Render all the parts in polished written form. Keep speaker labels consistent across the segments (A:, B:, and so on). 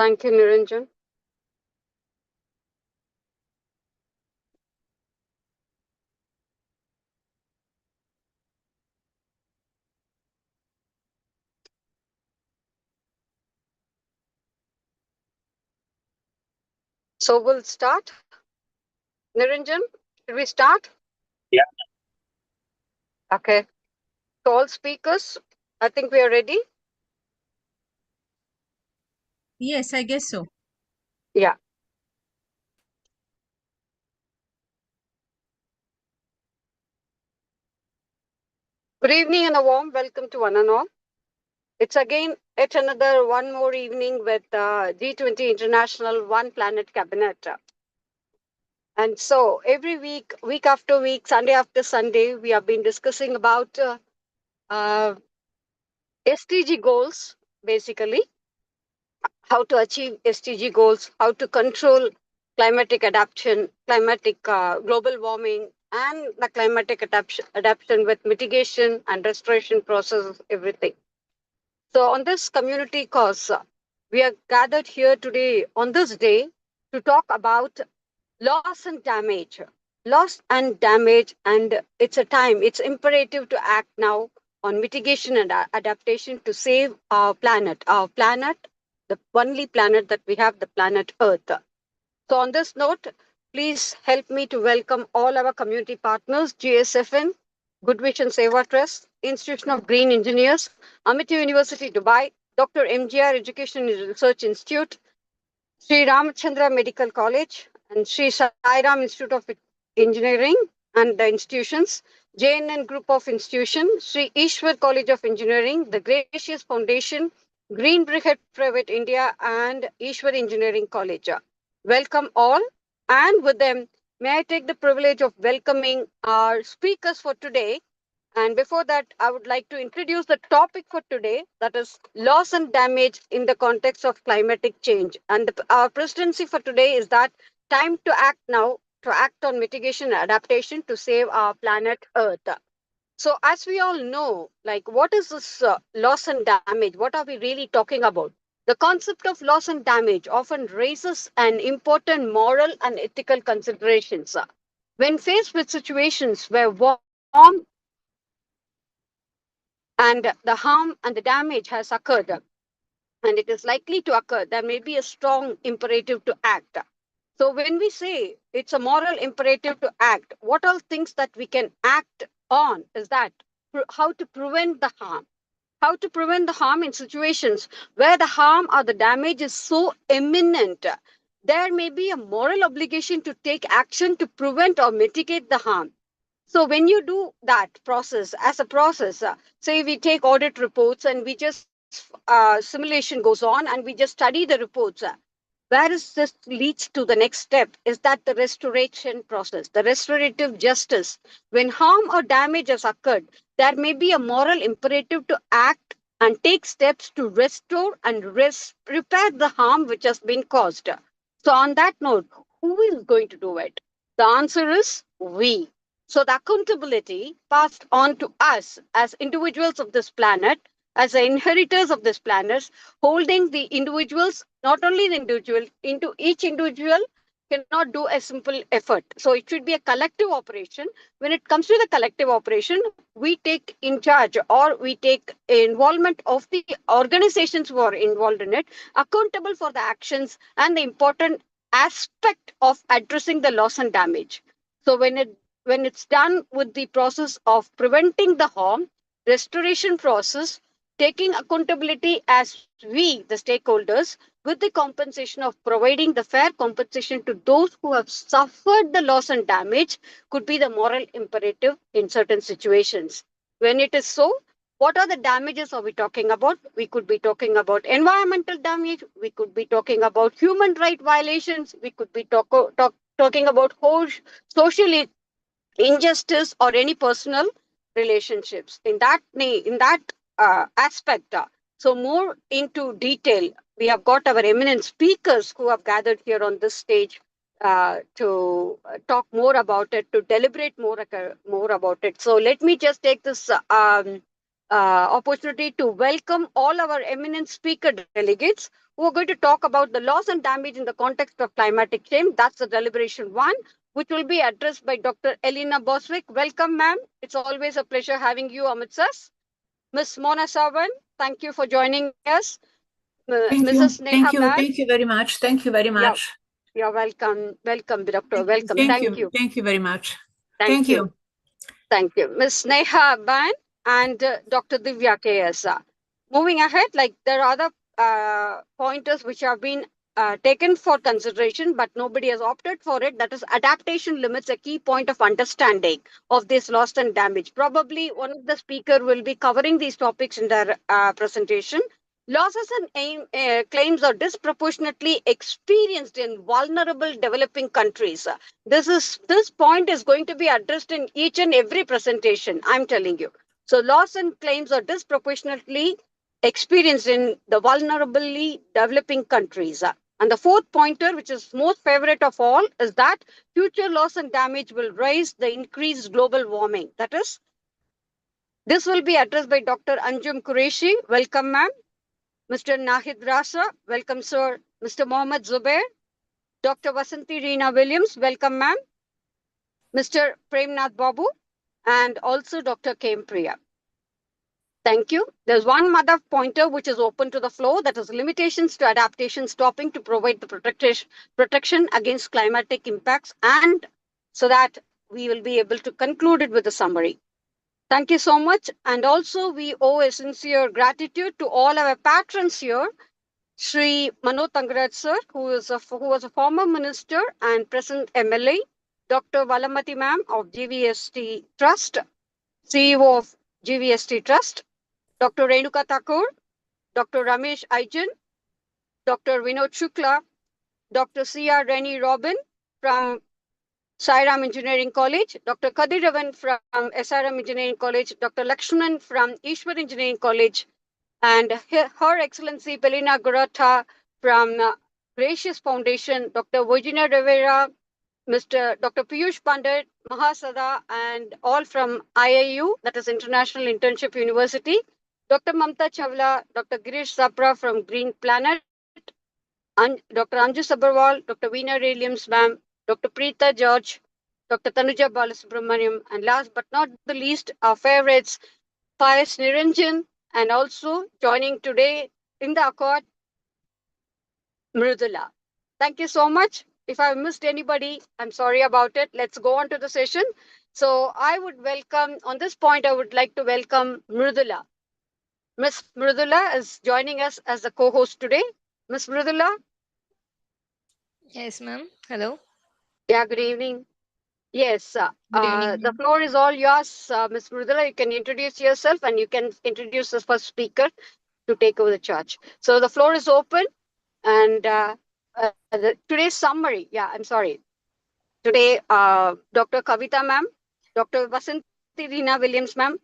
A: Thank you, Niranjan. So we'll start. Niranjan, should we start?
B: Yeah.
A: Okay. To all speakers, I think we are ready.
C: Yes, I guess so.
A: Yeah. Good evening and a warm welcome to one and all. It's another one more evening with G20 International One Planet Cabinet. And so every week, week after week, Sunday after Sunday, we have been discussing about uh, SDG goals, basically, how to achieve SDG goals, how to control climatic adaptation, climatic global warming, and the climatic adaptation with mitigation and restoration process, everything. So, on this community cause, we are gathered here today on this day to talk about loss and damage. Loss and damage, and it's imperative to act now on mitigation and adaptation to save our planet, the only planet that we have, the planet Earth. So, on this note, please help me to welcome all our community partners, GSFN, Good Vision Seva Trust, Institution of Green Engineers, Amity University, Dubai, Dr. MGR Education and Research Institute, Sri Ramachandra Medical College, and Sri Sairam Institute of Engineering and the institutions, JNN Group of Institutions, Sri Ishwar College of Engineering, the Gracious Foundation, Green Bricket Private India, and Ishwar Engineering College. Welcome all, and with them, may I take the privilege of welcoming our speakers for today. And before that, I would like to introduce the topic for today, that is loss and damage in the context of climatic change. And our presidency for today is that time to act now, to act on mitigation and adaptation to save our planet Earth. So, as we all know, like what is this loss and damage? What are we really talking about? The concept of loss and damage often raises an important moral and ethical considerations. When faced with situations where warm and the harm and the damage has occurred and it is likely to occur, there may be a strong imperative to act. So when we say it's a moral imperative to act, what are things that we can act on is that how to prevent the harm. How to prevent the harm in situations where the harm or the damage is so imminent. There may be a moral obligation to take action to prevent or mitigate the harm. So when you do that process as a process, say we take audit reports and we just simulation goes on and we just study the reports. Where is this leads to the next step is that the restoration process, the restorative justice. When harm or damage has occurred, there may be a moral imperative to act and take steps to restore and repair the harm which has been caused. So on that note, who is going to do it? The answer is we. So the accountability passed on to us as individuals of this planet, as the inheritors of this planet, holding the individuals, not only the individual, into each individual cannot do a simple effort. So it should be a collective operation. When it comes to the collective operation, we take in charge or we take involvement of the organizations who are involved in it, accountable for the actions and the important aspect of addressing the loss and damage. So when it's done with the process of preventing the harm, restoration process, taking accountability as we, the stakeholders, with the compensation of providing the fair compensation to those who have suffered the loss and damage, could be the moral imperative in certain situations. When it is so, what are the damages are we talking about? We could be talking about environmental damage, we could be talking about human right violations, we could be talking about whole social injustice or any personal relationships in that aspect. So more into detail, we have got our eminent speakers who have gathered here on this stage to talk more about it, to deliberate more about it. So let me just take this opportunity to welcome all our eminent speaker delegates who are going to talk about the loss and damage in the context of climatic change. That's the deliberation one, which will be addressed by Dr. Elena Boswick. Welcome, ma'am. It's always a pleasure having you amidst us. Ms. Mona Saban, thank you for joining us. Mrs. Neha Bal.
B: Thank you very much. Thank you very much.
A: You're welcome. Welcome, Doctor. Welcome. Thank you.
B: Thank you very much.
A: Thank you. Thank you. Ms. Neha Ban and Dr. Divya KS. Moving ahead, like there are other pointers which have been taken for consideration, but nobody has opted for it. That is adaptation limits, a key point of understanding of this loss and damage. Probably one of the speaker will be covering these topics in their presentation. Losses and claims are disproportionately experienced in vulnerable developing countries. This point is going to be addressed in each and every presentation, I'm telling you. So loss and claims are disproportionately experienced in the vulnerably developing countries. And the fourth pointer, which is most favorite of all, is that future loss and damage will raise the increased global warming. That is, this will be addressed by Dr. Anjum Qureshi. Welcome, ma'am. Mr. Nahid Rasa, welcome, sir. Mr. Mohammed Zubair, Dr. Vasanti Reena Williams, welcome, ma'am. Mr. Premnath Babu, and also Dr. K.M. Priya. Thank you. There's one mother pointer which is open to the floor, that is limitations to adaptation stopping to provide the protection against climatic impacts, and so that we will be able to conclude it with a summary. Thank you so much. And also we owe a sincere gratitude to all our patrons here. Shri Manoj Tangaraj sir, who was a former minister and present MLA, Dr. Valamati ma'am of GVST Trust, CEO of GVST Trust, Dr. Renuka Thakur, Dr. Ramesh Aijan, Dr. Vinod Shukla, Dr. C.R. Rennie Robin from Sairam Engineering College, Dr. Kadiravan from SRM Engineering College, Dr. Lakshman from Ishwar Engineering College, and Her Excellency Pelina Gurata from Gracious Foundation, Dr. Virginia Rivera, Dr. Piyush Pandit, Mahasada, and all from IIU, that is International Internship University, Dr. Mamta Chawla, Dr. Girish Sapra from Green Planet, Dr. Anju Sabharwal, Dr. Veena Williams, ma'am, Dr. Preeta George, Dr. Tanuja Balasubramaniam, and last but not the least, our favorites, Pius Niranjan, and also joining today in the accord, Mridula. Thank you so much. If I've missed anybody, I'm sorry about it. Let's go on to the session. So I would welcome, on this point, I would like to welcome Mridula. Ms. Mridula is joining us as the co-host today. Ms. Mridula?
D: Yes, ma'am. Hello.
A: Yeah, good evening. Yes,
D: Good evening.
A: the floor is all yours, Ms. Mridula. You can introduce yourself and you can introduce the first speaker to take over the charge. So the floor is open, and today's summary. Yeah, I'm sorry. Today, Dr. Kavita ma'am, Dr. Vasanti Reena Williams ma'am,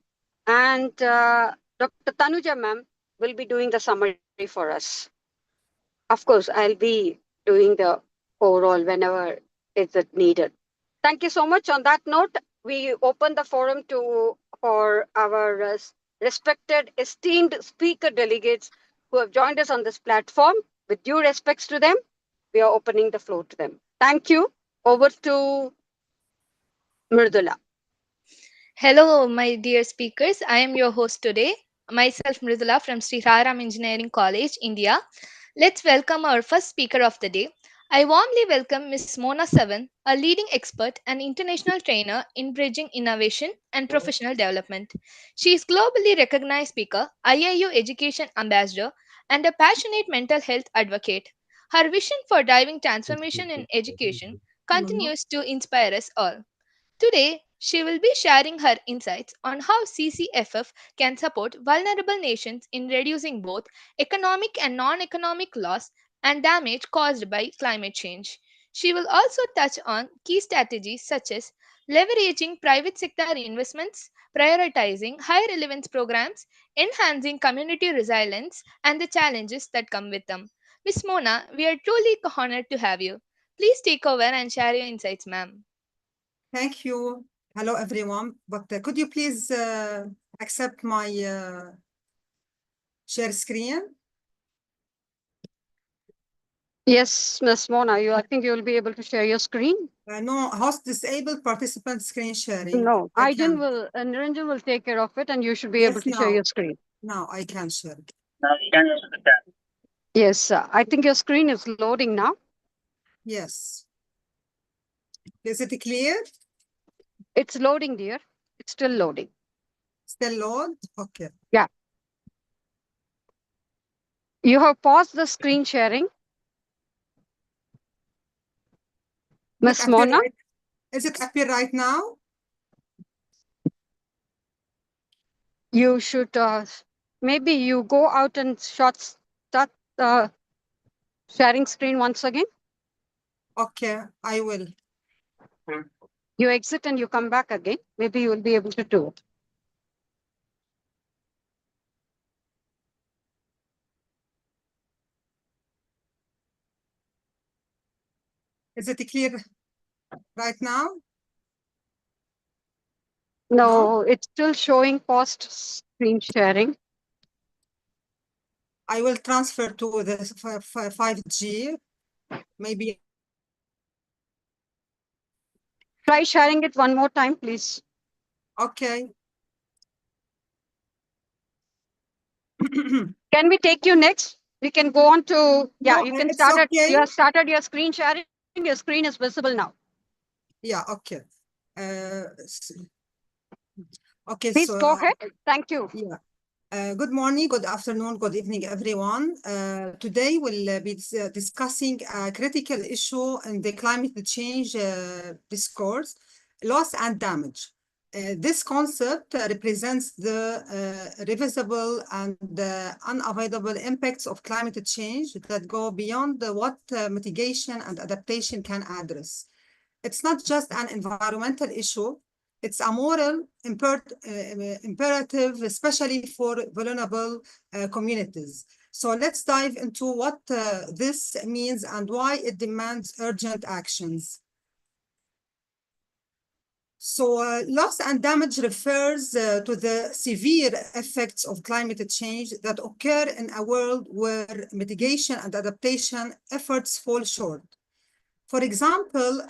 A: and Dr. Tanuja ma'am will be doing the summary for us. Of course, I'll be doing the overall whenever it's needed. Thank you so much. On that note, we open the forum for our respected, esteemed speaker delegates who have joined us on this platform. With due respects to them, we are opening the floor to them. Thank you. Over to Mridula.
D: Hello, my dear speakers. I am your host today, myself Mridula from Sri Sairam Engineering College, India. Let's welcome our first speaker of the day. I warmly welcome Ms. Mona Saban, a leading expert and international trainer in bridging innovation and professional development. She is globally recognized speaker, IIU Education Ambassador, and a passionate mental health advocate. Her vision for driving transformation in education continues to inspire us all. Today, she will be sharing her insights on how CCFF can support vulnerable nations in reducing both economic and non economic loss and damage caused by climate change. She will also touch on key strategies such as leveraging private sector investments, prioritizing high relevance programs, enhancing community resilience, and the challenges that come with them. Miss Mona, we are truly honored to have you. Please take over and share your insights, ma'am.
E: Thank you. Hello, everyone. But could you please accept my share screen?
A: Yes, Ms. Mona, I think you'll be able to share your screen.
E: No, host disabled participant screen sharing.
A: No,
E: I
A: Aiden
E: can.
A: Niranjan will take care of it and you should be
E: Yes,
A: able to share
E: now.
A: your screen.
E: Now I can share.
A: Yes, I think your screen is loading now.
E: Yes. Is it clear?
A: It's loading, dear. It's still loading.
E: Still load? Okay.
A: You have paused the screen sharing.
E: Is
A: Ms.
E: it appear
A: Mona,
E: right- Is it appear right now?
A: you should maybe you go out and start sharing screen once again.
E: Okay, I will.
A: You exit and you come back again. Maybe you will be able to do it.
E: Is it clear right now?
A: No, it's still showing paused screen sharing.
E: I will transfer to the 5G. Maybe.
A: Try sharing it one more time, please.
E: Okay.
A: Can we take you next? We can go on to,
E: No,
A: you can
E: it's
A: start it.
E: okay.
A: You have started your screen sharing. Your screen is visible now.
E: Yeah, okay. Okay,
A: Please
E: so
A: go ahead. Thank you.
E: yeah. Good morning, good afternoon, good evening, everyone. Today we'll be discussing a critical issue in the climate change discourse, loss and damage. This concept represents the reversible and unavoidable impacts of climate change that go beyond what mitigation and adaptation can address. It's not just an environmental issue, it's a moral imperative, especially for vulnerable communities. So let's dive into what this means and why it demands urgent actions. So loss and damage refers to the severe effects of climate change that occur in a world where mitigation and adaptation efforts fall short. For example,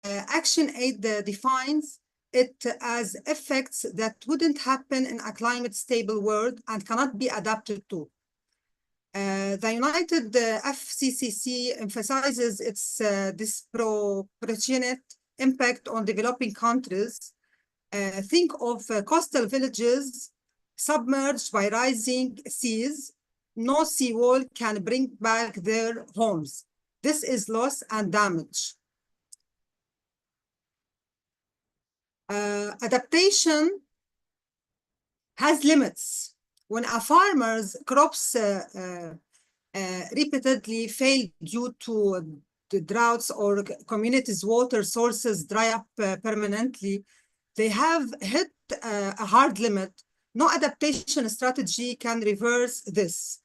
E: Action Aid defines it as effects that wouldn't happen in a climate-stable world and cannot be adapted to. The United FCCC emphasizes its disproportionate impact on developing countries. Think of coastal villages submerged by rising seas. No seawall can bring back their homes. This is loss and damage. Adaptation has limits. When a farmer's crops repeatedly fail due to the droughts or communities' water sources dry up permanently, they have hit a hard limit. No adaptation strategy can reverse this.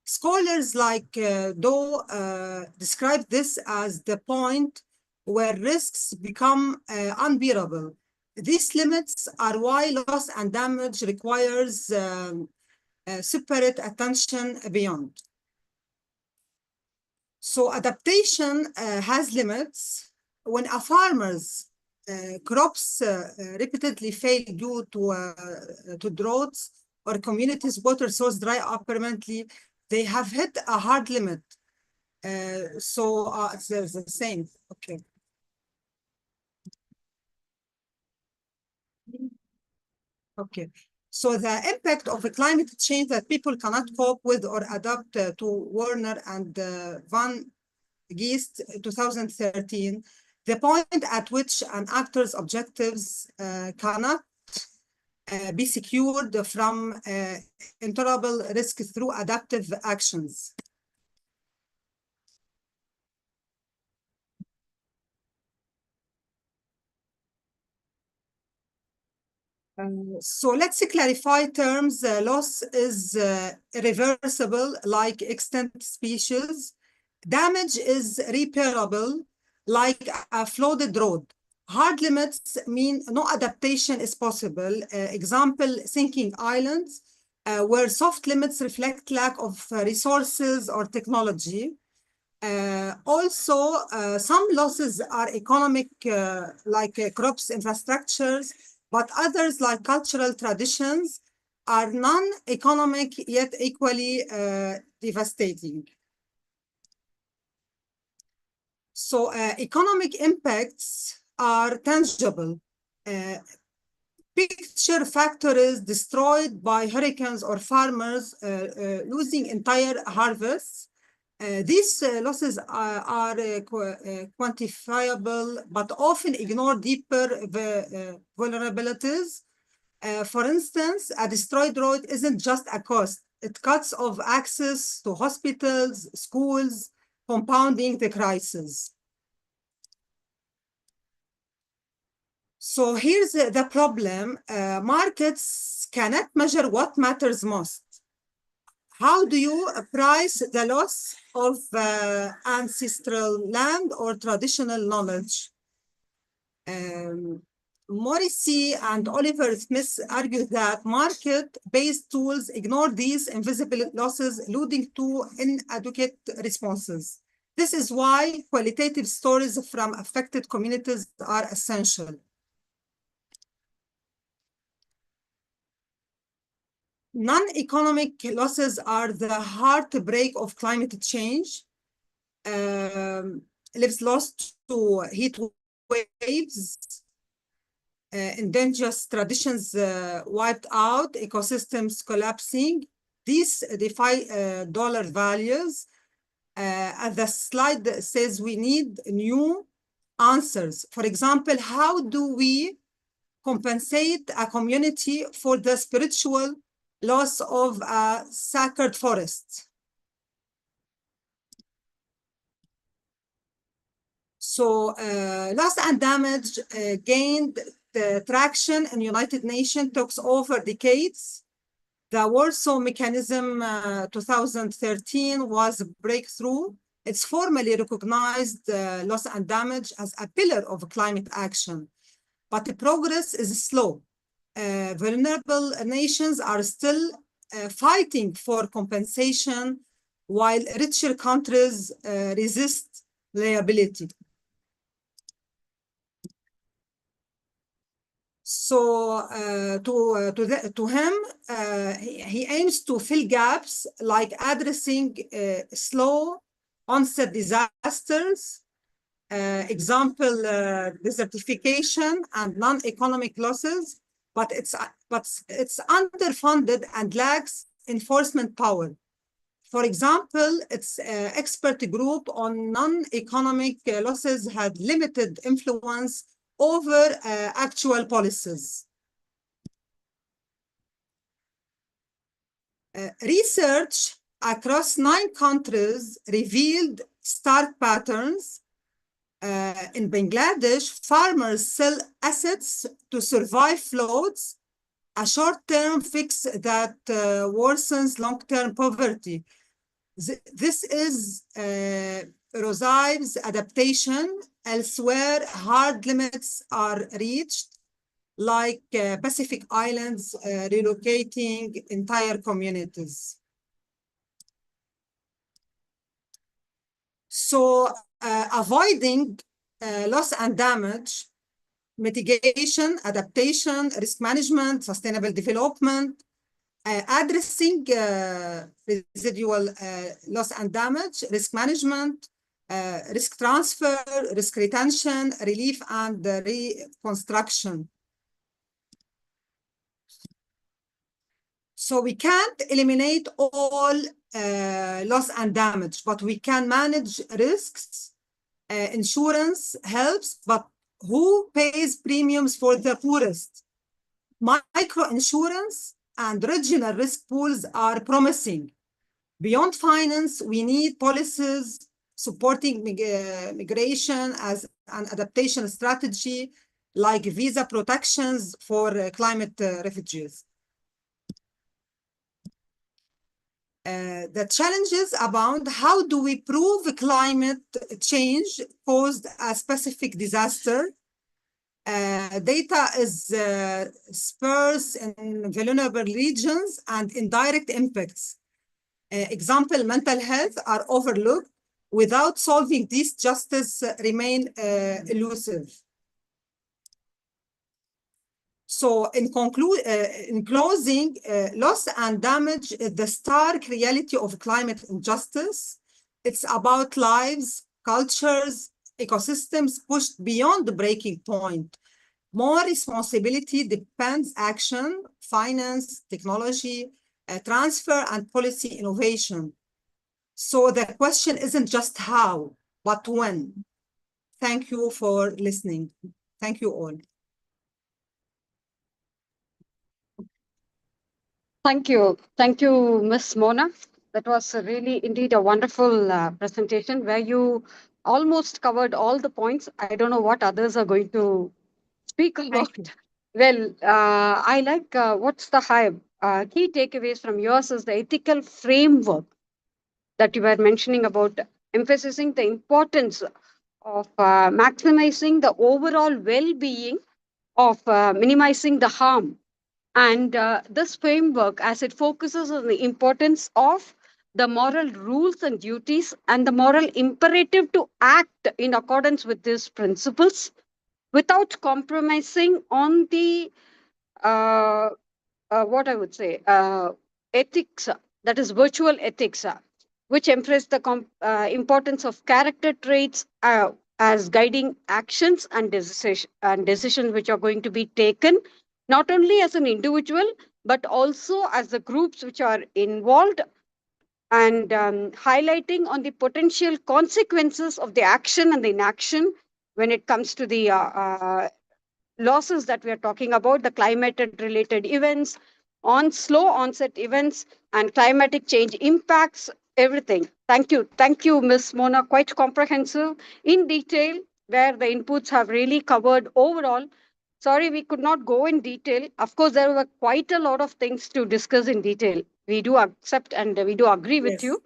E: Scholars like Doe describe this as the point where risks become unbearable. These limits are why loss and damage requires separate attention beyond. So adaptation has limits. When a farmer's crops repeatedly fail due to droughts or communities' water source dry up permanently, they have hit a hard limit. It's the same. Okay. Okay. So the impact of the climate change that people cannot cope with or adapt to Warner and Van Geest 2013, the point at which an actor's objectives cannot be secured from intolerable risk through adaptive actions. So let's clarify terms. Loss is irreversible, like extinct species. Damage is repairable, like a flooded road. Hard limits mean no adaptation is possible. Example, sinking islands, where soft limits reflect lack of resources or technology. Also, some losses are economic, like crops, infrastructures, but others, like cultural traditions, are non-economic yet equally devastating. So economic impacts are tangible. Picture factories destroyed by hurricanes or farmers losing entire harvests. These losses are quantifiable, but often ignore deeper vulnerabilities. For instance, a destroyed road isn't just a cost. It cuts off access to hospitals, schools, compounding the crisis. So here's the problem. Markets cannot measure what matters most. How do you price the loss of ancestral land or traditional knowledge? Morrissey and Oliver Smith argue that market-based tools ignore these invisible losses, leading to inadequate responses. This is why qualitative stories from affected communities are essential. Non-economic losses are the heartbreak of climate change. Lives lost to heat waves, indigenous traditions wiped out, ecosystems collapsing. These defy dollar values. As the slide says, we need new answers. For example, how do we compensate a community for the spiritual loss of a sacred forest? So loss and damage gained the traction in United Nations talks over decades. The Warsaw Mechanism 2013 was a breakthrough. It's formally recognized loss and damage as a pillar of climate action. But the progress is slow. Vulnerable nations are still fighting for compensation, while richer countries resist liability. So to him, he aims to fill gaps like addressing slow onset disasters, example, desertification and non-economic losses, but it's underfunded and lacks enforcement power. For example, its expert group on non-economic losses had limited influence over actual policies. Research across 9 countries revealed stark patterns. In Bangladesh, farmers sell assets to survive floods, a short-term fix that worsens long-term poverty. This is erosives adaptation. Elsewhere, hard limits are reached, like Pacific Islands relocating entire communities. So avoiding loss and damage, mitigation, adaptation, risk management, sustainable development, addressing residual loss and damage, risk management, risk transfer, risk retention, relief, and reconstruction. So we can't eliminate all loss and damage, but we can manage risks. Insurance helps, but who pays premiums for the poorest? Micro-insurance and regional risk pools are promising. Beyond finance, we need policies supporting migration as an adaptation strategy, like visa protections for climate refugees. The challenges abound. How do we prove climate change caused a specific disaster? Data is sparse in vulnerable regions and indirect impacts. Example, mental health are overlooked. without solving these, justice remain elusive. So in closing, loss and damage is the stark reality of climate injustice. It's about lives, cultures, ecosystems pushed beyond the breaking point. More responsibility depends action, finance, technology, transfer, and policy innovation. So the question isn't just how, but when. Thank you for listening. Thank you all.
A: Thank you, Ms. Mona. That was really indeed a wonderful presentation where you almost covered all the points. I don't know what others are going to speak about. Well, I like what's the key takeaways from yours is the ethical framework that you were mentioning about emphasizing the importance of maximizing the overall well-being of minimizing the harm. And this framework, as it focuses on the importance of the moral rules and duties and the moral imperative to act in accordance with these principles without compromising on the, what I would say, ethics, that is virtual ethics, which emphasize the importance of character traits as guiding actions and decisions which are going to be taken not only as an individual, but also as the groups which are involved, and highlighting on the potential consequences of the action and the inaction when it comes to the losses that we are talking about, the climate related events, on slow onset events, and climatic change impacts, everything. Thank you, Ms. Mona. Quite comprehensive in detail, where the inputs have really covered overall. Sorry, we could not go in detail. Of course, there were quite a lot of things to discuss in detail. We do accept and we do agree with you.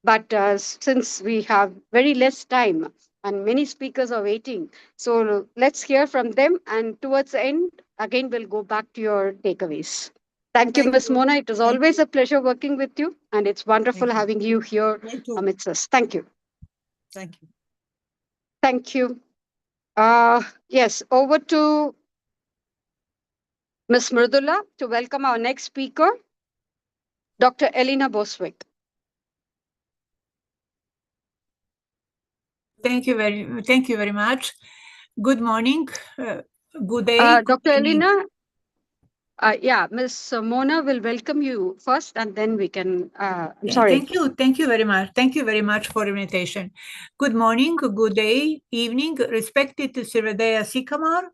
A: But since we have very less time and many speakers are waiting, so let's hear from them. And towards the end, again, we'll go back to your takeaways. Thank you, Ms. Mona. It was always a pleasure working with you. And it's wonderful having you here amidst us. Thank you.
E: Thank you.
A: Thank you. Yes, over to Ms. Mridula to welcome our next speaker, Dr. Elena Bostwick.
B: Thank you very much. Good morning. Good day.
A: Dr. Elena, yeah, Ms. Mona will welcome you first, and then we can. I'm sorry.
B: Thank you very much. Thank you very much for the invitation. Good morning, good day, evening, respected Sirvedea Sycamore,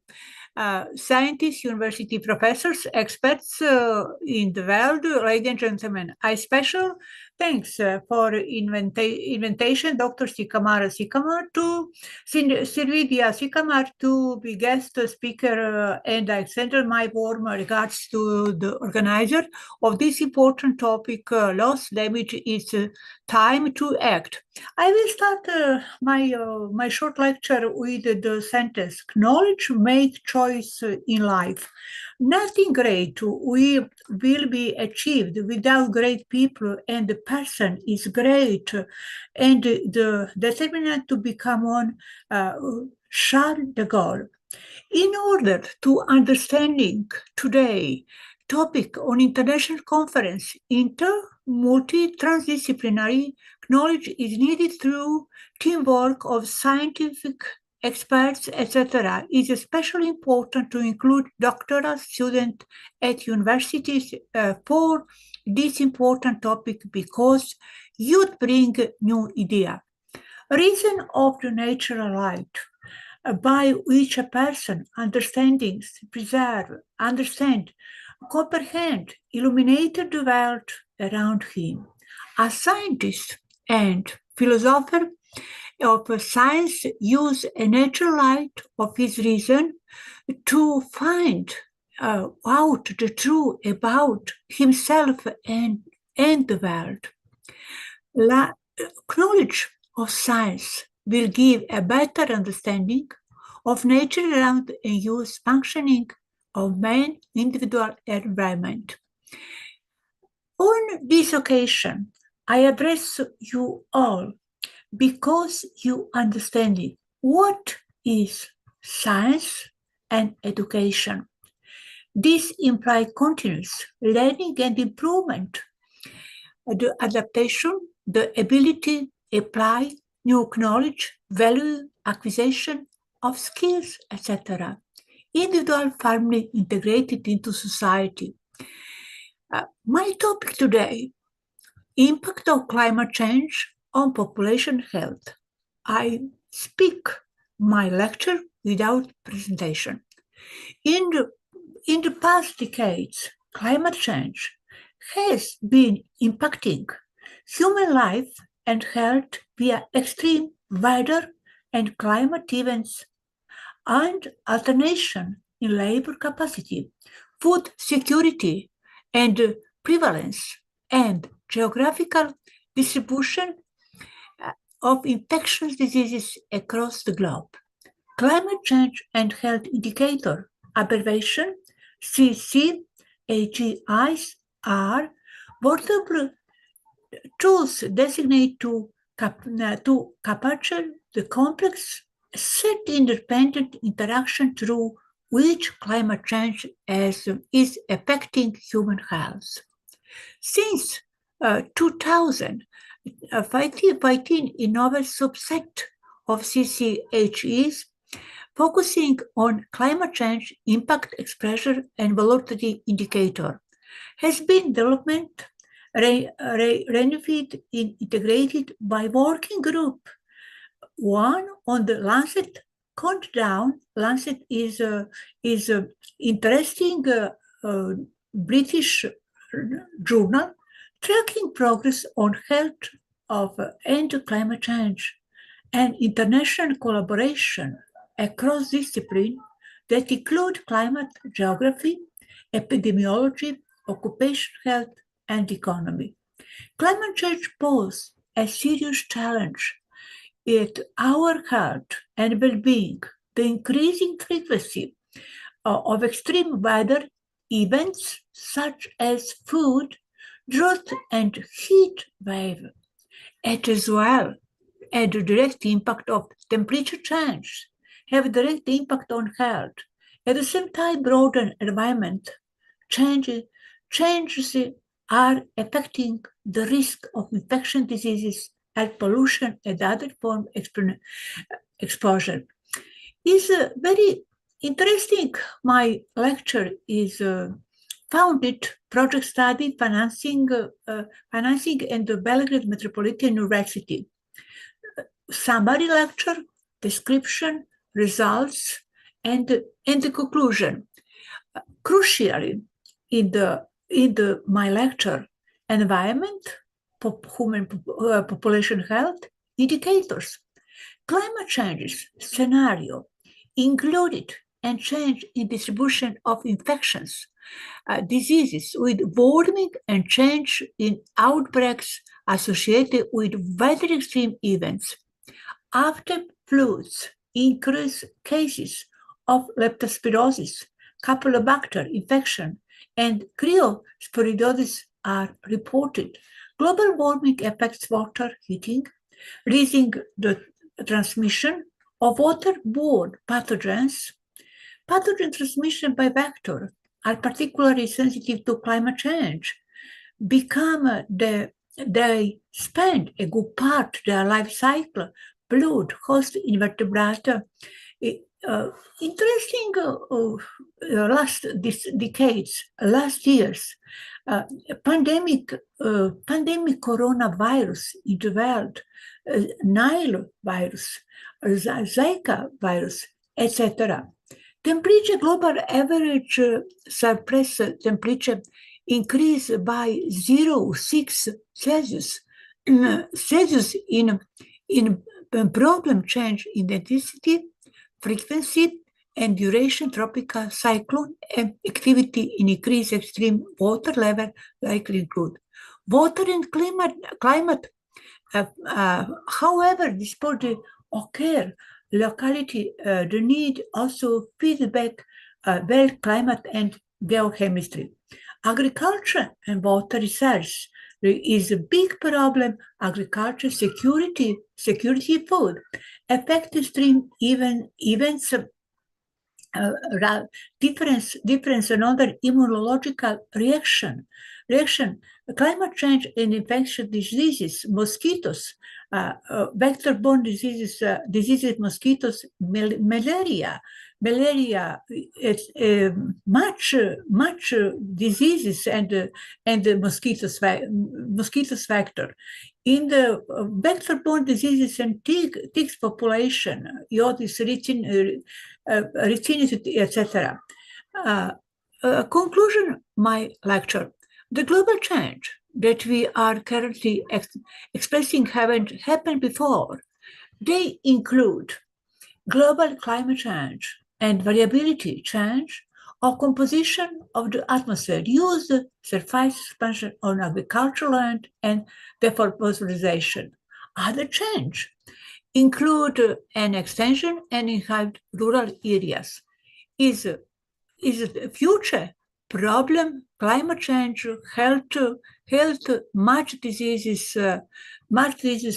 B: scientists, university professors, experts in the world, ladies and gentlemen. I special thanks for invitation, Dr. Sirvedea Sycamore to be guest speaker, and I send my warm regards to the organizer of this important topic, loss, damage, is time to act. I will start my short lecture with the sentence, knowledge makes choice in life. Nothing great will be achieved without great people, and the person is great, and the determinant to become one, Charles de Gaulle. In order to understanding today topic on international conference, multi-transdisciplinary knowledge is needed through teamwork of scientific experts, etc. It is especially important to include doctoral students at universities for this important topic because youth bring new idea. Reason of the natural light by which a person understandings, preserve, understand, comprehend, illuminate the world around him. A scientist and philosopher of science use a natural light of his reason to find out the truth about himself and the world. Knowledge of science will give a better understanding of nature around and use functioning of man, individual environment. On this occasion, I address you all because you understand it. What is science and education? This implies continuous learning and improvement, the adaptation, the ability to apply new knowledge, value acquisition of skills, etc. Individual firmly integrated into society. My topic today, impact of climate change on population health. I speak my lecture without presentation. In the past decades, climate change has been impacting human life and health via extreme weather and climate events and alternation in labor capacity, food security and prevalence, and geographical distribution of infectious diseases across the globe. Climate change and health indicator abbreviation CCHEIs are portable tools designated to capture the complex set-independent interaction through which climate change is affecting human health. Since 2000, fighting a novel subset of CCHEs focusing on climate change impact exposure and volatility indicator has been development renovated and integrated by working group. One on the Lancet Countdown. Lancet is interesting British journal tracking progress on health of and climate change and international collaboration across disciplines that include climate geography, epidemiology, occupational health, and economy. Climate change poses a serious challenge at our health and well-being. The increasing frequency of extreme weather events such as flood, drought, and heat wave, as well as the direct impact of temperature change, have a direct impact on health. At the same time, broader environment changes are affecting the risk of infection diseases, air pollution, and other form exposure. Is very interesting. My lecture is founded project study financing in the Belgrade Metropolitan University. Summary lecture, description, results, and the conclusion. Crucially, in my lecture, environment, human population health, indicators, climate change scenario included and change in distribution of infections, diseases with warming and change in outbreaks associated with weather extreme events. After floods, increased cases of leptospirosis, Campylobacter infection, and cryosporidosis are reported. Global warming affects water heating, raising the transmission of waterborne pathogens. Pathogen transmission by vector are particularly sensitive to climate change. They spend a good part of their life cycle, blood, host invertebrate. Interesting last years, pandemic coronavirus in the world, Nile virus, Zika virus, etc. Temperature, global average surface temperature increased by 0.6 Celsius. Celsius in problem change in intensity, frequency, and duration tropical cyclone and activity in increased extreme water level likely include. Water and climate however, despite occur locality, the need also feedback well climate and geochemistry. Agriculture and water research There is a big problem, agriculture security food, effective stream events, difference another immunological reaction. Climate change and infectious diseases, mosquitoes, vector-borne diseases, mosquitoes, malaria, much diseases and the mosquitoes factor. In the vector-borne diseases and ticks population, Iodis, Ricinity, etc. Conclusion my lecture. The global change that we are currently expressing haven't happened before. They include global climate change and variability change of composition of the atmosphere, use surface expansion on agricultural land and deforestation. Other change include an extension and in rural areas. Is a future problem climate change, health, much diseases,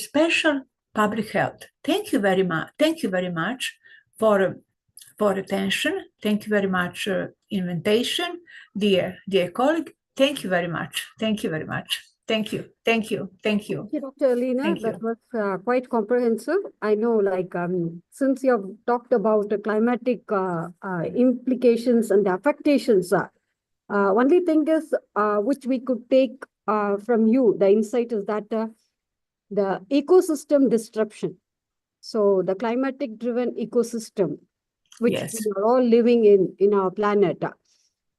B: special public health. Thank you very much. Thank you very much for attention. Thank you very much, invitation, dear colleague. Thank you very much. Thank you very much. Thank you. Thank you. Thank you.
A: Thank you, Dr. Alina.
B: Thank
A: That
B: you.
A: was quite comprehensive. I know, since you have talked about the climatic implications and the affectations, only thing is which we could take from you, the insight is that the ecosystem disruption. So the climatic driven ecosystem, which
B: Yes.
A: we are all living in our planet.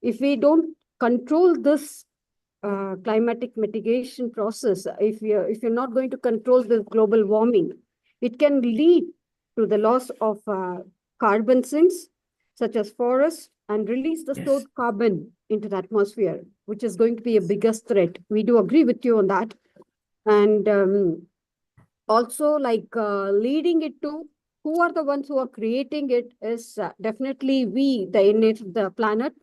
A: If we don't control this climatic mitigation process, if you're not going to control this global warming, it can lead to the loss of carbon sinks, such as forests, and release the
B: Yes.
A: stored carbon into the atmosphere, which is going to be a biggest threat. We do agree with you on that. And also, leading it to who are the ones who are creating it is definitely we, the inmates of the planet.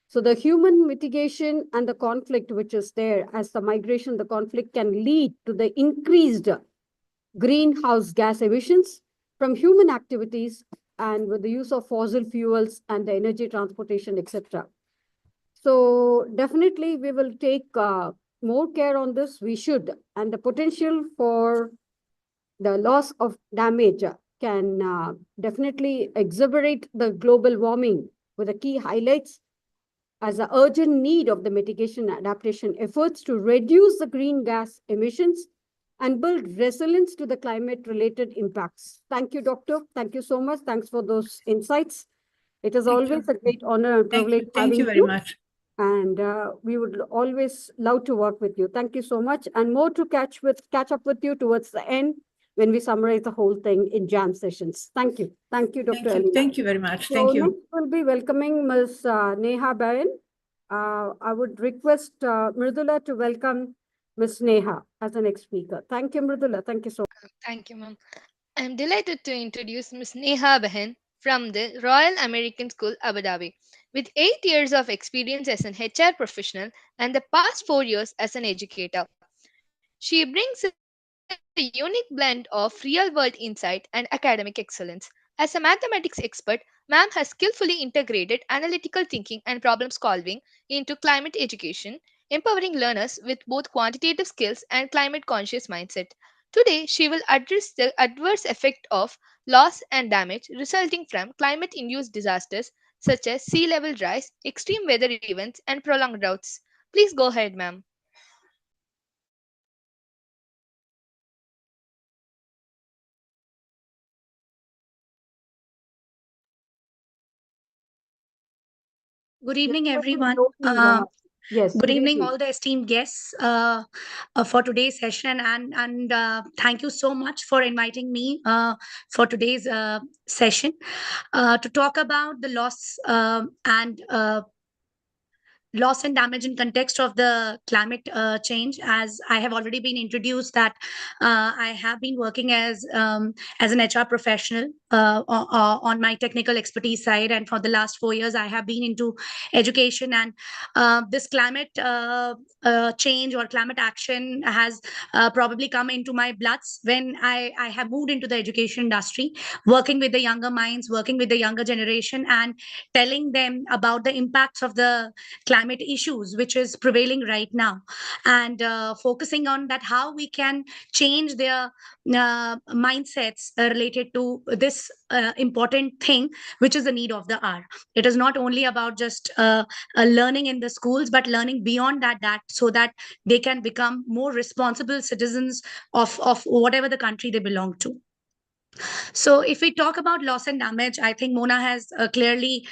A: So the human mitigation and the conflict which is there, as the migration, the conflict can lead to the increased greenhouse gas emissions from human activities and with the use of fossil fuels and the energy transportation, etc. So definitely we will take more care on this. We should. And the potential for the loss of damage can definitely exacerbate the global warming with the key highlights as an urgent need of the mitigation adaptation efforts to reduce the green gas emissions and build resilience to the climate-related impacts. Thank you, Doctor. Thank you so much. Thanks for those insights. It is
B: Thank you.
A: always a great honor and privilege
B: Thank you
A: having
B: very much.
A: And we would always love to work with you. Thank you so much. And more to catch up with you towards the end when we summarize the whole thing in jam sessions. Thank you. Thank you, Dr. Alina.
B: Thank you very much.
A: So
B: Thank you.
A: next we'll be welcoming Ms. Neha Bain. I would request Mridula to welcome Ms. Neha as the next speaker. Thank you, Mridula. Thank you so much.
D: Thank you, ma'am. I'm delighted to introduce Ms. Neha Bahin from the Royal American School, Abu Dhabi. With 8 years of experience as an HR professional and the past 4 years as an educator, she brings a unique blend of real-world insight and academic excellence. As a mathematics expert, ma'am has skillfully integrated analytical thinking and problem solving into climate education, empowering learners with both quantitative skills and climate conscious mindset. Today, she will address the adverse effect of loss and damage resulting from climate induced disasters such as sea level rise, extreme weather events, and prolonged droughts. Please go ahead, ma'am.
F: Good evening, everyone.
A: Yes.
F: Good evening, all the esteemed guests for today's session, and thank you so much for inviting me for today's session to talk about the loss and damage in context of the climate change. As I have already been introduced that I have been working as an HR professional on my technical expertise side, and for the last 4 years, I have been into education. And this climate change or climate action has probably come into my bloods when I have moved into the education industry, working with the younger minds, working with the younger generation, and telling them about the impacts of the climate issues which is prevailing right now, and focusing on that how we can change their mindsets related to this important thing, which is the need of the hour. It is not only about just learning in the schools, but learning beyond that so that they can become more responsible citizens of whatever the country they belong to. So if we talk about loss and damage, I think Mona has clearly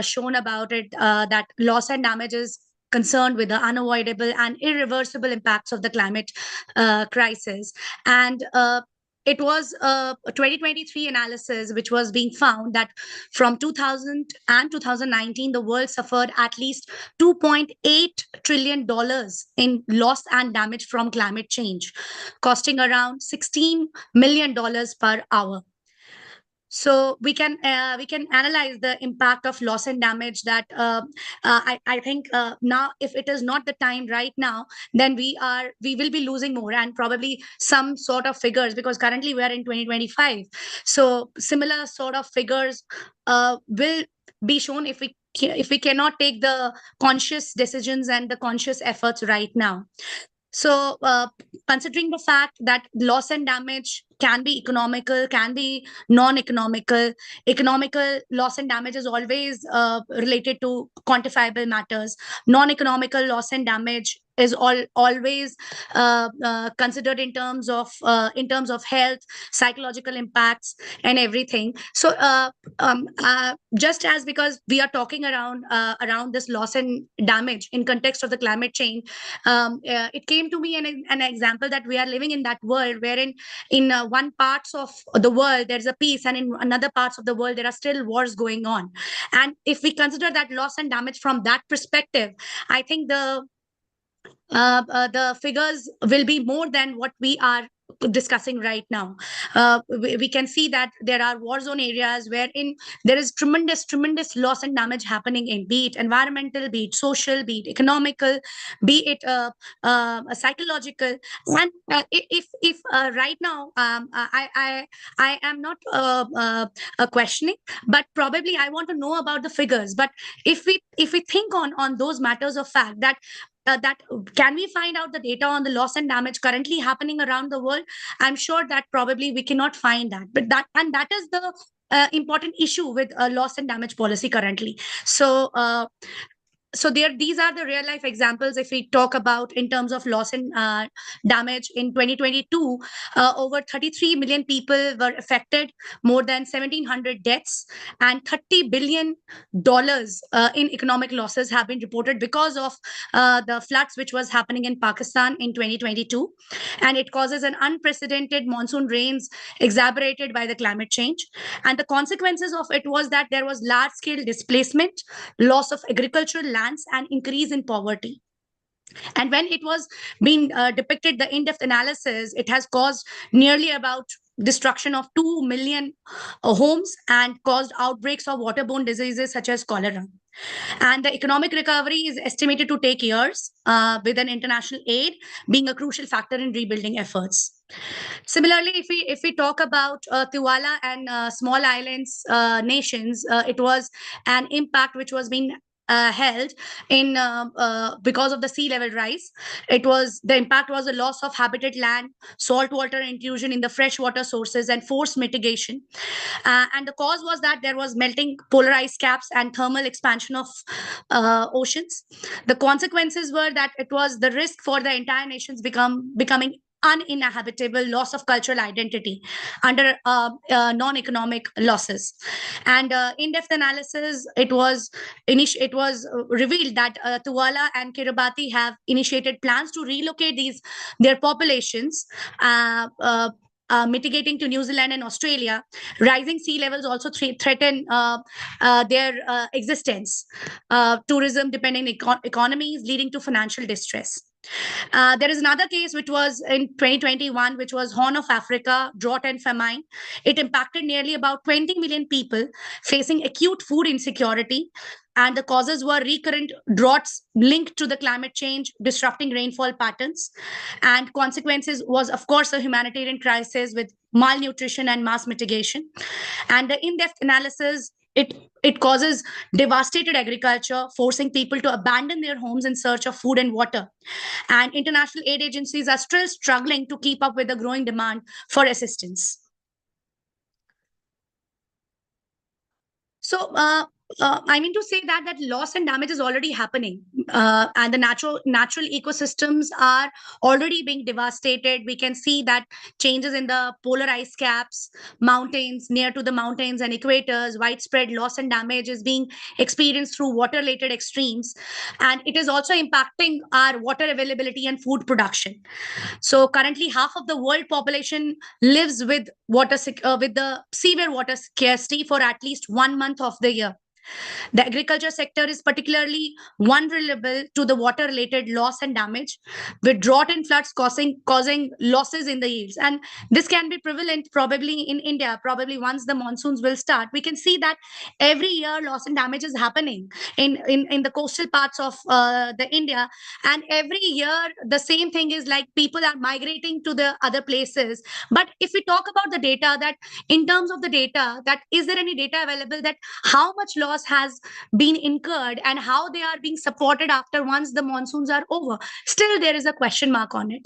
F: shown about it, that loss and damage is concerned with the unavoidable and irreversible impacts of the climate crisis. And it was a 2023 analysis which was being found that from 2000 and 2019, the world suffered at least $2.8 trillion in loss and damage from climate change, costing around $16 million per hour. So we can analyze the impact of loss and damage that I think now, if it is not the time right now, then we will be losing more, and probably some sort of figures, because currently we are in 2025. So similar sort of figures will be shown if we cannot take the conscious decisions and the conscious efforts right now. So, considering the fact that loss and damage can be economical, can be non-economical, economical loss and damage is always related to quantifiable matters. Non-economical loss and damage is always considered in terms of health, psychological impacts, and everything. So, just as because we are talking around this loss and damage in context of the climate change, it came to me an example that we are living in that world wherein in one parts of the world there's a peace, and in another parts of the world there are still wars going on. And if we consider that loss and damage from that perspective, I think the figures will be more than what we are discussing right now. We can see that there are war zone areas wherein there is tremendous loss and damage happening in, be it environmental, be it social, be it economical, be it psychological. And if right now I am not questioning, but probably I want to know about the figures. But if we think on those matters of fact, that can we find out the data on the loss and damage currently happening around the world? I'm sure that probably we cannot find that. But that is the important issue with loss and damage policy currently. So these are the real life examples. If we talk about in terms of loss and damage in 2022, over 33 million people were affected, more than 1,700 deaths, and $30 billion in economic losses have been reported because of the floods which was happening in Pakistan in 2022. And it causes an unprecedented monsoon rains exacerbated by the climate change. And the consequences of it was that there was large scale displacement, loss of agricultural lands, and increase in poverty. And when it was being depicted, the in-depth analysis, it has caused nearly about destruction of 2 million homes and caused outbreaks of waterborne diseases such as cholera. And the economic recovery is estimated to take years, with an international aid being a crucial factor in rebuilding efforts. Similarly, if we talk about Tuvalu and small islands nations, it was an impact which was being held in because of the sea level rise. The impact was a loss of habitat land, saltwater intrusion in the freshwater sources, and forced mitigation. And the cause was that there was melting polar ice caps and thermal expansion of oceans. The consequences were that it was the risk for the entire nations becoming uninhabitable, loss of cultural identity under non-economic losses. And in-depth analysis, it was revealed that Tuvalu and Kiribati have initiated plans to relocate their populations, mitigating to New Zealand and Australia. Rising sea levels also threaten their existence. Tourism dependent economies, leading to financial distress. There is another case which was in 2021, which was Horn of Africa, drought and famine. It impacted nearly about 20 million people facing acute food insecurity. And the causes were recurrent droughts linked to the climate change, disrupting rainfall patterns. And consequences was, of course, a humanitarian crisis with malnutrition and mass mitigation. And the in-depth analysis, it causes devastated agriculture, forcing people to abandon their homes in search of food and water. And international aid agencies are still struggling to keep up with the growing demand for assistance. So, I mean to say that loss and damage is already happening, and the natural ecosystems are already being devastated. We can see that changes in the polar ice caps, mountains near to the mountains and equators, widespread loss and damage is being experienced through water-related extremes, and it is also impacting our water availability and food production. So currently, half of the world population lives with with the severe water scarcity for at least 1 month of the year. The agriculture sector is particularly vulnerable to the water-related loss and damage, with drought and floods causing losses in the yields. And this can be prevalent probably in India, probably once the monsoons will start. We can see that every year loss and damage is happening in the coastal parts of the India. And every year the same thing is like people are migrating to the other places. But if we talk about the data, that in terms of the data, that is there any data available that how much loss has been incurred and how they are being supported after once the monsoons are over? Still, there is a question mark on it.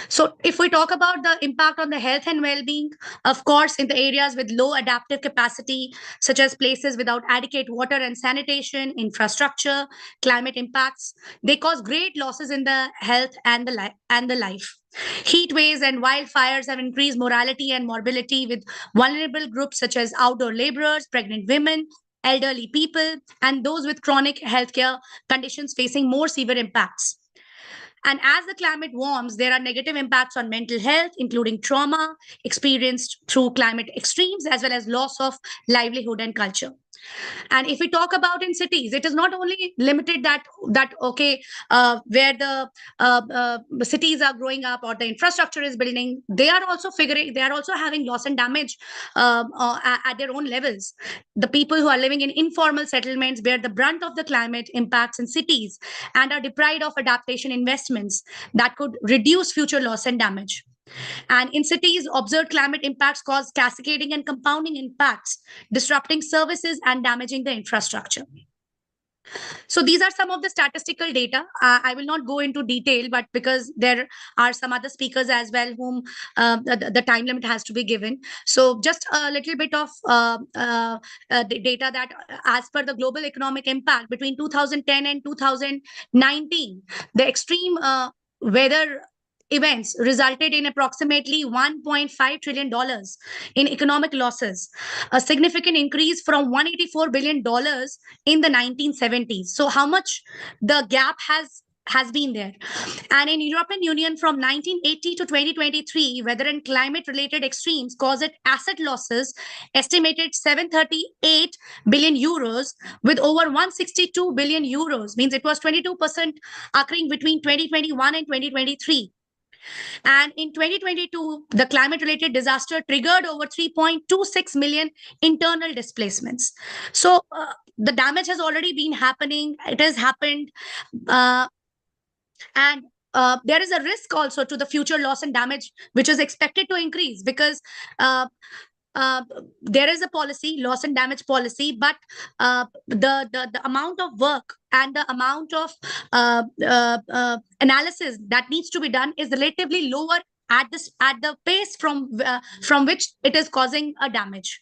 F: So if we talk about the impact on the health and well-being, of course, in the areas with low adaptive capacity, such as places without adequate water and sanitation, infrastructure, climate impacts, they cause great losses in the health and the life. Heat waves and wildfires have increased mortality and morbidity with vulnerable groups such as outdoor laborers, pregnant women, elderly people, and those with chronic healthcare conditions facing more severe impacts. And as the climate warms, there are negative impacts on mental health, including trauma experienced through climate extremes, as well as loss of livelihood and culture. And if we talk about in cities, it is not only limited that okay, where the cities are growing up or the infrastructure is building, they are also having loss and damage at their own levels. The people who are living in informal settlements bear the brunt of the climate impacts in cities and are deprived of adaptation investments that could reduce future loss and damage. And in cities, observed climate impacts cause cascading and compounding impacts, disrupting services and damaging the infrastructure. So these are some of the statistical data. I will not go into detail, but because there are some other speakers as well whom the time limit has to be given. So just a little bit of the data that as per the global economic impact between 2010 and 2019, the extreme weather events resulted in approximately $1.5 trillion in economic losses, a significant increase from $184 billion in the 1970s. So how much the gap has been there. And in European Union from 1980 to 2023, weather and climate related extremes caused asset losses estimated 738 billion euros, with over 162 billion euros, means it was 22% occurring between 2021 and 2023. And in 2022, the climate-related disaster triggered over 3.26 million internal displacements. So the damage has already been happening. It has happened. And there is a risk also to the future loss and damage, which is expected to increase because there is a policy, loss and damage policy, but the amount of work and the amount of analysis that needs to be done is relatively lower at the pace from which it is causing a damage.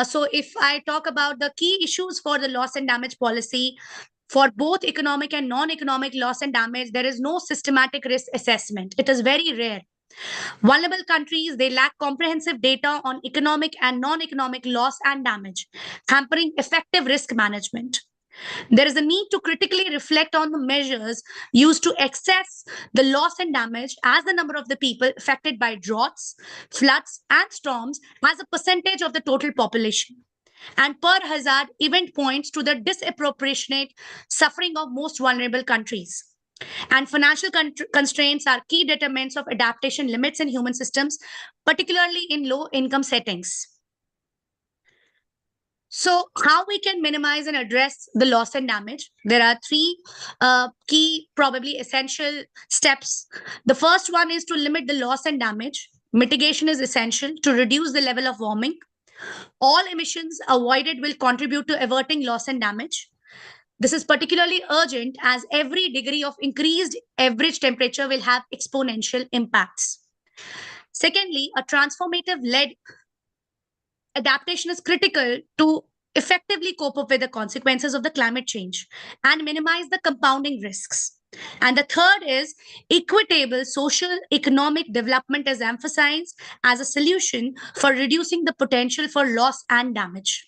F: So if I talk about the key issues for the loss and damage policy, for both economic and non-economic loss and damage, there is no systematic risk assessment. It is very rare. Vulnerable countries, they lack comprehensive data on economic and non-economic loss and damage, hampering effective risk management. There is a need to critically reflect on the measures used to assess the loss and damage as the number of the people affected by droughts, floods, and storms as a percentage of the total population. And per hazard event points to the disproportionate suffering of most vulnerable countries. And financial constraints are key determinants of adaptation limits in human systems, particularly in low income settings. So, how we can minimize and address the loss and damage? There are three key, probably essential steps. The first one is to limit the loss and damage. Mitigation is essential to reduce the level of warming. All emissions avoided will contribute to averting loss and damage. This is particularly urgent as every degree of increased average temperature will have exponential impacts. Secondly, a transformative led adaptation is critical to effectively cope up with the consequences of the climate change and minimize the compounding risks. And the third is equitable social economic development is emphasized as a solution for reducing the potential for loss and damage.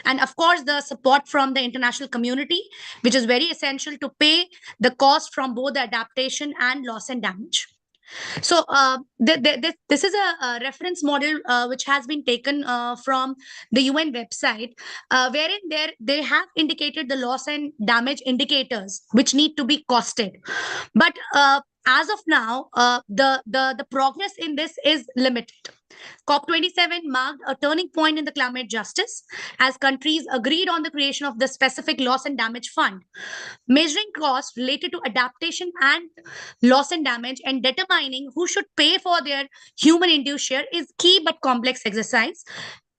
F: And of course, the support from the international community, which is very essential to pay the cost from both the adaptation and loss and damage. So this is a reference model which has been taken from the UN website, wherein they have indicated the loss and damage indicators which need to be costed. But as of now, the progress in this is limited. COP27 marked a turning point in the climate justice as countries agreed on the creation of the specific loss and damage fund. Measuring costs related to adaptation and loss and damage and determining who should pay for their human induced share is key but complex exercise.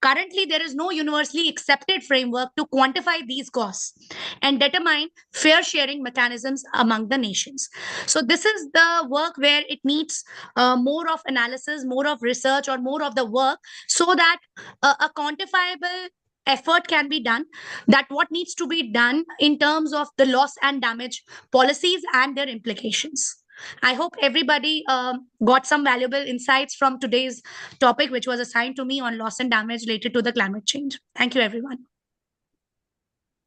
F: Currently, there is no universally accepted framework to quantify these costs and determine fair sharing mechanisms among the nations. So, this is the work where it needs more of analysis, more of research, or more of the work so that a quantifiable effort can be done, that what needs to be done in terms of the loss and damage policies and their implications. I hope everybody got some valuable insights from today's topic, which was assigned to me on loss and damage related to the climate change. Thank you, everyone.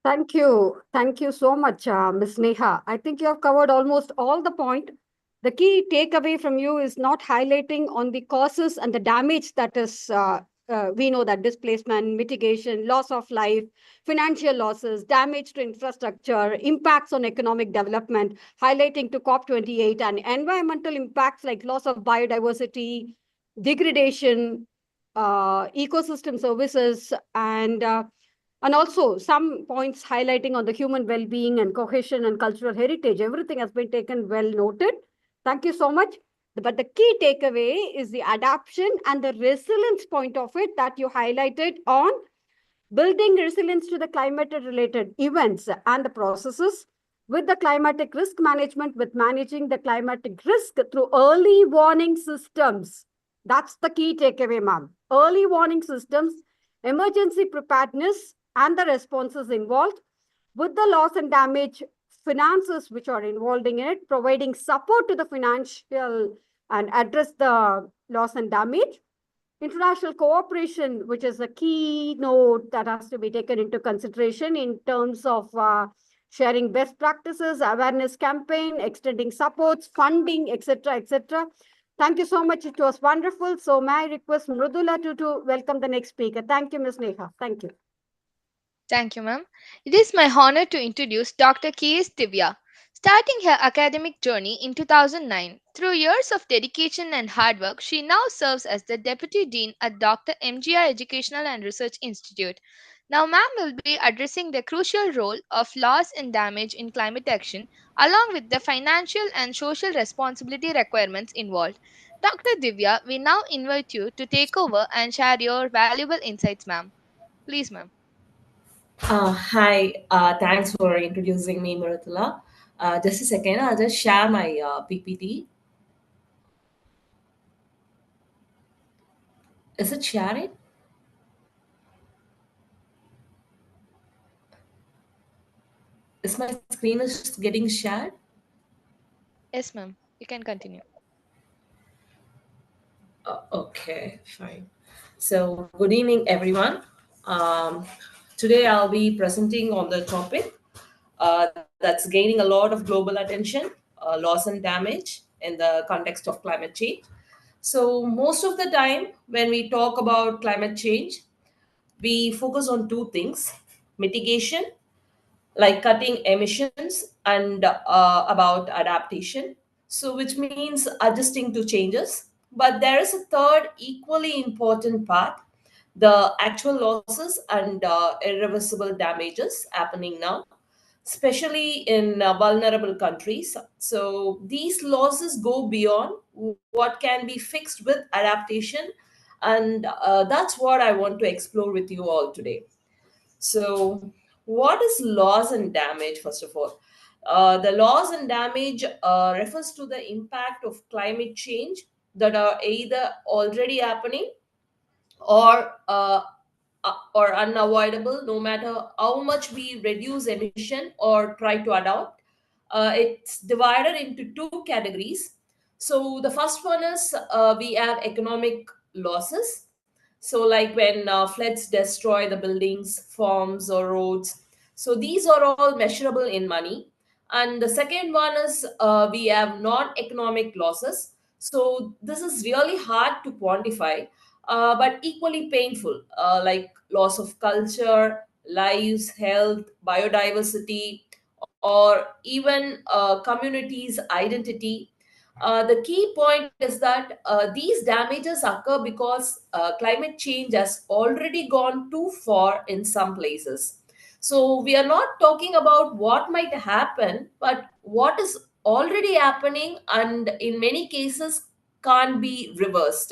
A: Thank you. Thank you so much, Ms. Neha. I think you have covered almost all the point. The key takeaway from you is not highlighting on the causes and the damage that is, we know that displacement, mitigation, loss of life, financial losses, damage to infrastructure, impacts on economic development, highlighting to COP28 and environmental impacts like loss of biodiversity, degradation, ecosystem services, and also some points highlighting on the human well-being and cohesion and cultural heritage. Everything has been taken well noted. Thank you so much. But the key takeaway is the adaptation and the resilience point of it that you highlighted on building resilience to the climate-related events and the processes with the climatic risk management, with managing the climatic risk through early warning systems. That's the key takeaway, ma'am. Early warning systems, emergency preparedness, and the responses involved with the loss and damage finances which are involved in it, providing support to the financial and address the loss and damage. International cooperation, which is a key note that has to be taken into consideration in terms of sharing best practices, awareness campaign, extending supports, funding, etc., etc. Thank you so much. It was wonderful. So may I request Mridula to welcome the next speaker. Thank you, Ms. Neha. Thank you.
D: Thank you, ma'am. It is my honor to introduce Dr. K.S. Divya. Starting her academic journey in 2009, through years of dedication and hard work, she now serves as the Deputy Dean at Dr. MGR Educational and Research Institute. Now, ma'am will be addressing the crucial role of loss and damage in climate action, along with the financial and social responsibility requirements involved. Dr. Divya, we now invite you to take over and share your valuable insights, ma'am. Please, ma'am.
G: Hi, thanks for introducing me, Maratula. Just a second, I'll just share my PPT. Is it sharing? Is my screen is getting shared?
D: Yes, ma'am. You can continue.
G: Okay, fine. So, good evening, everyone. Today I'll be presenting on the topic that's gaining a lot of global attention, loss and damage in the context of climate change. So, most of the time when we talk about climate change, we focus on two things: mitigation like cutting emissions and about adaptation, so which means adjusting to changes. But there is a third equally important part, the actual losses and irreversible damages happening now, especially in vulnerable countries. So these losses go beyond what can be fixed with adaptation, and that's what I want to explore with you all today. So, what is loss and damage, first of all? The loss and damage refers to the impact of climate change that are either already happening or or unavoidable, no matter how much we reduce emission or try to adapt. It's divided into two categories. So the first one is we have economic losses. So like when floods destroy the buildings, farms, or roads. So these are all measurable in money. And the second one is we have non-economic losses. So this is really hard to quantify, but equally painful, like loss of culture, lives, health, biodiversity, or even communities' identity. The key point is that these damages occur because climate change has already gone too far in some places. So we are not talking about what might happen, but what is already happening and in many cases can't be reversed.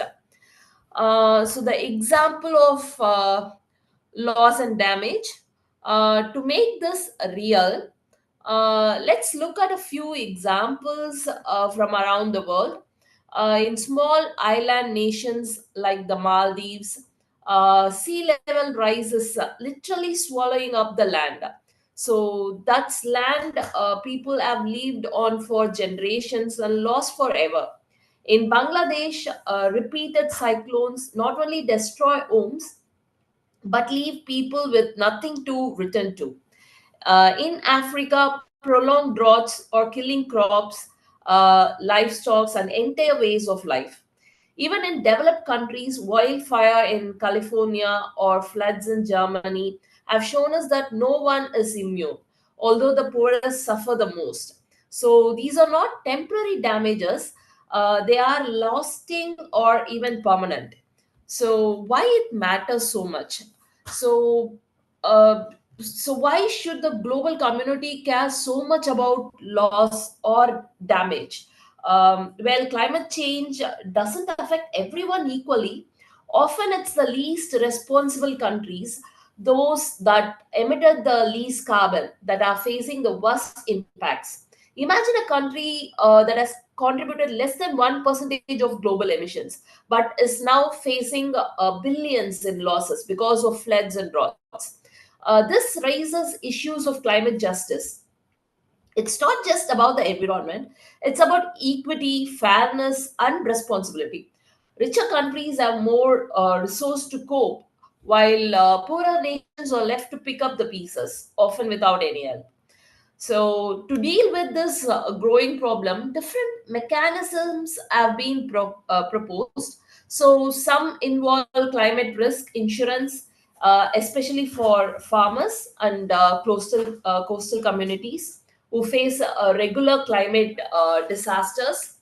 G: So the example of loss and damage, to make this real, let's look at a few examples from around the world. In small island nations like the Maldives, sea level rise is literally swallowing up the land. So that's land people have lived on for generations and lost forever. In Bangladesh, repeated cyclones not only destroy homes but leave people with nothing to return to. In Africa, prolonged droughts are killing crops, livestock, and entire ways of life. Even in developed countries, wildfire in California or floods in Germany have shown us that no one is immune, although the poorest suffer the most. So these are not temporary damages, they are lasting or even permanent. So why it matters so much? So uh, so why should the global community care so much about loss or damage? Well, climate change doesn't affect everyone equally. Often it's the least responsible countries, those that emitted the least carbon, that are facing the worst impacts. Imagine a country that has contributed less than 1% of global emissions, but is now facing billions in losses because of floods and droughts. This raises issues of climate justice. It's not just about the environment, it's about equity, fairness, and responsibility. Richer countries have more resource to cope, while poorer nations are left to pick up the pieces, often without any help. So, to deal with this growing problem, different mechanisms have been proposed. So, some involve climate risk insurance, especially for farmers and coastal communities who face regular climate disasters.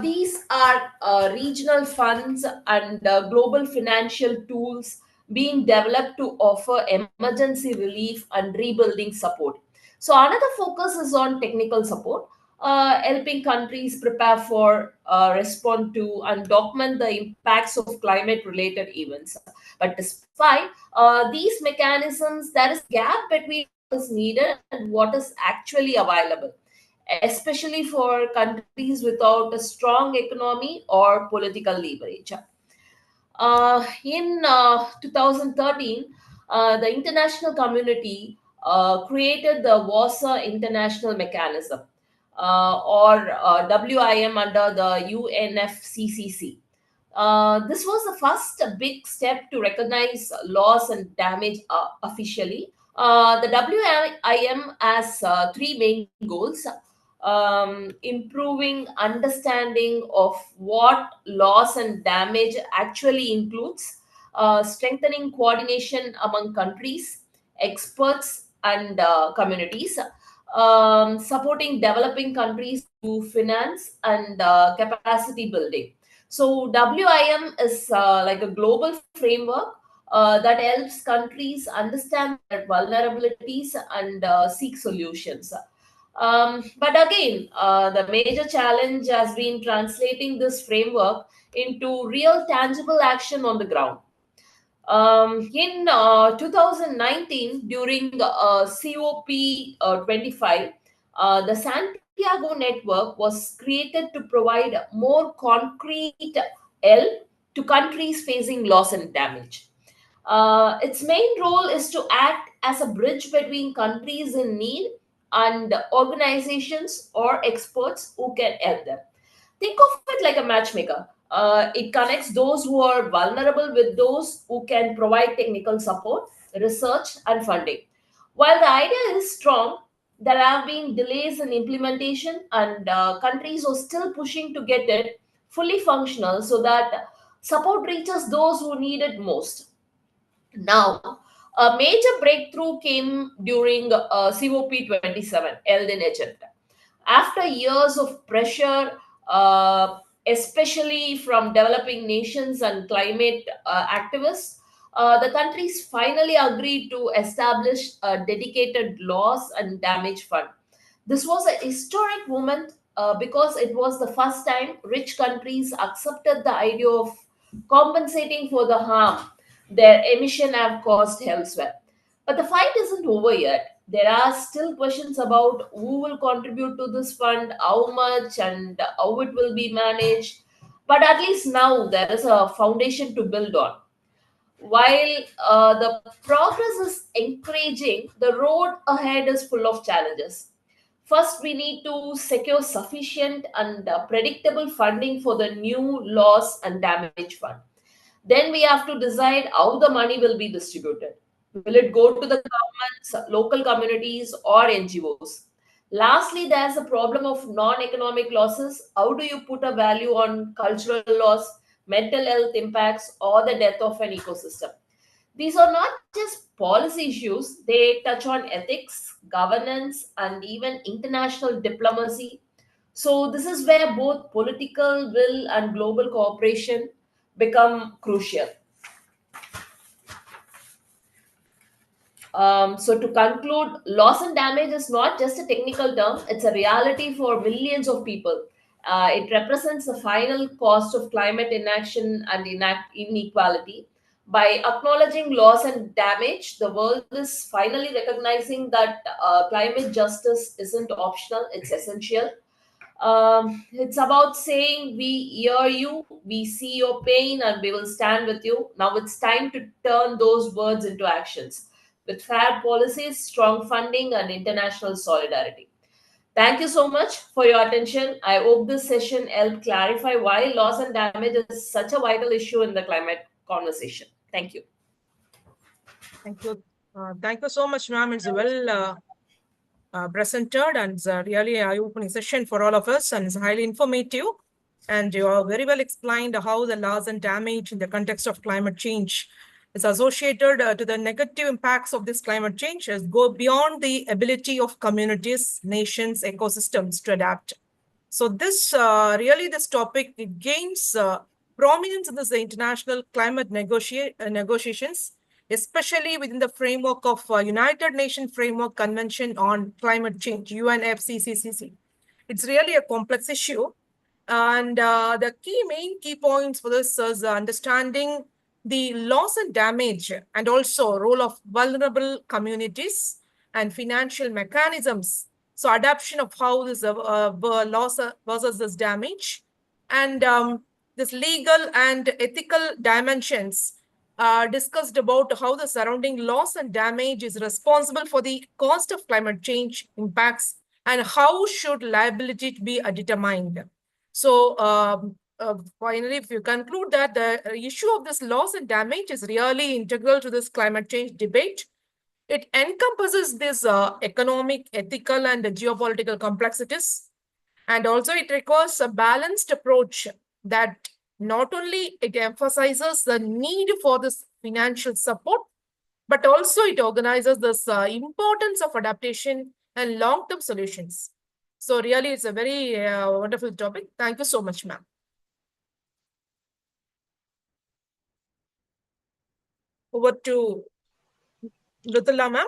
G: These are regional funds and global financial tools being developed to offer emergency relief and rebuilding support. So, another focus is on technical support, helping countries prepare for, respond to, and document the impacts of climate related events. But despite these mechanisms, there is gap between what is needed and what is actually available, especially for countries without a strong economy or political leverage. In 2013, the international community created the WASA International Mechanism, or WIM under the UNFCCC. This was the first big step to recognize loss and damage officially. The WIM has three main goals: improving understanding of what loss and damage actually includes, strengthening coordination among countries, experts, and communities, supporting developing countries through finance and capacity building. So, WIM is like a global framework that helps countries understand their vulnerabilities and seek solutions. But again, the major challenge has been translating this framework into real tangible action on the ground. In 2019, during COP25, the Santiago Network was created to provide more concrete help to countries facing loss and damage. Its main role is to act as a bridge between countries in need and organizations or experts who can help them. Think of it like a matchmaker. It connects those who are vulnerable with those who can provide technical support, research, and funding. While the idea is strong, there have been delays in implementation, and countries are still pushing to get it fully functional so that support reaches those who need it most. Now, a major breakthrough came during COP27 held in Egypt. After years of pressure, especially from developing nations and climate activists, the countries finally agreed to establish a dedicated loss and damage fund. This was a historic moment because it was the first time rich countries accepted the idea of compensating for the harm their emission have caused elsewhere. But the fight isn't over yet. There are still questions about who will contribute to this fund, how much, and how it will be managed. But at least now there is a foundation to build on. While the progress is encouraging, the road ahead is full of challenges. First, we need to secure sufficient and predictable funding for the new loss and damage fund. Then we have to decide how the money will be distributed. Will it go to the governments, local communities, or NGOs? Lastly, there's a problem of non economic losses. How do you put a value on cultural loss, mental health impacts, or the death of an ecosystem? These are not just policy issues, they touch on ethics, governance, and even international diplomacy. So, this is where both political will and global cooperation become crucial. So, to conclude, loss and damage is not just a technical term, it's a reality for millions of people. It represents the final cost of climate inaction and inequality. By acknowledging loss and damage, the world is finally recognizing that climate justice isn't optional, it's essential. It's about saying we hear you, we see your pain, and we will stand with you. Now it's time to turn those words into actions with fair policies, strong funding, and international solidarity. Thank you so much for your attention. I hope this session helped clarify why loss and damage is such a vital issue in the climate conversation. Thank you.
H: Thank you. Thank you so much, ma'am. It's well presented and it's a really eye-opening session for all of us, and it's highly informative. And you have very well explained how the loss and damage in the context of climate change is associated to the negative impacts of this climate change as go beyond the ability of communities, nations, ecosystems to adapt. So this this topic, it gains prominence in this international climate negotiations, especially within the framework of United Nations Framework Convention on Climate Change, UNFCCC. It's really a complex issue. And the main key points for this is understanding the loss and damage and also role of vulnerable communities and financial mechanisms. So adaptation of how this loss versus this damage, and this legal and ethical dimensions discussed about how the surrounding loss and damage is responsible for the cost of climate change impacts and how should liability be determined. So finally, if you conclude that the issue of this loss and damage is really integral to this climate change debate, it encompasses this economic, ethical, and geopolitical complexities. And also it requires a balanced approach that not only it emphasizes the need for this financial support, but also it organizes this importance of adaptation and long-term solutions. So really, it's a very wonderful topic. Thank you so much, ma'am. Over to Mridula, ma'am.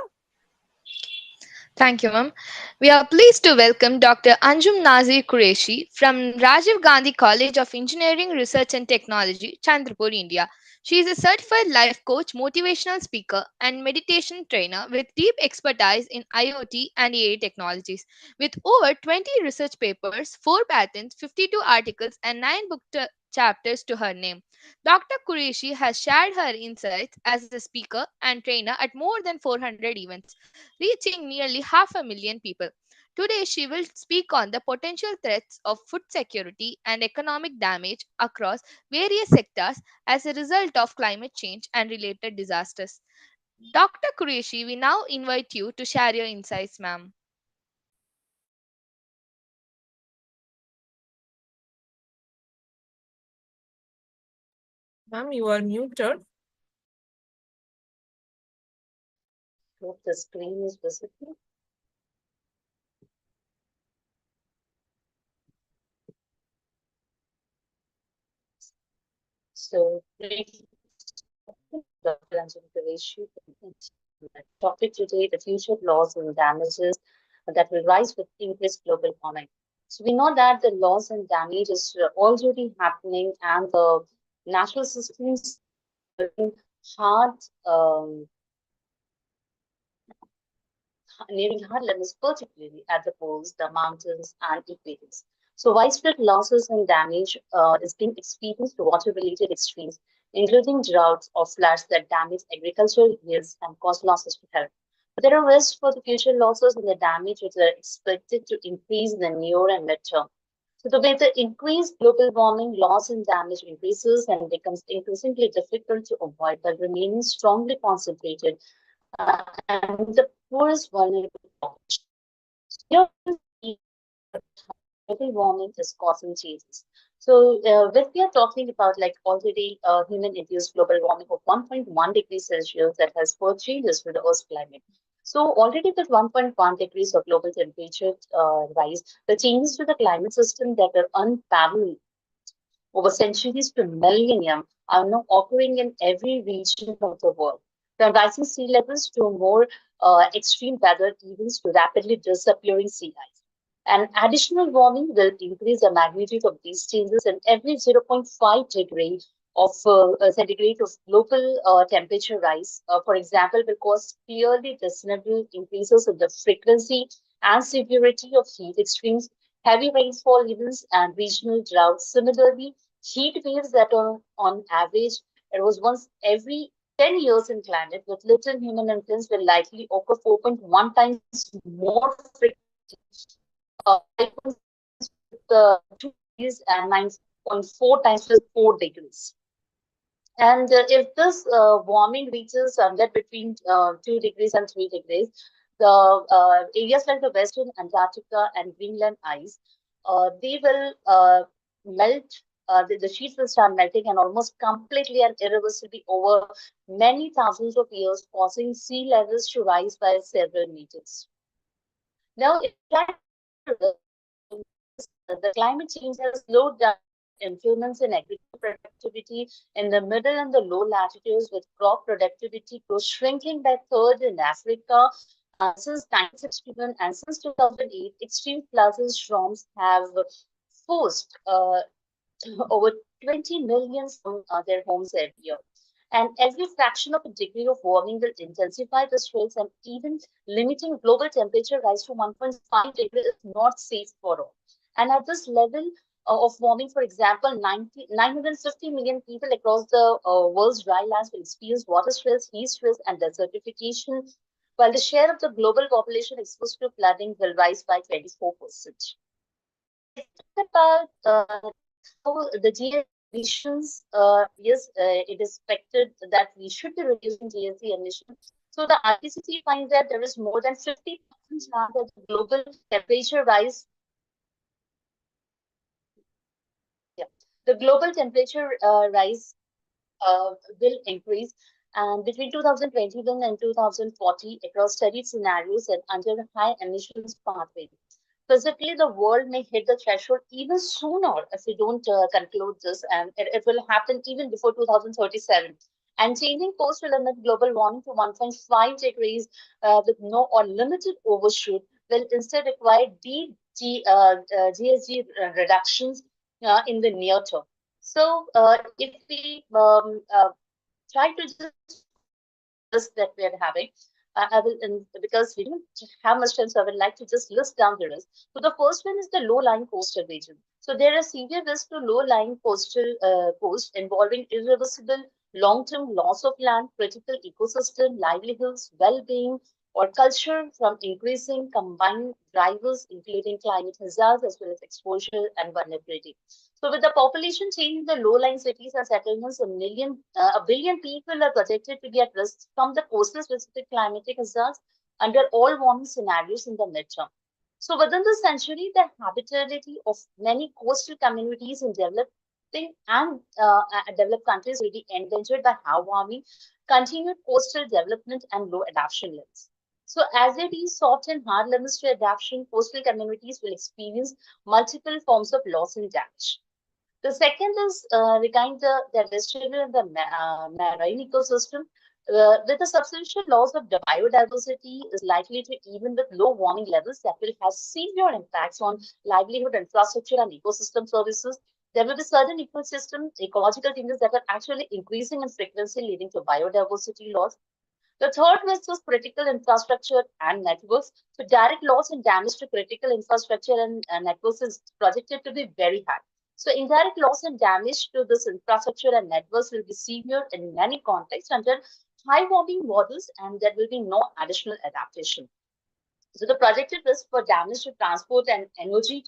D: Thank you, ma'am. We are pleased to welcome Dr. Anjum Nazir Qureshi from Rajiv Gandhi College of Engineering, Research and Technology, Chandrapur, India. She is a certified life coach, motivational speaker, and meditation trainer with deep expertise in IoT and AI technologies. With over 20 research papers, 4 patents, 52 articles, and 9 chapters to her name, Dr. Qureshi has shared her insights as a speaker and trainer at more than 400 events, reaching nearly 500,000 people. Today, she will speak on the potential threats of food security and economic damage across various sectors as a result of climate change and related disasters. Dr. Qureshi, we now invite you to share your insights, ma'am.
H: Ma'am, you are muted.
I: Hope the screen is visible. So, Dr. Anjali Qureshi, topic today, the future laws and damages that will rise with increased global warming. So we know that the loss and damage is already happening, and the natural systems are hard, nearing hard limits, particularly at the poles, the mountains, and equators. So widespread losses and damage is being experienced to water-related extremes, including droughts or floods that damage agricultural yields and cause losses to health. But there are risks for the future losses and the damage which are expected to increase in the near and midterm. So with the increased global warming, loss and damage increases and becomes increasingly difficult to avoid while remaining strongly concentrated and the poorest vulnerable population. Here, global warming is causing changes. So when we are talking about like already human-induced global warming of 1.1 degrees Celsius that has caused changes to the Earth's climate. So already with 1.1 degrees of global temperature rise, the changes to the climate system that are unparalleled over centuries to millennium are now occurring in every region of the world. From rising sea levels to more extreme weather events to rapidly disappearing sea ice. And additional warming will increase the magnitude of these changes, and every 0.5 degree of centigrade of global temperature rise, for example, will cause clearly discernible increases in the frequency and severity of heat extremes, heavy rainfall events, and regional droughts. Similarly, heat waves that on average, it was once every 10 years in climate with little human influence will likely occur 4.1 times more frequently, 2 degrees and 9.4 times with 4 degrees. And if this warming reaches somewhere between 2 degrees and 3 degrees, the areas like the Western Antarctica and Greenland ice, they will melt, the sheets will start melting and almost completely and irreversibly over many thousands of years, causing sea levels to rise by several meters. Now, the climate change has slowed down improvements in agricultural productivity in the middle and the low latitudes, with crop productivity shrinking by third in Africa. Since 1961 and since 2008, extreme floods and storms have forced over 20 million from their homes every year. And every fraction of a degree of warming will intensify the stress, and even limiting global temperature rise to 1.5 degrees is not safe for all. And at this level of warming, for example, 950 million people across the world's dry lands will experience water stress, heat stress, and desertification, while the share of the global population exposed to flooding will rise by 24%. About how the GHG emissions, yes, it is expected that we should be reducing GHG emissions. So the IPCC finds that there is more than 50% chance that the global temperature rise. Yeah, the global temperature rise will increase, And between 2021 and 2040, across studied scenarios and under a high emissions pathway, physically the world may hit the threshold even sooner if we don't conclude this, and it will happen even before 2037. And changing course will limit global warming to 1.5 degrees with no or limited overshoot will instead require deep GHG reductions in the near term. So if we try to just list that we are having, I will, because we don't have much time, so I would like to just list down the risks. So the first one is the low-lying coastal region. So there are severe risks to low-lying coastal coast involving irreversible long-term loss of land, critical ecosystem, livelihoods, well-being, or culture from increasing combined drivers, including climate hazards as well as exposure and vulnerability. So with the population change in the low-lying cities and settlements, a billion people are projected to be at risk from the coastal specific climatic hazards under all warming scenarios in the midterm. So within the century, the habitability of many coastal communities in developing and developed countries will be endangered by high warming, continued coastal development, and low adaptation levels. So as they reach soft and hard limits to adaptation, coastal communities will experience multiple forms of loss and damage. The second is regarding the terrestrial and the marine ecosystem. With the substantial loss of the biodiversity is likely to, even with low warming levels, that will have severe impacts on livelihood, infrastructure, and ecosystem services. There will be certain ecosystem ecological changes that are actually increasing in frequency, leading to biodiversity loss. The third risk is critical infrastructure and networks. So direct loss and damage to critical infrastructure and networks is projected to be very high. So indirect loss and damage to this infrastructure and networks will be severe in many contexts under high warming models, and there will be no additional adaptation. So the projected risk for damage to transport and energy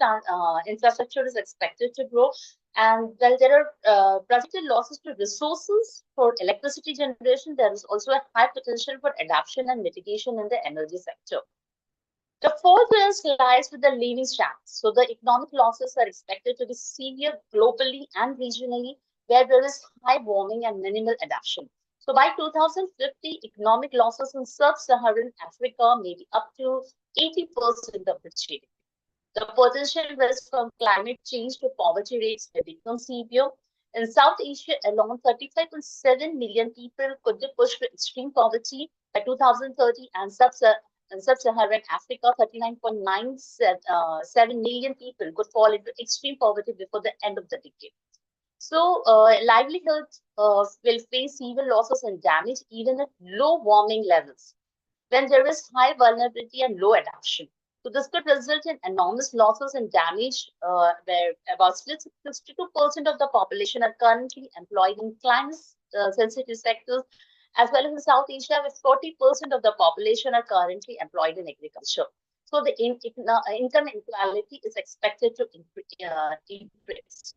I: infrastructure is expected to grow. And while there are projected losses to resources for electricity generation, there is also a high potential for adaptation and mitigation in the energy sector. The fourth risk lies with the living standards. So the economic losses are expected to be severe globally and regionally, where there is high warming and minimal adaptation. So by 2050, economic losses in sub-Saharan Africa may be up to 80% of the GDP. The potential risk from climate change to poverty rates may become severe. In South Asia alone, 35.7 million people could be pushed to extreme poverty by 2030, and Sub-Saharan Africa, 39.97 million people could fall into extreme poverty before the end of the decade. So livelihood will face severe losses and damage even at low warming levels, when there is high vulnerability and low adaptation. So this could result in enormous losses and damage, where about 62% of the population are currently employed in climate-sensitive sectors, as well as in South Asia, with 40% of the population are currently employed in agriculture. So the income inequality is expected to increase.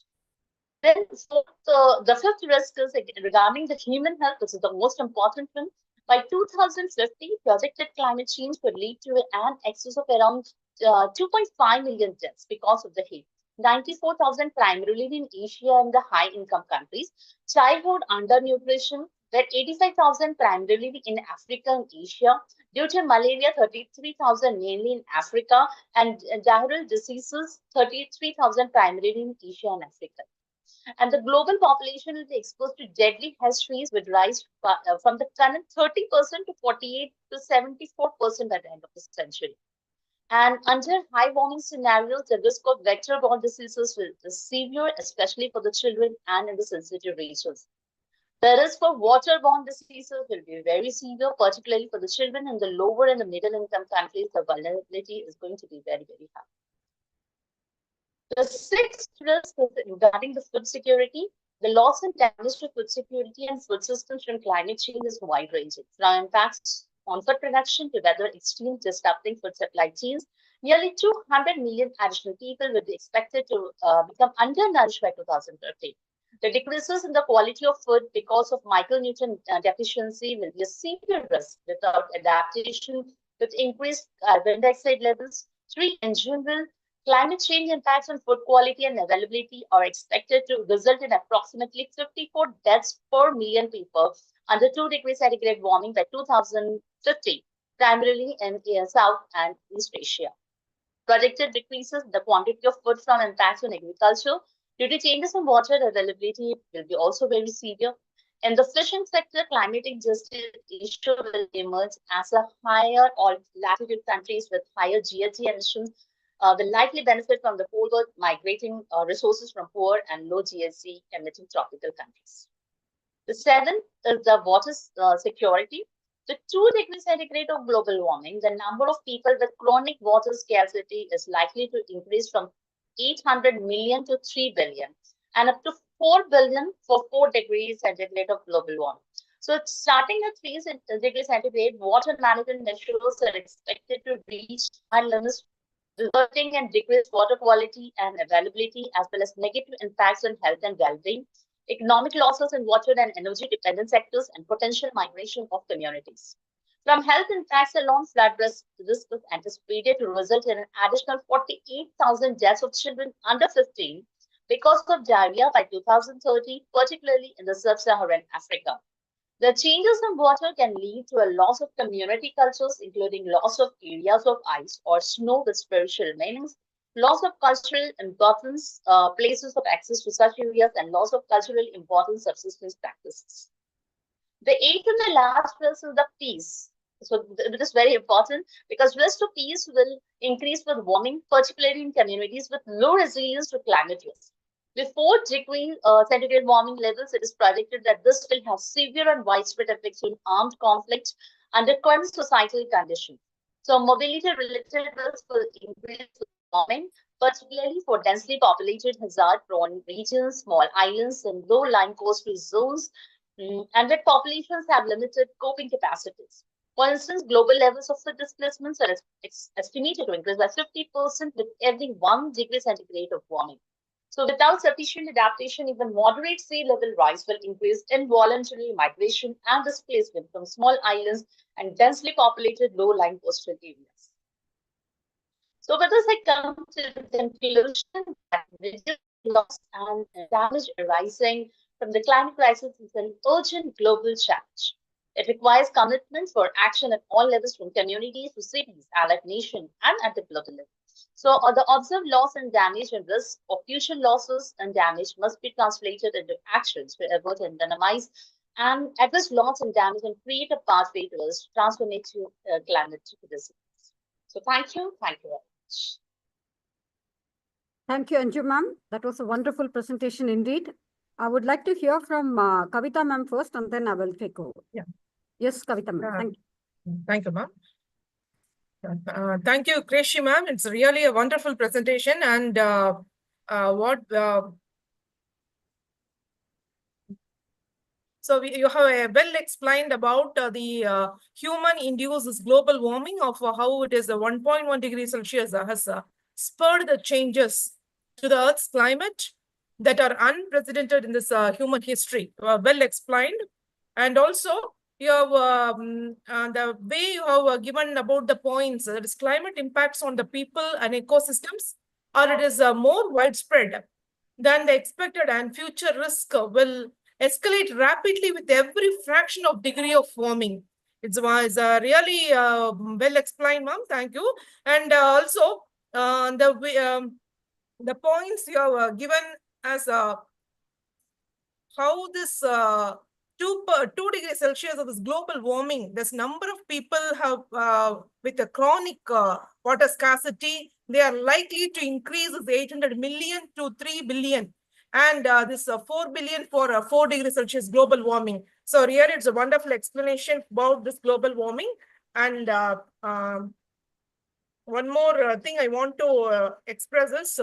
I: Then the fifth risk is regarding the human health, which is the most important one. By 2050, projected climate change could lead to an excess of around 2.5 million deaths because of the heat. 94,000 primarily in Asia and the high-income countries. Childhood undernutrition, where 85,000 primarily in Africa and Asia. Due to malaria, 33,000 mainly in Africa. And diarrheal diseases, 33,000 primarily in Asia and Africa. And the global population will be exposed to deadly health risks, would rise from the current 30% to 48 to 74% at the end of the century. And under high warming scenarios, the risk of vector-borne diseases will be severe, especially for the children and in the sensitive regions. The risk for waterborne diseases will be very severe, particularly for the children in the lower and the middle income countries. The vulnerability is going to be very, very high. The sixth risk is regarding the food security. The loss and damage to food security and food systems from climate change is wide-ranging, from impacts on food production to weather extremes disrupting food supply chains. Nearly 200 million additional people will be expected to become undernourished by 2030. The decreases in the quality of food because of micronutrient deficiency will be a severe risk without adaptation, with increased carbon dioxide levels. In general, climate change impacts on food quality and availability are expected to result in approximately 54 deaths per million people under 2 degrees centigrade warming by 2050, primarily in South and East Asia. Projected decreases in the quantity of food from impacts on agriculture due to changes in water availability will be also very severe. In the fishing sector, climatic justice issue will emerge as a higher or latitude countries with higher GHG emissions will likely benefit from the poleward migrating resources from poor and low GHG emitting tropical countries. The seventh is the water security. The 2 degrees centigrade of global warming, the number of people with chronic water scarcity is likely to increase from 800 million to 3 billion and up to 4 billion for 4 degrees centigrade of global warming. So starting at 3 degrees centigrade, water management measures are expected to reach high limits, resulting in decreased water quality and availability, as well as negative impacts on health and well-being, economic losses in water and energy-dependent sectors, and potential migration of communities. From health impacts alone, flood risk is anticipated to result in an additional 48,000 deaths of children under 15 because of diarrhea by 2030, particularly in the sub-Saharan Africa. The changes in water can lead to a loss of community cultures, including loss of areas of ice or snow with spiritual meanings, loss of cultural importance, places of access to such areas, and loss of cultural importance subsistence practices. The eighth and the last risk is the peace. So it is very important because risk to peace will increase with warming, particularly in communities with low resilience to climate risk. With 4 degrees centigrade warming levels, it is predicted that this will have severe and widespread effects on armed conflict under current societal conditions. So mobility-related risks will increase with warming, particularly for densely populated hazard-prone regions, small islands, and low-lying coastal zones, and where populations have limited coping capacities. For instance, global levels of food displacements are estimated to increase by 50% with every 1 degree centigrade of warming. So without sufficient adaptation, even moderate sea level rise will increase involuntary migration and displacement from small islands and densely populated low-lying coastal areas. So with this, I come to the conclusion that reduced loss and damage arising from the climate crisis is an urgent global challenge. It requires commitment for action at all levels, from communities to cities, allied nations, and at the global level. So the observed loss and damage and risk of future losses and damage must be translated into actions to avert and minimize and address loss and damage and create a pathway towards transformative climate resilience. So thank you very much.
A: Thank you, Anju ma'am. That was a wonderful presentation indeed. I would like to hear from Kavita ma'am first, and then I will take over.
H: Yeah.
A: Yes, Kavita ma'am. Thank you.
H: Thank you, ma'am. Thank you, Kreshi ma'am. It's really a wonderful presentation. And so you have well explained about the human-induced global warming of how it is 1.1 degrees Celsius has spurred the changes to the Earth's climate that are unprecedented in this human history. Well explained. And also, you have the way you have given about the points, that is climate impacts on the people and ecosystems, or it is more widespread than the expected, and future risk will escalate rapidly with every fraction of degree of warming. It was really well explained, ma'am. Thank you. And also the points you have given as how this 2 degrees Celsius of this global warming, this number of people have with a chronic water scarcity, they are likely to increase as 800 million to 3 billion. And this 4 billion for 4 degrees Celsius global warming. So really, it's a wonderful explanation about this global warming. And one more thing I want to express is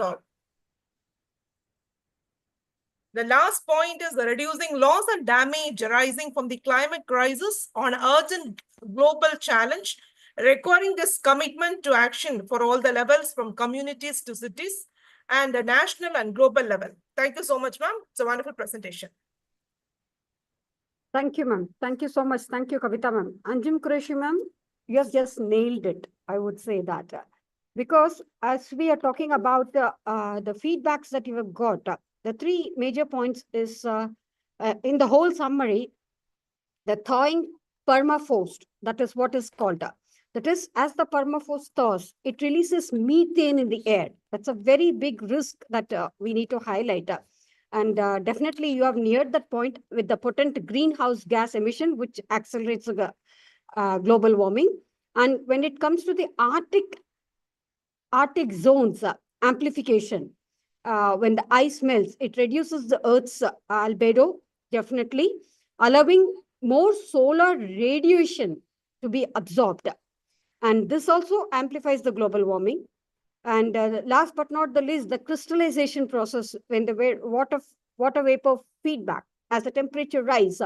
H: the last point is the reducing loss and damage arising from the climate crisis on urgent global challenge, requiring this commitment to action for all the levels, from communities to cities, and the national and global level. Thank you so much, ma'am. It's a wonderful presentation.
A: Thank you, ma'am. Thank you so much. Thank you, Kavita ma'am. Anjum Qureshi ma'am, you have just nailed it. I would say that. Because as we are talking about the feedbacks that you have got, the 3 major points is in the whole summary, the thawing permafrost, that is what is called. That is, as the permafrost thaws, it releases methane in the air. That's a very big risk that we need to highlight. And definitely you have neared that point with the potent greenhouse gas emission, which accelerates global warming. And when it comes to the Arctic zones amplification, when the ice melts, it reduces the Earth's albedo, definitely, allowing more solar radiation to be absorbed. And this also amplifies the global warming. And last but not the least, the crystallization process, when the water vapor feedback, as the temperature rises,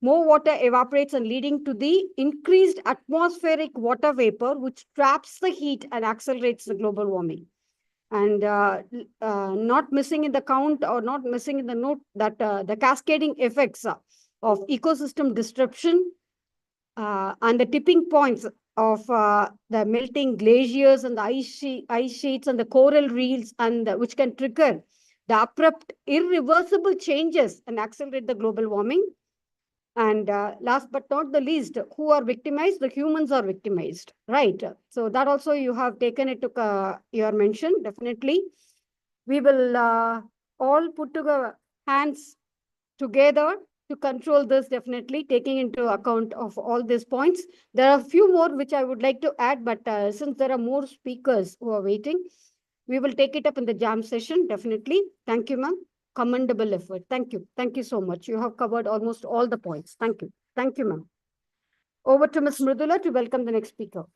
A: more water evaporates and leading to the increased atmospheric water vapor, which traps the heat and accelerates the global warming. And not missing in the count or not missing in the note that the cascading effects of ecosystem disruption and the tipping points of the melting glaciers and the ice sheets and the coral reefs, and which can trigger the abrupt, irreversible changes and accelerate the global warming. And last but not the least, who are victimized? The humans are victimized, right? So that also you have taken it to your mention. Definitely, we will all put together hands together to control this, definitely taking into account of all these points. There are a few more which I would like to add, but since there are more speakers who are waiting, we will take it up in the jam session, definitely. Thank you, ma'am. Commendable effort. Thank you. Thank you so much. You have covered almost all the points. Thank you. Thank you, ma'am. Over to Ms. Mridula to welcome the next speaker.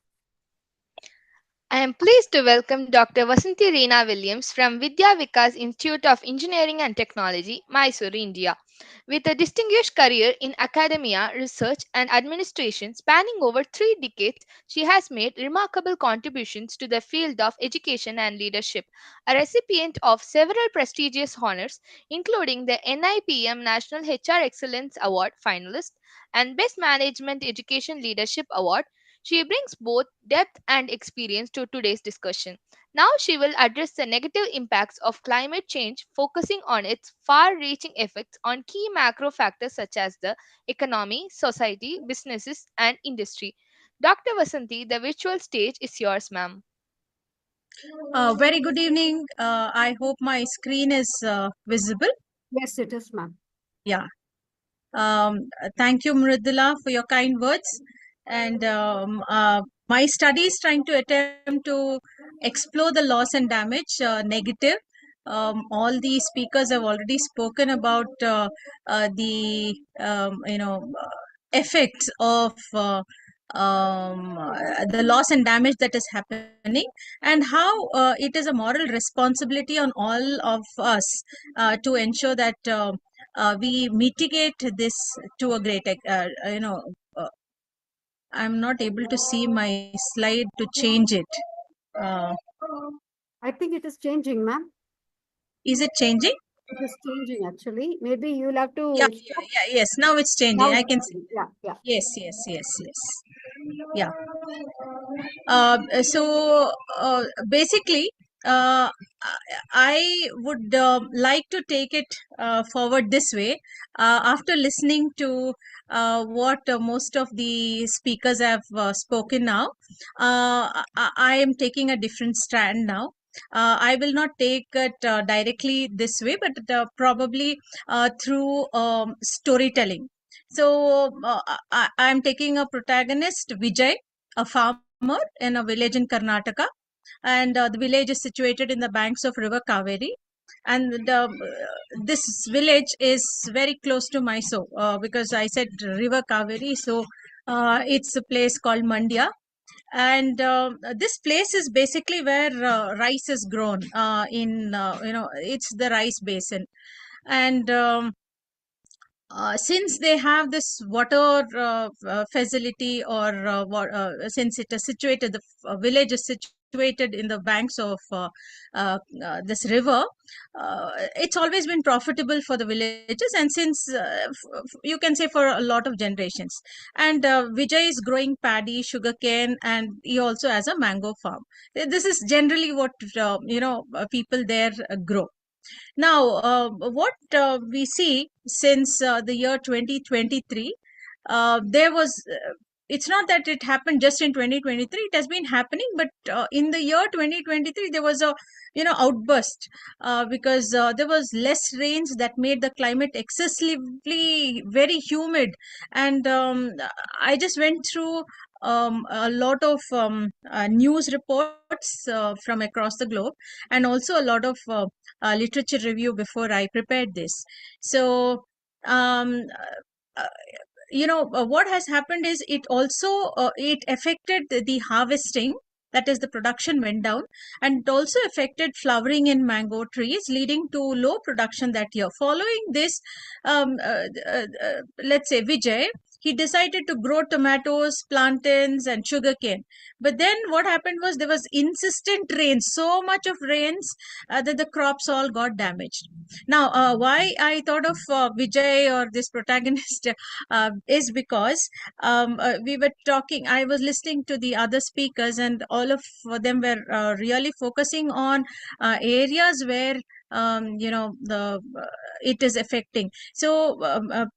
D: I am pleased to welcome Dr. Vasanthi Reena Williams from Vidya Vikas Institute of Engineering and Technology, Mysore, India. With a distinguished career in academia, research, and administration spanning over 3 decades, she has made remarkable contributions to the field of education and leadership. A recipient of several prestigious honors, including the NIPM National HR Excellence Award finalist and Best Management Education Leadership Award, she brings both depth and experience to today's discussion. Now she will address the negative impacts of climate change, focusing on its far reaching effects on key macro factors such as the economy, society, businesses, and industry. Dr. Vasanthi, the virtual stage is yours, ma'am.
C: Very good evening. I hope my screen is visible.
A: Yes, it is, ma'am.
C: Yeah. Thank you, Mridula, for your kind words. And my study is trying to attempt to explore the loss and damage negative. All the speakers have already spoken about the effects of the loss and damage that is happening, and how it is a moral responsibility on all of us to ensure that we mitigate this to a great I'm not able to see my slide to change it.
A: I think it is changing, ma'am.
C: Is it changing?
A: It is changing, actually. Maybe you'll have to...
C: Yes, now it's changing.
A: Now
C: I
A: it's
C: can see.
A: changing. Yeah.
C: Yeah. So basically, I would like to take it forward this way. After listening to what most of the speakers have spoken now, I am taking a different stand now. I will not take it directly this way, but probably through storytelling. So I'm taking a protagonist, Vijay, a farmer in a village in Karnataka, and the village is situated in the banks of River Kaveri. And this village is very close to Mysore because I said River Kaveri, so it's a place called Mandya. And this place is basically where rice is grown it's the rice basin. And since they have this water facility, or since it is situated, the village is situated in the banks of this river, it's always been profitable for the villages, and since you can say for a lot of generations. And Vijay is growing paddy, sugarcane, and he also has a mango farm. This is generally what people there grow. Now, what we see since the year 2023, there was it's not that it happened just in 2023, it has been happening, but in the year 2023 there was a outburst because there was less rains that made the climate excessively very humid. And I just went through a lot of news reports from across the globe, and also a lot of literature review before I prepared this. So um, uh, what has happened is it also it affected the harvesting, that is the production went down, and it also affected flowering in mango trees, leading to low production that year. Following this, let's say Vijay, he decided to grow tomatoes, plantains, and sugarcane. But then what happened was there was insistent rain, so much of rains that the crops all got damaged. Now, why I thought of Vijay or this protagonist is because we were talking, I was listening to the other speakers, and all of them were really focusing on areas where it is affecting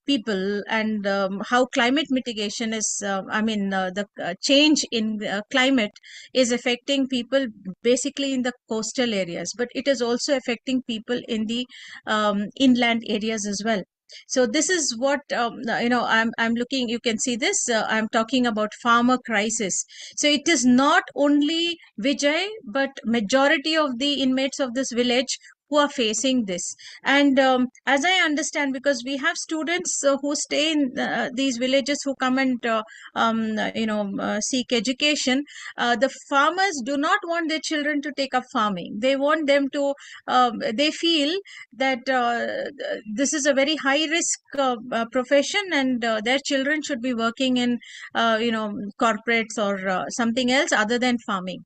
C: people, and how climate mitigation is the change in climate is affecting people basically in the coastal areas, but it is also affecting people in the inland areas as well. So this is what I'm looking. You can see this. I'm talking about farmer crisis. So it is not only Vijay, but majority of the inmates of this village who are facing this. And as I understand, because we have students who stay in these villages, who come and seek education, the farmers do not want their children to take up farming. They want them to. They feel that this is a very high risk profession, and their children should be working in corporates or something else other than farming.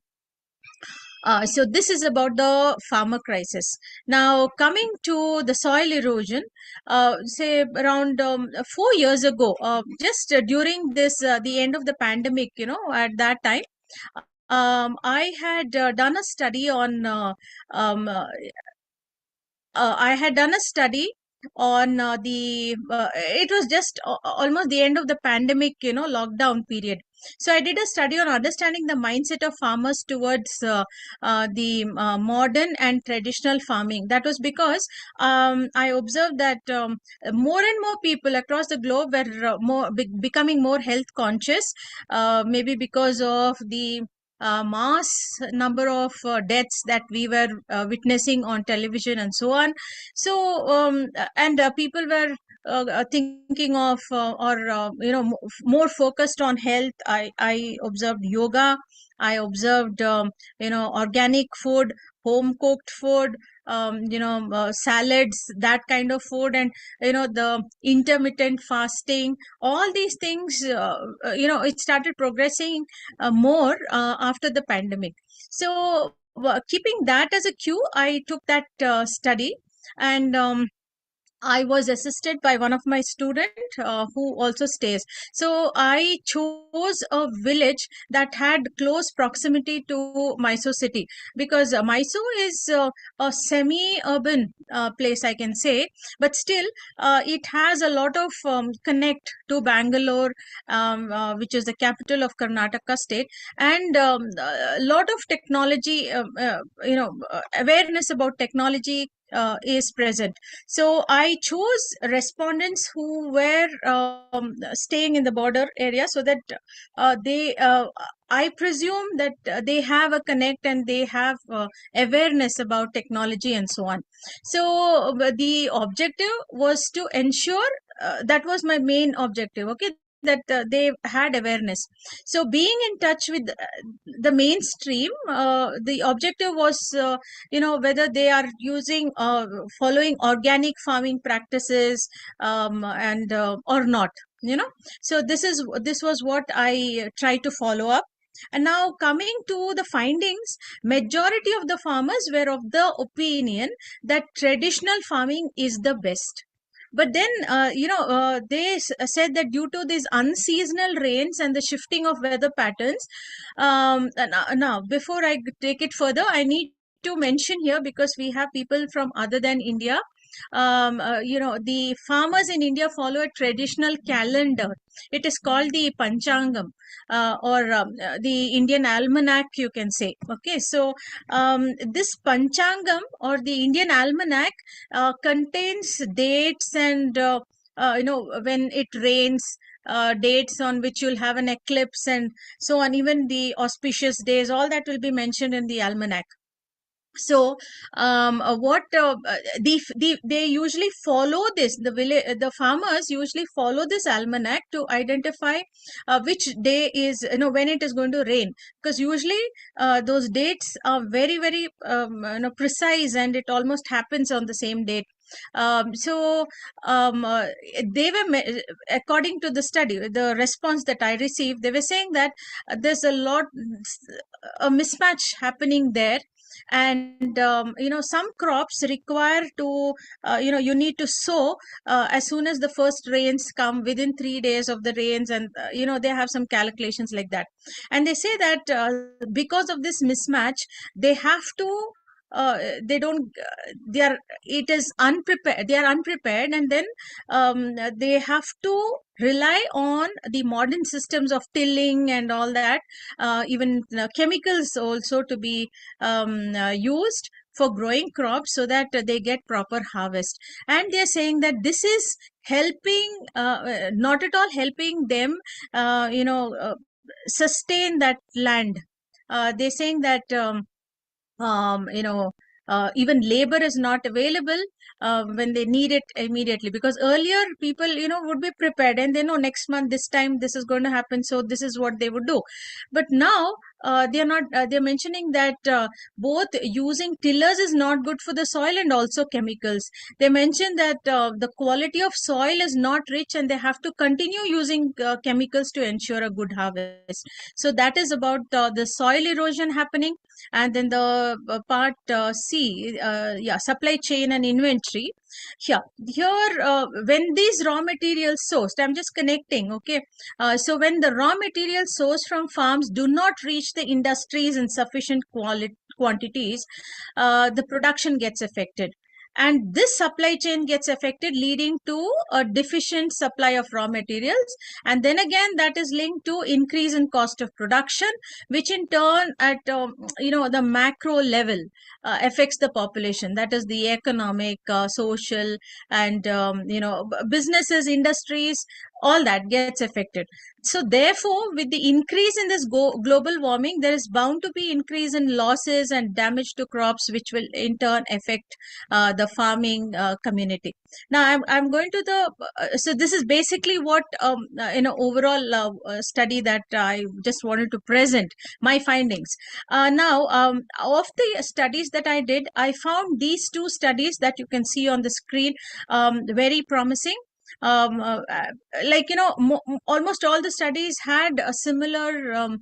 C: So this is about the farmer crisis. Now, coming to the soil erosion, say around 4 years ago, just during this the end of the pandemic, at that time, I had done a study on I had done a study on it was just almost the end of the pandemic, lockdown period. So I did a study on understanding the mindset of farmers towards the modern and traditional farming. That was because I observed that more and more people across the globe were becoming more health conscious, maybe because of the mass number of deaths that we were witnessing on television and so on. So and people were thinking of more focused on health. I observed yoga. I observed organic food, home cooked food, salads, that kind of food, and the intermittent fasting. All these things, it started progressing more after the pandemic. So keeping that as a cue, I took that study, and I was assisted by one of my students who also stays. So I chose a village that had close proximity to Mysore city, because Mysore is a semi-urban place, I can say, but still it has a lot of connect to Bangalore, which is the capital of Karnataka state, and a lot of technology, awareness about technology is present. So I chose respondents who were staying in the border area, so that I presume that they have a connect and they have awareness about technology and so on. So the objective was to ensure that was my main objective. Okay, that they had awareness. So being in touch with the mainstream, the objective was whether they are using following organic farming practices and or not. So this was what I tried to follow up. And now, coming to the findings, majority of the farmers were of the opinion that traditional farming is the best. But then, they said that due to these unseasonal rains and the shifting of weather patterns, now before I take it further, I need to mention here, because we have people from other than India, the farmers in India follow a traditional calendar. It is called the Panchangam, the Indian almanac, you can say. Okay, so this Panchangam or the Indian almanac contains dates and when it rains, dates on which you'll have an eclipse and so on, even the auspicious days, all that will be mentioned in the almanac. So they usually follow this, the farmers usually follow this almanac to identify which day is, when it is going to rain, because usually those dates are very, very precise, and it almost happens on the same date. They were, according to the study, the response that I received, they were saying that there's a mismatch happening there. And some crops require to you need to sow as soon as the first rains come, within 3 days of the rains, and they have some calculations like that. And they say that because of this mismatch, they have to they don't they are it is unprepared they are unprepared, and then they have to rely on the modern systems of tilling and all that, even chemicals also to be used for growing crops, so that they get proper harvest. And they're saying that this is helping, not at all helping them sustain that land. They're saying that even labor is not available when they need it immediately, because earlier people would be prepared, and they know next month this time this is going to happen, so this is what they would do. But now they're not they're mentioning that both using tillers is not good for the soil, and also chemicals. They mentioned that the quality of soil is not rich, and they have to continue using chemicals to ensure a good harvest. So that is about the soil erosion happening. And then the part C, supply chain and inventory. Here, when these raw materials sourced, I'm just connecting, okay? So when the raw materials sourced from farms do not reach the industries in sufficient quantities, the production gets affected. And this supply chain gets affected, leading to a deficient supply of raw materials. And then again, that is linked to increase in cost of production, which in turn at the macro level affects the population. That is the economic, social, and businesses, industries, all that gets affected. So therefore, with the increase in this global warming, there is bound to be increase in losses and damage to crops, which will in turn affect the farming community. Now I'm going to the so this is basically what overall study that I just wanted to present my findings. Now of the studies that I did, I found these two studies that you can see on the screen very promising. Almost all the studies had similar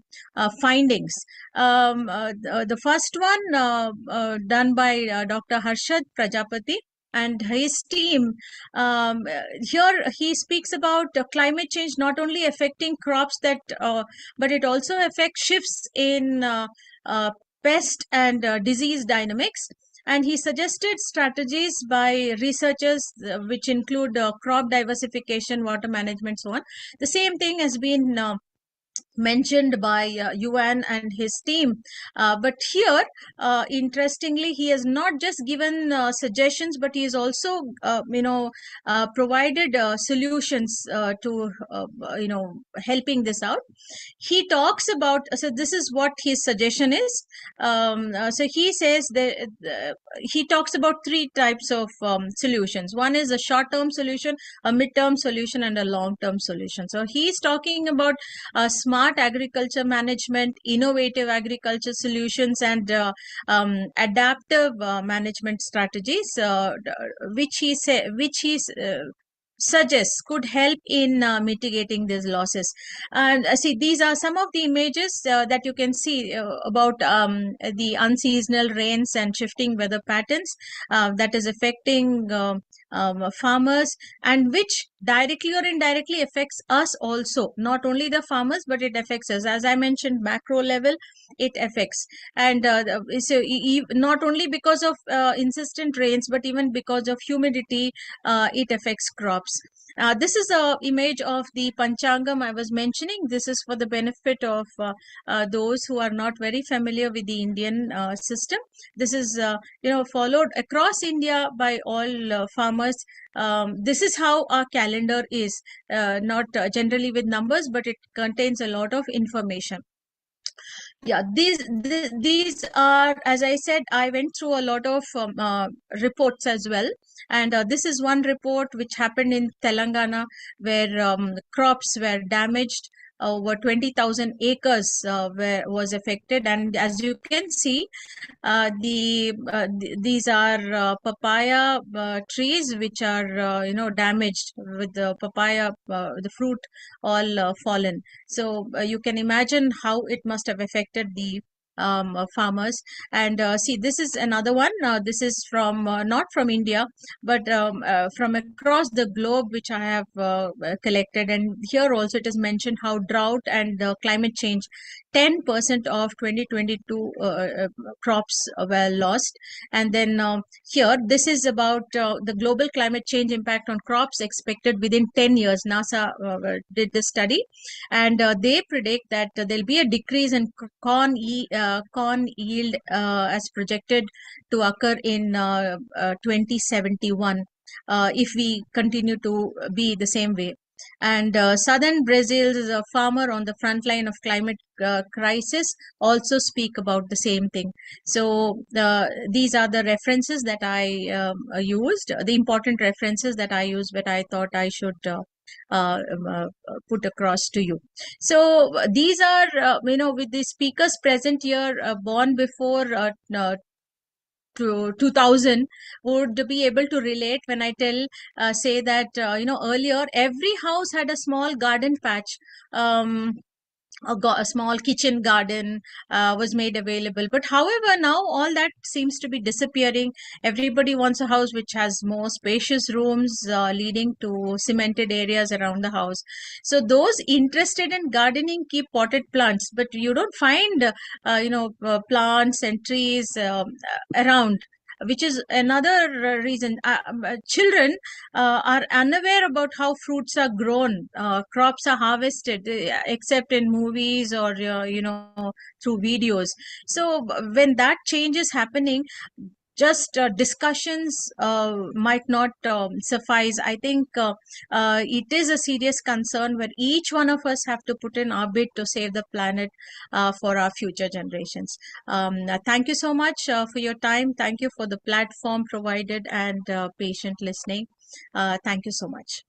C: findings. The first one done by Dr. Harshad Prajapati and his team. Here he speaks about climate change not only affecting crops but it also affects shifts in pest and disease dynamics. And he suggested strategies by researchers which include crop diversification, water management, so on. The same thing has been mentioned by Yuan and his team. But here, interestingly, he has not just given suggestions, but he has also, provided solutions to, helping this out. He talks about, so this is what his suggestion is. So he says that he talks about 3 types of solutions. One is a short-term solution, a mid-term solution, and a long-term solution. So he's talking about smart agriculture management, innovative agriculture solutions, and adaptive management strategies, which he suggests could help in mitigating these losses. And see, these are some of the images that you can see about the unseasonal rains and shifting weather patterns that is affecting farmers, and which directly or indirectly affects us also, not only the farmers, but it affects us. As I mentioned, macro level, it affects. And so not only because of insistent rains, but even because of humidity, it affects crops. This is a image of the Panchangam I was mentioning. This is for the benefit of those who are not very familiar with the Indian system. This is followed across India by all farmers. This is how our calendar is, not generally with numbers, but it contains a lot of information. Yeah, these are, as I said, I went through a lot of reports as well. And this is one report which happened in Telangana, where crops were damaged. Over 20,000 acres was affected. And as you can see, these are papaya trees which are damaged, with the papaya, the fruit all fallen. So you can imagine how it must have affected the farmers. And see, this is another one. This is from not from India, but from across the globe, which I have collected. And here also it is mentioned how drought and climate change, 10% of 2022 crops were lost. And then here, this is about the global climate change impact on crops expected within 10 years. NASA did this study, and they predict that there'll be a decrease in corn yield as projected to occur in 2071 if we continue to be the same way. And southern Brazil's farmer on the front line of climate crisis also speak about the same thing. So these are the references that I used, the important references that I used, but I thought I should put across to you. So these are, with the speakers present here, born before to 2000, would be able to relate when I say that earlier every house had a small garden patch. A small kitchen garden was made available. But however, now all that seems to be disappearing. Everybody wants a house which has more spacious rooms leading to cemented areas around the house. So those interested in gardening keep potted plants, but you don't find plants and trees around, which is another reason. Children are unaware about how fruits are grown, crops are harvested, except in movies or through videos. So when that change is happening, just discussions might not suffice. I think it is a serious concern where each one of us have to put in our bit to save the planet for our future generations. Thank you so much for your time. Thank you for the platform provided and patient listening. Thank you so much.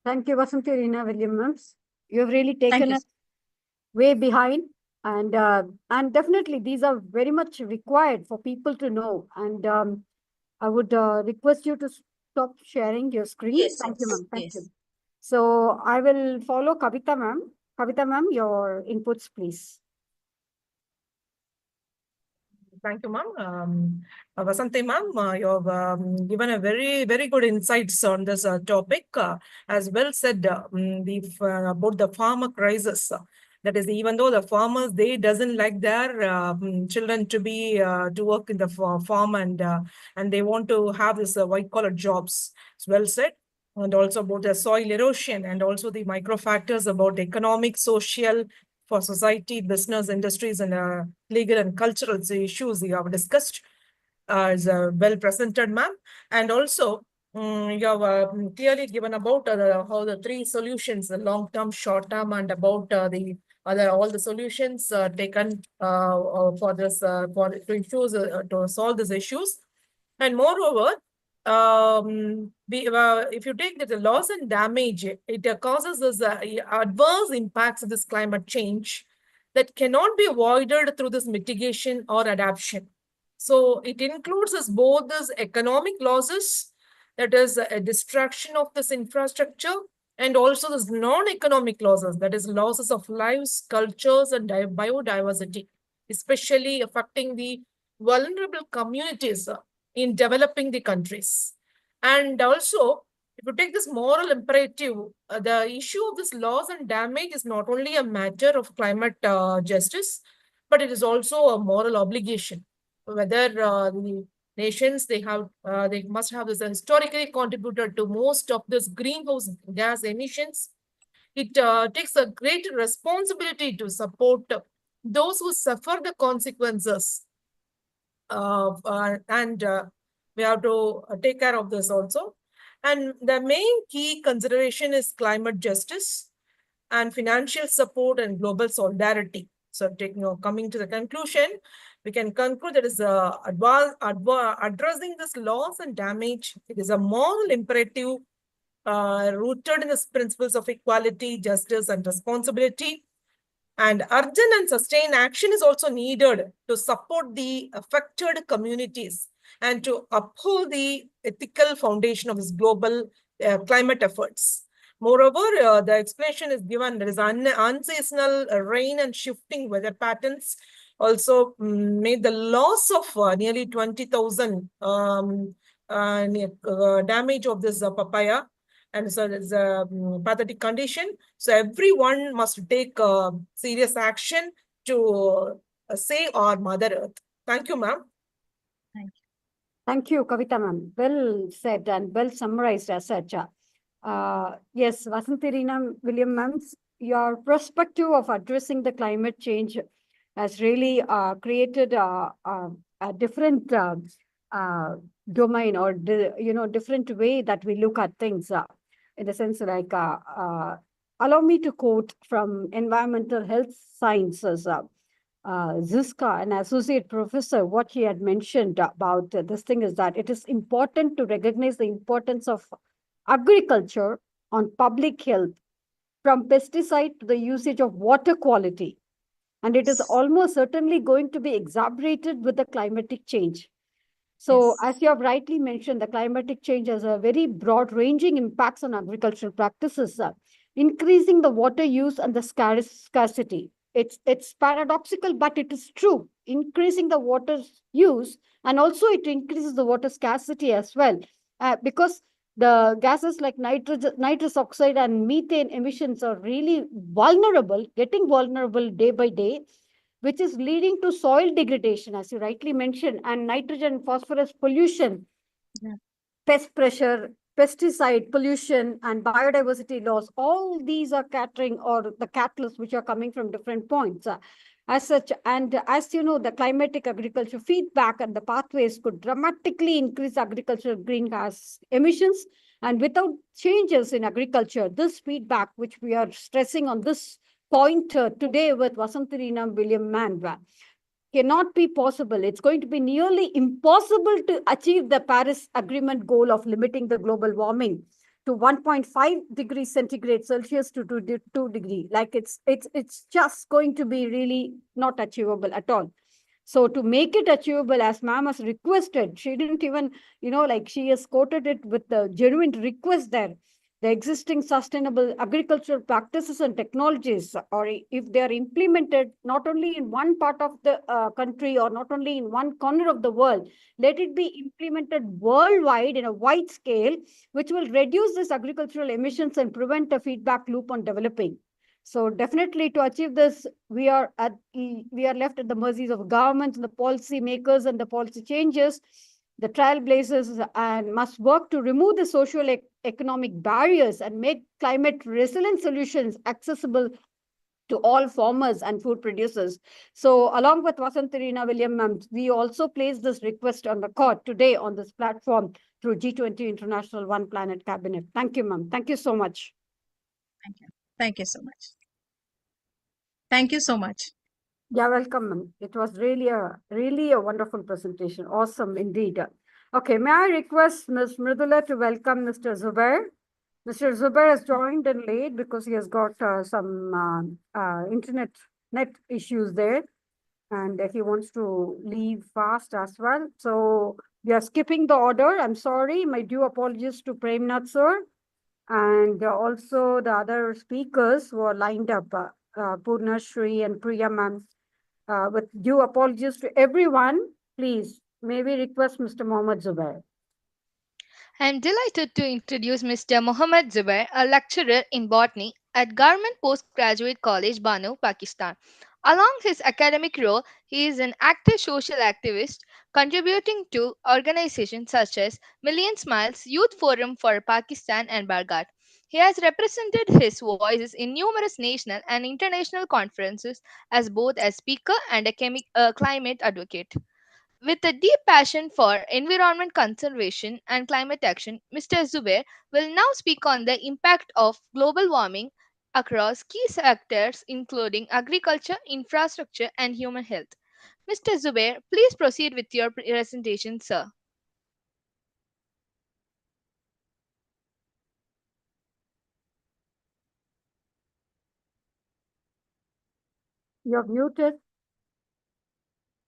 A: Thank you, Vasanthi Reena Williams. You have really
C: Thank
A: taken
C: you.
A: us way behind. And definitely these are very much required for people to know. And I would request you to stop sharing your screen.
C: Yes,
A: Thank you,
C: yes,
A: ma'am. Thank
C: yes.
A: you. So I will follow Kavita, ma'am. Kavita, ma'am, your inputs, please.
H: Thank you, ma'am. Vasanthi, ma'am, you have given a very, very good insights on this topic. As well said, about the farmer crisis. That is, even though the farmers, they doesn't like their children to be to work in the farm, and they want to have this white collar jobs. It's well said. And also about the soil erosion, and also the micro factors about economic, social, for society, business, industries, and legal and cultural issues you have discussed is well presented, ma'am. And also, you have clearly given about how the three solutions, the long-term, short-term, and about all the solutions taken for this to solve these issues. And moreover, if you take the loss and damage, it causes this adverse impacts of this climate change that cannot be avoided through this mitigation or adaptation. So it includes both this economic losses, that is a destruction of this infrastructure, and also this non-economic losses, that is losses of lives, cultures, and biodiversity, especially affecting the vulnerable communities in developing the countries. And also, if you take this moral imperative, the issue of this loss and damage is not only a matter of climate justice, but it is also a moral obligation. Whether the nations they must have this historically contributed to most of this greenhouse gas emissions. It takes a great responsibility to support those who suffer the consequences, and we have to take care of this also. And the main key consideration is climate justice and financial support and global solidarity. So coming to the conclusion, we can conclude that is addressing this loss and damage. It is a moral imperative rooted in the principles of equality, justice, and responsibility. And urgent and sustained action is also needed to support the affected communities and to uphold the ethical foundation of this global climate efforts. Moreover, the explanation is given, there is unseasonal rain and shifting weather patterns also made the loss of nearly 20,000 damage of this papaya. And so it's a pathetic condition. So everyone must take serious action to save our Mother Earth. Thank you, ma'am.
A: Thank you, Kavita ma'am. Well said and well summarized as such. Yes, Vasanthi Reena William ma'am, your perspective of addressing the climate change has really created a different domain, or different way that we look at things. In the sense, like, allow me to quote from Environmental Health Sciences, Ziska, an associate professor. What he had mentioned about this thing is that it is important to recognize the importance of agriculture on public health, from pesticide to the usage of water quality. And it is almost certainly going to be exacerbated with the climatic change. So, as you have rightly mentioned, the climatic change has a very broad-ranging impacts on agricultural practices, increasing the water use and the scarcity. It's paradoxical, but it is true. Increasing the water use, and also it increases the water scarcity as well, because the gases like nitrous oxide and methane emissions are really getting vulnerable day by day, which is leading to soil degradation, as you rightly mentioned, and nitrogen and phosphorus pollution, pest pressure, pesticide pollution, and biodiversity loss. All these are catering, or the catalysts which are coming from different points. As such, and as you know, the climatic agriculture feedback and the pathways could dramatically increase agricultural greenhouse emissions. And without changes in agriculture, this feedback, which we are stressing on this point today with Vasanthi Reena William Manva, cannot be possible. It's going to be nearly impossible to achieve the Paris Agreement goal of limiting the global warming to 1.5 degrees centigrade Celsius to 2 degrees. Like it's just going to be really not achievable at all. So to make it achievable, as ma'am has requested, she didn't even, she has quoted it with the genuine request there. The existing sustainable agricultural practices and technologies, or if they are implemented not only in one part of the country or not only in one corner of the world, let it be implemented worldwide in a wide scale, which will reduce this agricultural emissions and prevent a feedback loop on developing. So definitely to achieve this, we are left at the mercies of governments and the policy makers and the policy changes, the trailblazers, and must work to remove the social economic barriers and make climate resilient solutions accessible to all farmers and food producers. So along with Vasanthi Reena William ma'am, we also place this request on record today on this platform through G20 International One Planet Cabinet. Thank you, ma'am. Thank you so much.
C: Thank you. Thank you so much. Thank you so much.
A: Yeah, welcome, ma'am. It was really a wonderful presentation. Awesome indeed. Okay, may I request Ms. Mridula to welcome Mr. Zubair? Mr. Zubair has joined in late because he has got some internet issues there, and he wants to leave fast as well. So we are skipping the order. I'm sorry. My due apologies to Premnath sir, and also the other speakers who are lined up, Purna, Shri, and Priya ma'am. With due apologies to everyone, please, may we request Mr. Mohammed Zubair.
D: I am delighted to introduce Mr. Mohammad Zubair, a lecturer in botany at Government Postgraduate College, Banu, Pakistan. Along his academic role, he is an active social activist, contributing to organizations such as Million Smiles, Youth Forum for Pakistan, and Bargat. He has represented his voices in numerous national and international conferences as both a speaker and a climate advocate. With a deep passion for environment conservation and climate action, Mr. Zubair will now speak on the impact of global warming across key sectors including agriculture, infrastructure, and human health. Mr. Zubair, please proceed with your presentation, sir.
A: You're muted.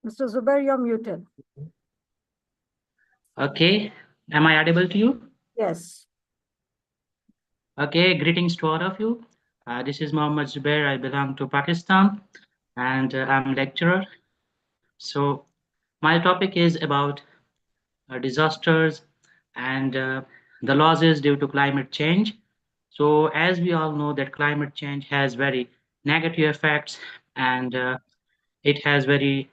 A: Mr. Zubair, you're muted.
J: Okay, am I audible to you?
A: Yes.
J: Okay, greetings to all of you. This is Mohammad Zubair. I belong to Pakistan and I'm lecturer. So my topic is about disasters and the losses due to climate change. So as we all know that climate change has very negative effects and it has very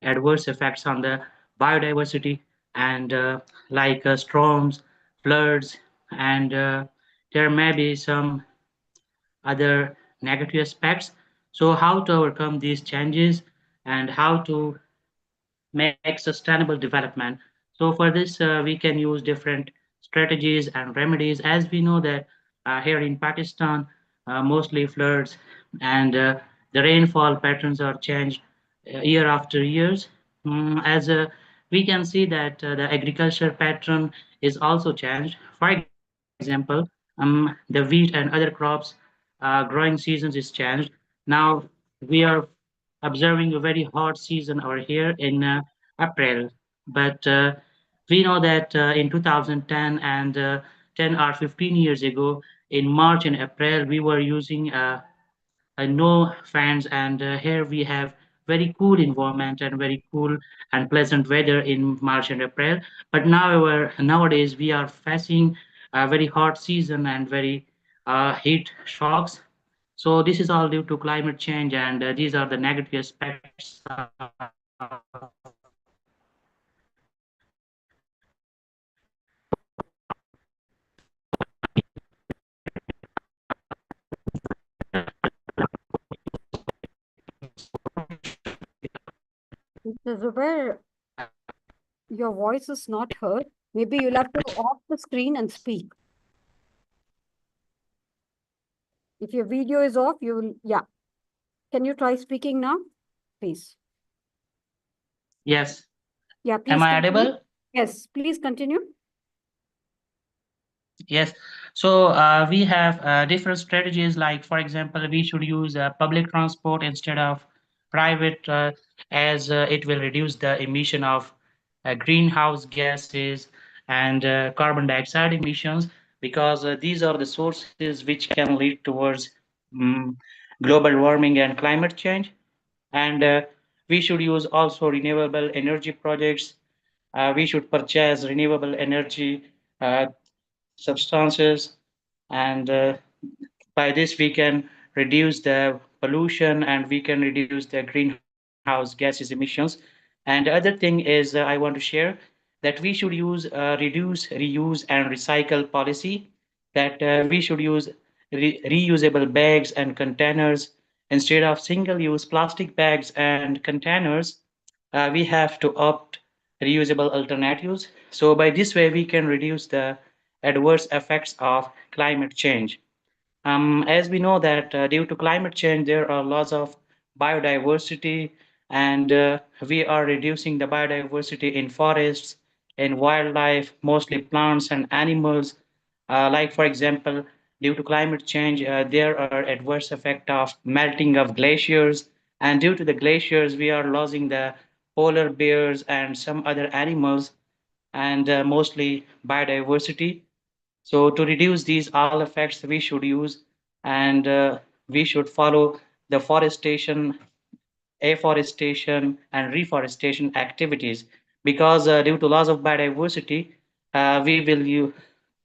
J: adverse effects on the biodiversity and storms, floods, and there may be some other negative aspects. So how to overcome these changes and how to make sustainable development. So for this, we can use different strategies and remedies. As we know that here in Pakistan, mostly floods and the rainfall patterns are changed year after years. As we can see that the agriculture pattern is also changed. For example, the wheat and other crops growing seasons is changed. Now we are observing a very hot season over here in April. But we know that in 2010 and 10 or 15 years ago, in March and April, we were using no fans, and here we have very cool environment and very cool and pleasant weather in March and April. But nowadays we are facing a very hot season and very heat shocks. So this is all due to climate change, and these are the negative aspects of
A: Mr. Zubair, your voice is not heard. Maybe you'll have to off the screen and speak. If your video is off, you will, yeah. Can you try speaking now, please?
J: Yes.
A: Yeah, please
J: Am I
A: continue.
J: audible?
A: Yes, please continue.
J: Yes. So we have different strategies. Like, for example, we should use public transport instead of private, as it will reduce the emission of greenhouse gases and carbon dioxide emissions, because these are the sources which can lead towards um, global warming and climate change. And we should use also renewable energy projects. We should purchase renewable energy uh, substances, and by this we can reduce the pollution and we can reduce the greenhouse gases emissions. And the other thing is I want to share that we should use reduce, reuse, and recycle policy, that we should use reusable bags and containers instead of single-use plastic bags and containers. We have to opt reusable alternatives. So by this way, we can reduce the adverse effects of climate change. As we know that due to climate change, there are loss of biodiversity, and we are reducing the biodiversity in forests, in wildlife, mostly plants and animals. Like, for example, due to climate change, there are adverse effect of melting of glaciers, and due to the glaciers, we are losing the polar bears and some other animals, and mostly biodiversity. So to reduce these all effects, we should use and we should follow the forestation, afforestation, and reforestation activities, because due to loss of biodiversity,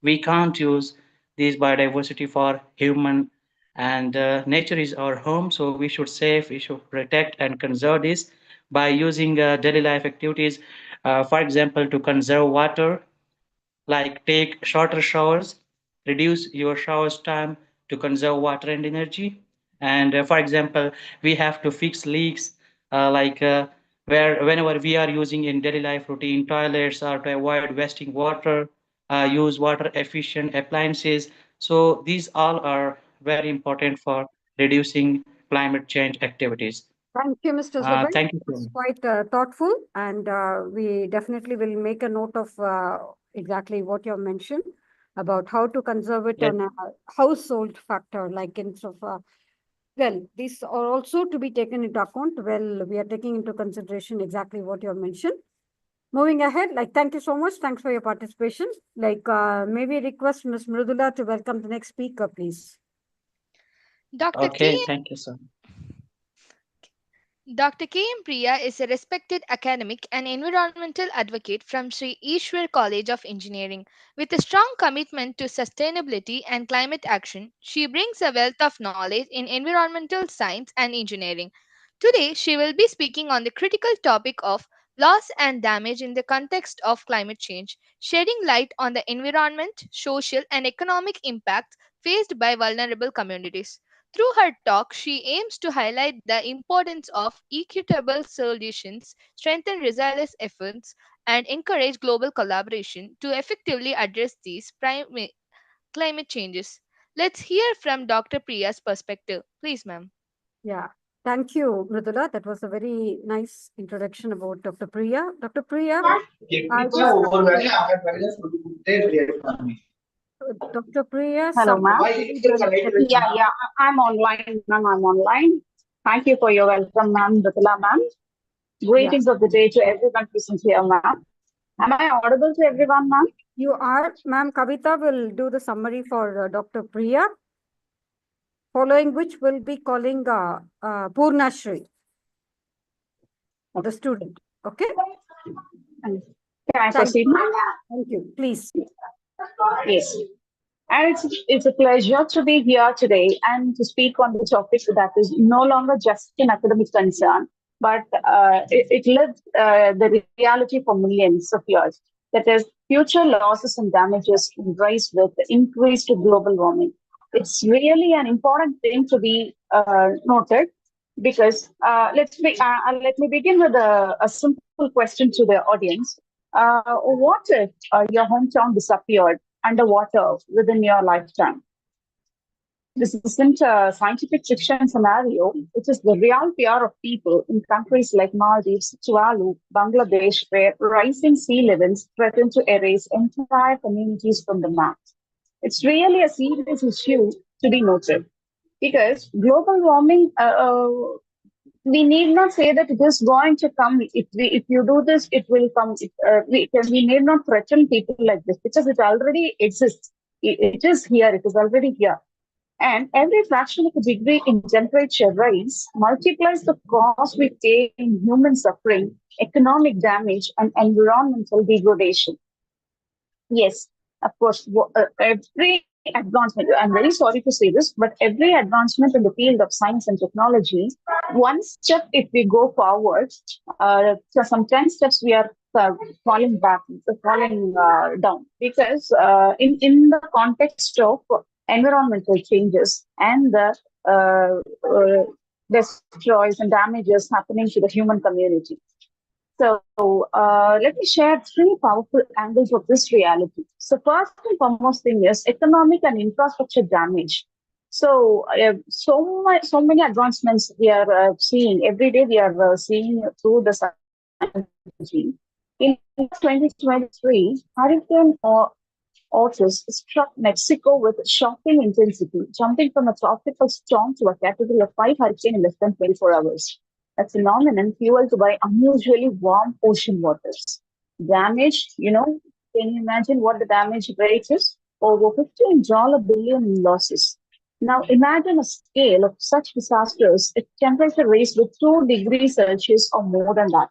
J: we can't use this biodiversity for human, and nature is our home, so we should save, we should protect and conserve this by using daily life activities, for example, to conserve water, like take shorter showers, reduce your showers time to conserve water and energy. And for example, we have to fix leaks, where whenever we are using in daily life routine toilets, or to avoid wasting water, use water efficient appliances. So these all are very important for reducing climate change activities.
A: Thank you, Mr. Zubair.
J: Thank you so
A: It's
J: much.
A: quite thoughtful, and we definitely will make a note of exactly what you have mentioned about how to conserve it
J: Yes.
A: on a household factor, like in sort of, well, these are also to be taken into account. Well, we are taking into consideration exactly what you have mentioned. Moving ahead, thank you so much. Thanks for your participation. May we request Ms. Mridula to welcome the next speaker, please.
D: Dr.
J: Okay,
D: K.
J: thank you so much.
D: Dr. K. M. Priya is a respected academic and environmental advocate from Sri Ishwar College of Engineering. With a strong commitment to sustainability and climate action, she brings a wealth of knowledge in environmental science and engineering. Today, she will be speaking on the critical topic of loss and damage in the context of climate change, shedding light on the environment, social, and economic impacts faced by vulnerable communities. Through her talk, she aims to highlight the importance of equitable solutions, strengthen resilience efforts, and encourage global collaboration to effectively address these climate changes. Let's hear from Dr. Priya's perspective. Please, ma'am.
A: Yeah, thank you, Mridula. That was a very nice introduction about Dr. Priya. Dr. Priya, Dr. Priya.
K: Hello, ma'am. Yeah, I'm online, ma'am. I'm online. Thank you for your welcome, ma'am, Mridula, ma'am. Greetings of the day to everyone present here, ma'am. Am I audible to everyone, ma'am?
A: You are, ma'am. Kavita will do the summary for Dr. Priya, following which we'll be calling Purnashri, the student. Okay?
K: Can I proceed, ma'am?
A: Thank you. Please.
K: Yes. And it's a pleasure to be here today and to speak on the topic that is no longer just an academic concern, but it lives the reality for millions of years. That is, future losses and damages can rise with increased global warming. It's really an important thing to be noted, because let me begin with a simple question to the audience. What if your hometown disappeared underwater within your lifetime? This isn't a scientific fiction scenario. It is the real fear of people in countries like Maldives, Tuvalu, Bangladesh, where rising sea levels threaten to erase entire communities from the map. It's really a serious issue to be noted, because global warming, we need not say that it is going to come. If you do this, it will come. We need not threaten people like this, because it already exists. It is here. It is already here. And every fraction of a degree in temperature rise multiplies the cost we pay in human suffering, economic damage, and environmental degradation. Yes, of course, every advancement, I'm very sorry to say this, but every advancement in the field of science and technology, one step if we go forward, so some 10 steps we are falling back, falling down, because in the context of environmental changes and the destroys and damages happening to the human community. So let me share three powerful angles of this reality. So first and foremost thing is economic and infrastructure damage. So so many advancements we are seeing every day. We are seeing through the science. In 2023, Hurricane Otis struck Mexico with shocking intensity, jumping from a tropical storm to a category of 5 hurricane in less than 24 hours. A phenomenon fueled by unusually warm ocean waters. Damage, can you imagine what the damage rate is? Over $15 billion in losses. Now imagine a scale of such disasters if temperature raised with 2 degrees Celsius or more than that.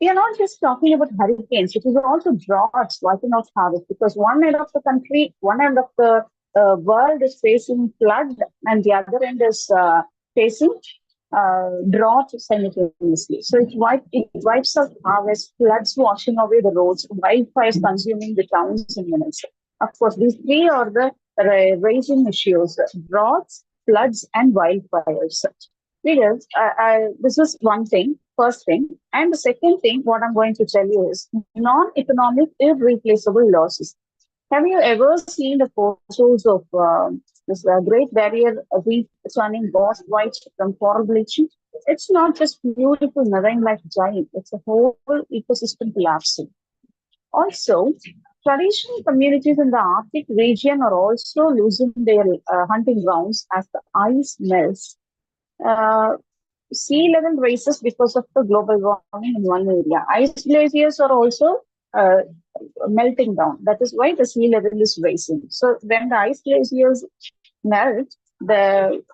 K: we are not just talking about hurricanes, it is also droughts wiping out harvest, because one end of the country, one end of the world is facing flood, and the other end is facing drought simultaneously. So it wipes out harvest, floods washing away the roads, wildfires consuming the towns in minutes. Of course, these three are the raising issues: droughts, floods, and wildfires. Because this is one thing, first thing. And the second thing, what I'm going to tell you is non-economic irreplaceable losses. Have you ever seen the photos of this Great Barrier Reef turning boss white from coral bleaching? It's not just beautiful marine life giant, it's a whole ecosystem collapsing. Also, traditional communities in the Arctic region are also losing their hunting grounds as the ice melts. Sea level rises because of the global warming in one area. Ice glaciers are also melting down. That is why the sea level is rising. So when the ice glaciers melt, the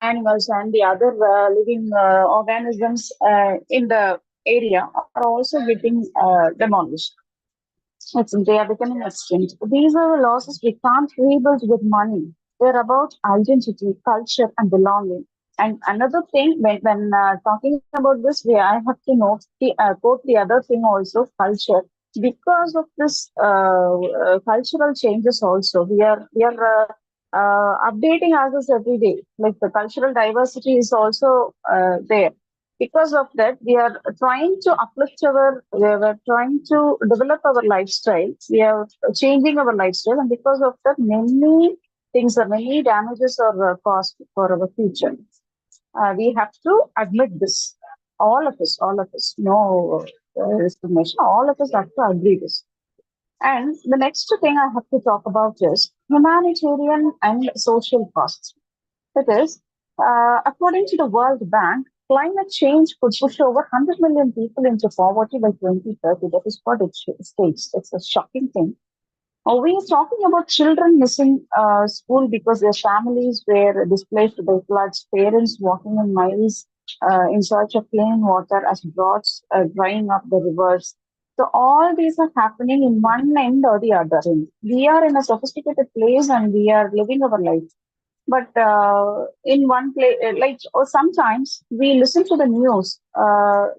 K: animals and the other living organisms in the area are also getting demolished. They are becoming extinct. These are the losses we can't rebuild with money. They're about identity, culture, and belonging. And another thing, when talking about this, I have to quote the other thing also, culture. Because of this cultural changes also, we are updating ourselves every day. Like the cultural diversity is also there. Because of that, we are trying to uplift we are trying to develop our lifestyle. We are changing our lifestyle, and because of that, many things, many damages are caused for our future. We have to admit this. All of us, no discrimination. All of us have to agree this. And the next thing I have to talk about is humanitarian and social costs. That is, according to the World Bank, climate change could push over 100 million people into poverty by 2030. That is what it states. It's a shocking thing. We are talking about children missing school because their families were displaced by floods, parents walking in miles in search of clean water as droughts drying up the rivers. So all these are happening in one end or the other end. We are in a sophisticated place and we are living our life. But in one place, sometimes we listen to the news,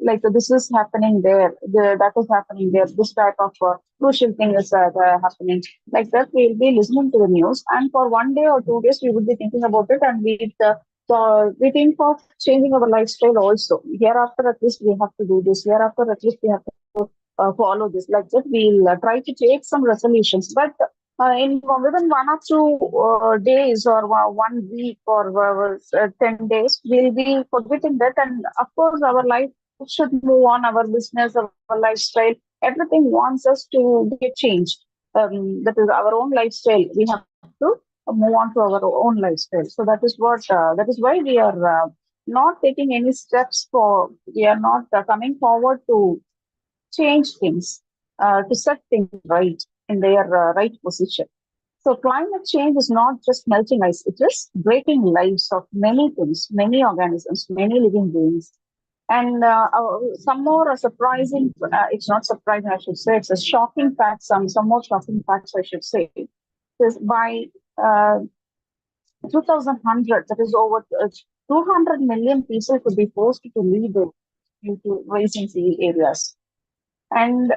K: like this is happening there, that is happening there, this type of crucial thing is happening. Like that, we'll be listening to the news, and for 1 day or 2 days, we would be thinking about it, and we think of changing our lifestyle also. Hereafter, at least we have to do this. Hereafter, at least we have to follow this. Like that, we'll try to take some resolutions, but within 1 or 2 days or 1 week or 10 days, we'll be forgetting that. And of course, our life should move on, our business, our lifestyle, everything wants us to get changed. That is our own lifestyle. We have to move on to our own lifestyle. So that is why we are not taking any steps we are not coming forward to change things, to set things right in their right position. So climate change is not just melting ice, it is breaking lives of many things, many organisms, many living beings. And some more surprising, it's not surprising, I should say, it's a shocking fact, some more shocking facts, I should say, is by 2100, that is over 200 million people could be forced to leave due to rising sea areas. And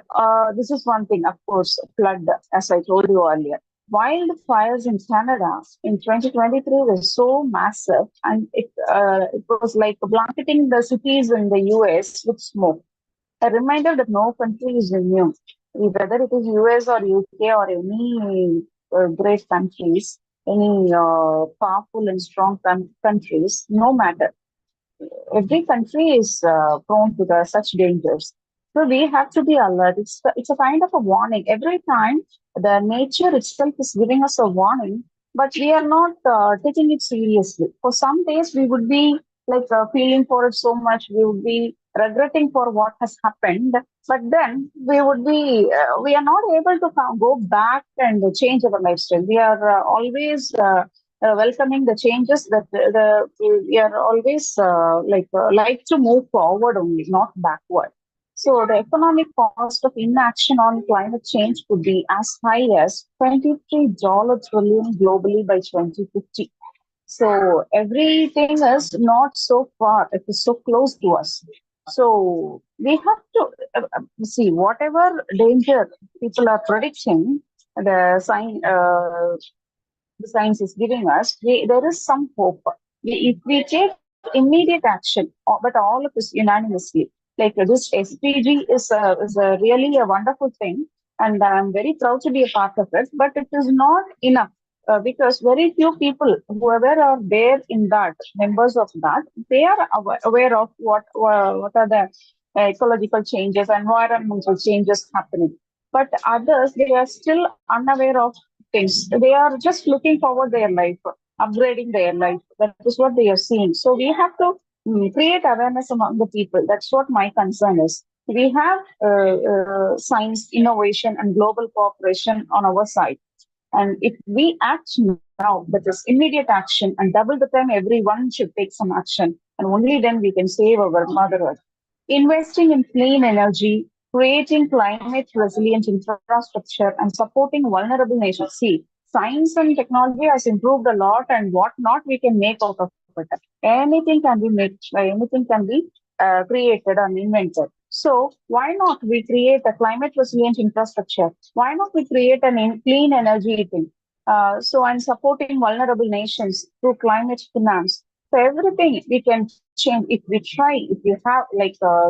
K: this is one thing, of course, flood, as I told you earlier. Wildfires in Canada in 2023 were so massive, and it was like blanketing the cities in the US with smoke. A reminder that no country is immune. Whether it is US or UK or any great countries, any powerful and strong countries, no matter. Every country is prone to such dangers. So we have to be alert. It's a kind of a warning. Every time the nature itself is giving us a warning, but we are not taking it seriously. For some days, we would be like feeling for it so much. We would be regretting for what has happened. But then we are not able to go back and change our lifestyle. We are always welcoming the changes that we are always like to move forward only, not backward. So the economic cost of inaction on climate change could be as high as $23 trillion globally by 2050. So everything is not so far, it is so close to us. So we have to see whatever danger people are predicting, the science is giving us, there is some hope. If we take immediate action, but all of us unanimously, like this SPG is really a wonderful thing, and I'm very proud to be a part of it, but it is not enough. Because very few people, whoever are there in that, members of that, they are aware of what are the ecological changes, environmental changes happening. But others, they are still unaware of things. They are just looking forward their life, upgrading their life. That is what they are seeing. So we have to create awareness among the people. That's what my concern is. We have science, innovation, and global cooperation on our side. And if we act now, that is immediate action, and double the time everyone should take some action, and only then we can save our Mother Earth. Investing in clean energy, creating climate resilient infrastructure, and supporting vulnerable nations. See, science and technology has improved a lot, and what not we can make out of it. Anything can be made, anything can be created and invented. So why not we create a climate resilient infrastructure? Why not we create a clean energy thing? So I'm supporting vulnerable nations through climate finance. So everything we can change if we try. If you have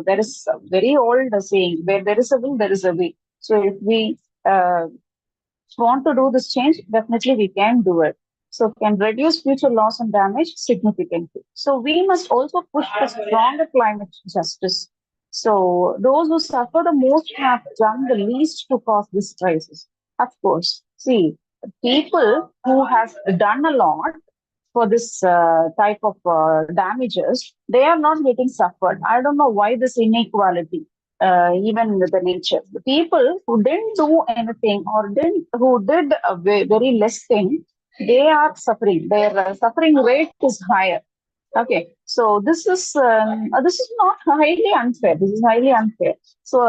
K: there is a very old saying, where there is a will, there is a way. So if we want to do this change, definitely we can do it. So can reduce future loss and damage significantly. So we must also push for stronger climate justice. So those who suffer the most have done the least to cause this crisis. Of course, see, people who have done a lot for this type of damages, they are not getting suffered. I don't know why this inequality, even with the nature. The people who didn't do anything or who did a very less thing, they are suffering. Their suffering rate is higher. Okay, so this is not highly unfair. This is highly unfair. So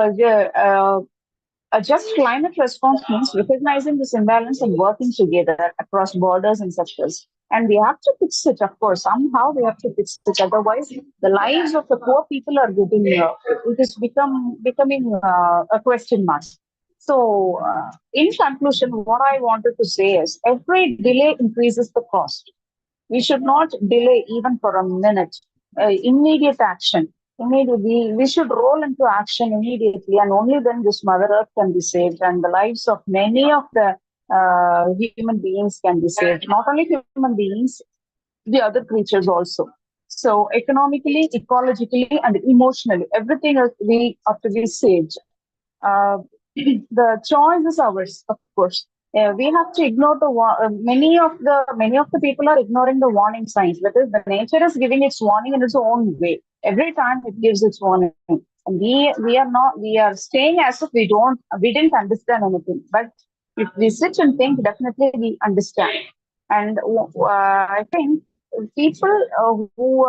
K: a just climate response means recognizing this imbalance and working together across borders and sectors. And we have to fix it, of course. Somehow we have to fix it. Otherwise, the lives of the poor people are getting, it is becoming a question mark. So, in conclusion, what I wanted to say is every delay increases the cost. We should not delay even for a minute. Immediate action. Immediately, we should roll into action immediately, and only then this Mother Earth can be saved, and the lives of many of the human beings can be saved. Not only human beings, the other creatures also. So economically, ecologically, and emotionally, everything we have to be saved. The choice is ours, of course. We have to ignore many of the people are ignoring the warning signs. That is, the nature is giving its warning in its own way. Every time it gives its warning. And we are staying as if we didn't understand anything. But if we sit and think, definitely we understand. And I think people who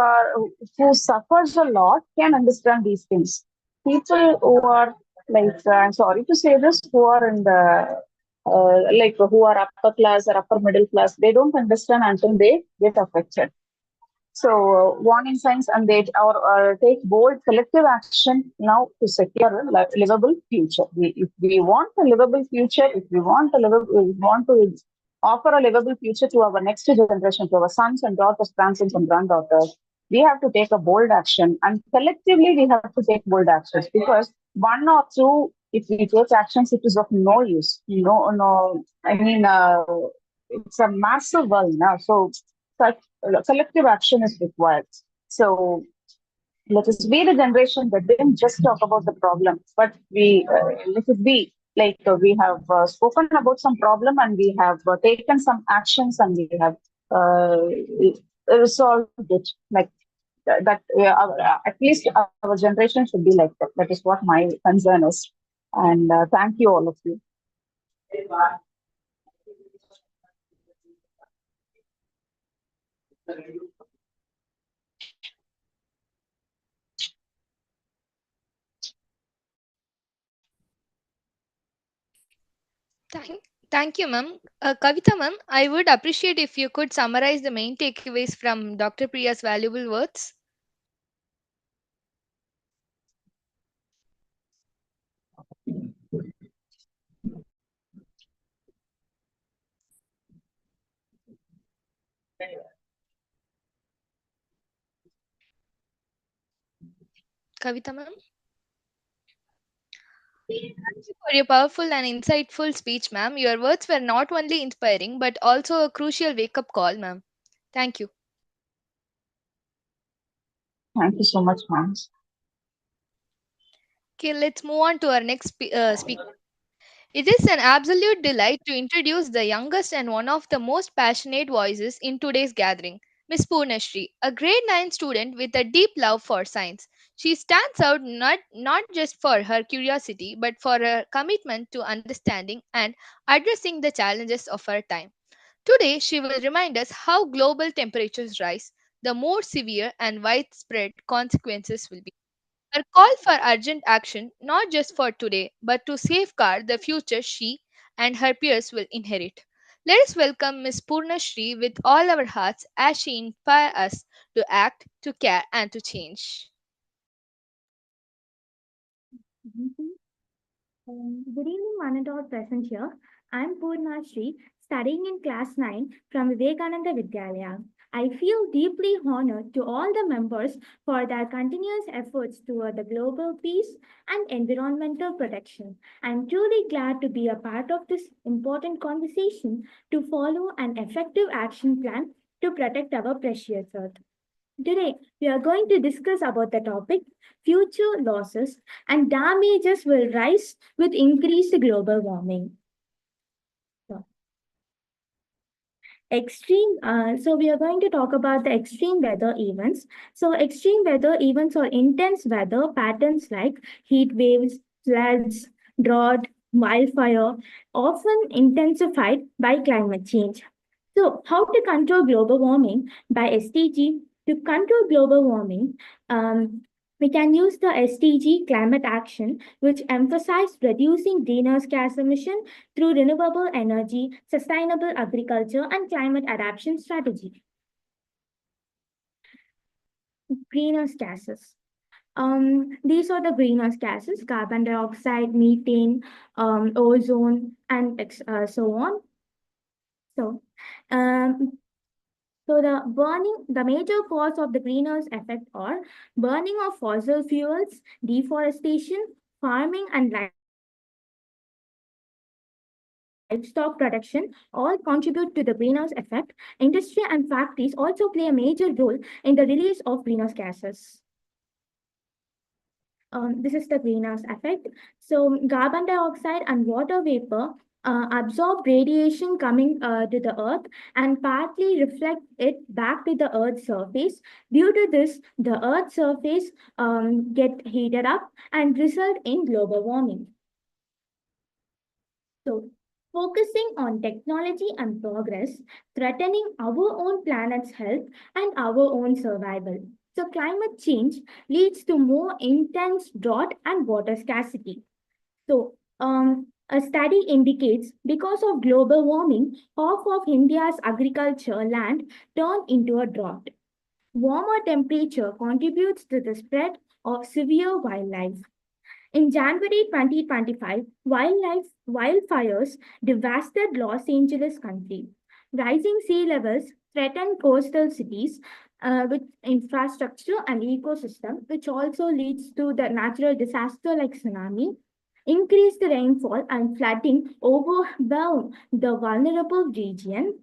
K: suffers a lot can understand these things. People who are I'm sorry to say this, who are in the who are upper class or upper middle class, they don't understand until they get affected. So warning signs, and they take bold collective action now to secure a livable future. If we want a livable future, we want to offer a livable future to our next generation, to our sons and daughters, grandsons and granddaughters, we have to take a bold action, and collectively we have to take bold actions, because one or two, if we take actions, it is of no use. No. I mean, it's a massive world now. So such collective action is required. So let us be the generation that didn't just talk about the problem, but let it be we have spoken about some problem, and we have taken some actions, and we have resolved it that. At least our generation should be like that. That is what my concern is. And thank you, all of you.
D: Thank you, ma'am. Kavita, ma'am, I would appreciate if you could summarize the main takeaways from Dr. Priya's valuable words. Kavita, ma'am. Thank you for your powerful and insightful speech, ma'am. Your words were not only inspiring but also a crucial wake up call, ma'am. Thank you.
K: Thank you so much, ma'am.
D: Okay, let's move on to our next speaker. It is an absolute delight to introduce the youngest and one of the most passionate voices in today's gathering, Miss Purnashri, a grade 9 student with a deep love for science. She stands out not just for her curiosity but for her commitment to understanding and addressing the challenges of her time. Today, she will remind us how global temperatures rise, the more severe and widespread consequences will be. Her call for urgent action, not just for today, but to safeguard the future she and her peers will inherit. Let us welcome Ms. Purnashri with all our hearts as she inspires us to act, to care, and to change.
L: Good evening, one and all present here. I'm Purna Shri, studying in class 9 from Vivekananda Vidyalaya. I feel deeply honored to all the members for their continuous efforts toward the global peace and environmental protection. I'm truly glad to be a part of this important conversation to follow an effective action plan to protect our precious earth. Today, we are going to discuss about the topic future losses and damages will rise with increased global warming. So we are going to talk about the extreme weather events. So extreme weather events or intense weather patterns like heat waves, floods, drought, wildfire, often intensified by climate change. So how to control global warming by SDG? To control global warming, we can use the SDG climate action, which emphasize reducing greenhouse gas emission through renewable energy, sustainable agriculture, and climate adaptation strategy. Greenhouse gases. These are the greenhouse gases: carbon dioxide, methane, ozone, and so on. So the major cause of the greenhouse effect are burning of fossil fuels, deforestation, farming, and livestock production all contribute to the greenhouse effect. Industry and factories also play a major role in the release of greenhouse gases. This is the greenhouse effect. So carbon dioxide and water vapor absorb radiation coming to the earth and partly reflect it back to the earth's surface. Due to this, the earth's surface get heated up and result in global warming. So focusing on technology and progress, threatening our own planet's health and our own survival. So climate change leads to more intense drought and water scarcity. So a study indicates because of global warming, half of India's agriculture land turned into a drought. Warmer temperature contributes to the spread of severe wildlife. In January 2025, wildfires devastated Los Angeles County. Rising sea levels threaten coastal cities with infrastructure and ecosystem, which also leads to the natural disaster like tsunami. Increased rainfall and flooding overwhelm the vulnerable region,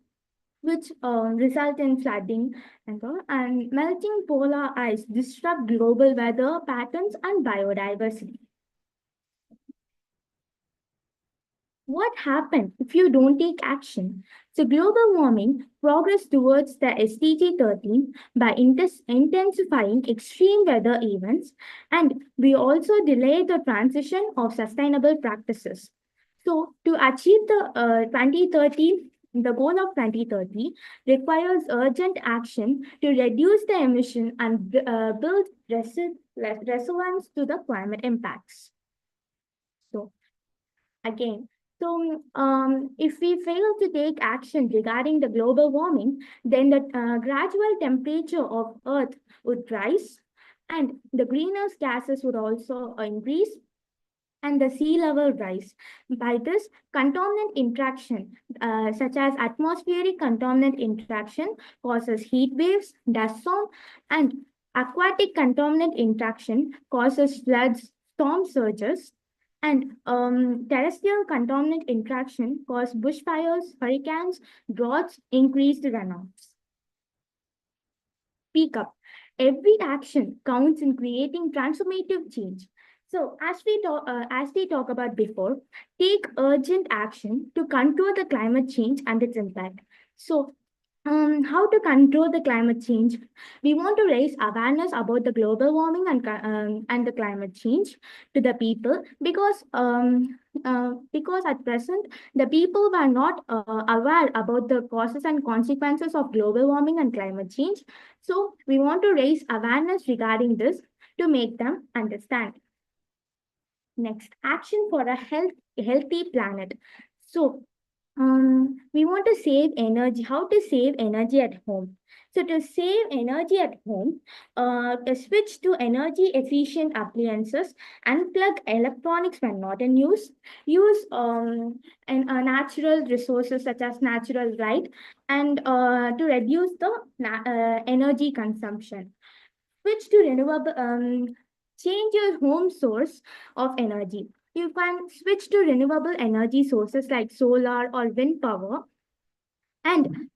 L: which result in flooding and melting polar ice disrupt global weather patterns and biodiversity. What happens if you don't take action? So global warming progress towards the SDG 13 by intensifying extreme weather events, and we also delay the transition of sustainable practices. So to achieve the 2030 the goal of 2030 requires urgent action to reduce the emission and build resilience to the climate impacts. So again, if we fail to take action regarding the global warming, then the gradual temperature of Earth would rise, and the greenhouse gases would also increase, and the sea level rise. By this, contaminant interaction, such as atmospheric contaminant interaction, causes heat waves, dust storm, and aquatic contaminant interaction causes floods, storm surges, and terrestrial contaminant interaction cause bushfires, hurricanes, droughts, increased runoffs. Speak up. Every action counts in creating transformative change. So as we talk about before, take urgent action to control the climate change and its impact. So how to control the climate change? We want to raise awareness about the global warming and the climate change to the people, because at present the people were not aware about the causes and consequences of global warming and climate change. So we want to raise awareness regarding this to make them understand. Next, action for a healthy planet. So we want to save energy. How to save energy at home? So to save energy at home, switch to energy efficient appliances, unplug electronics when not in use, use natural resources such as natural light, and to reduce the energy consumption. Switch to renewable. Change your home source of energy. You can switch to renewable energy sources like solar or wind power. And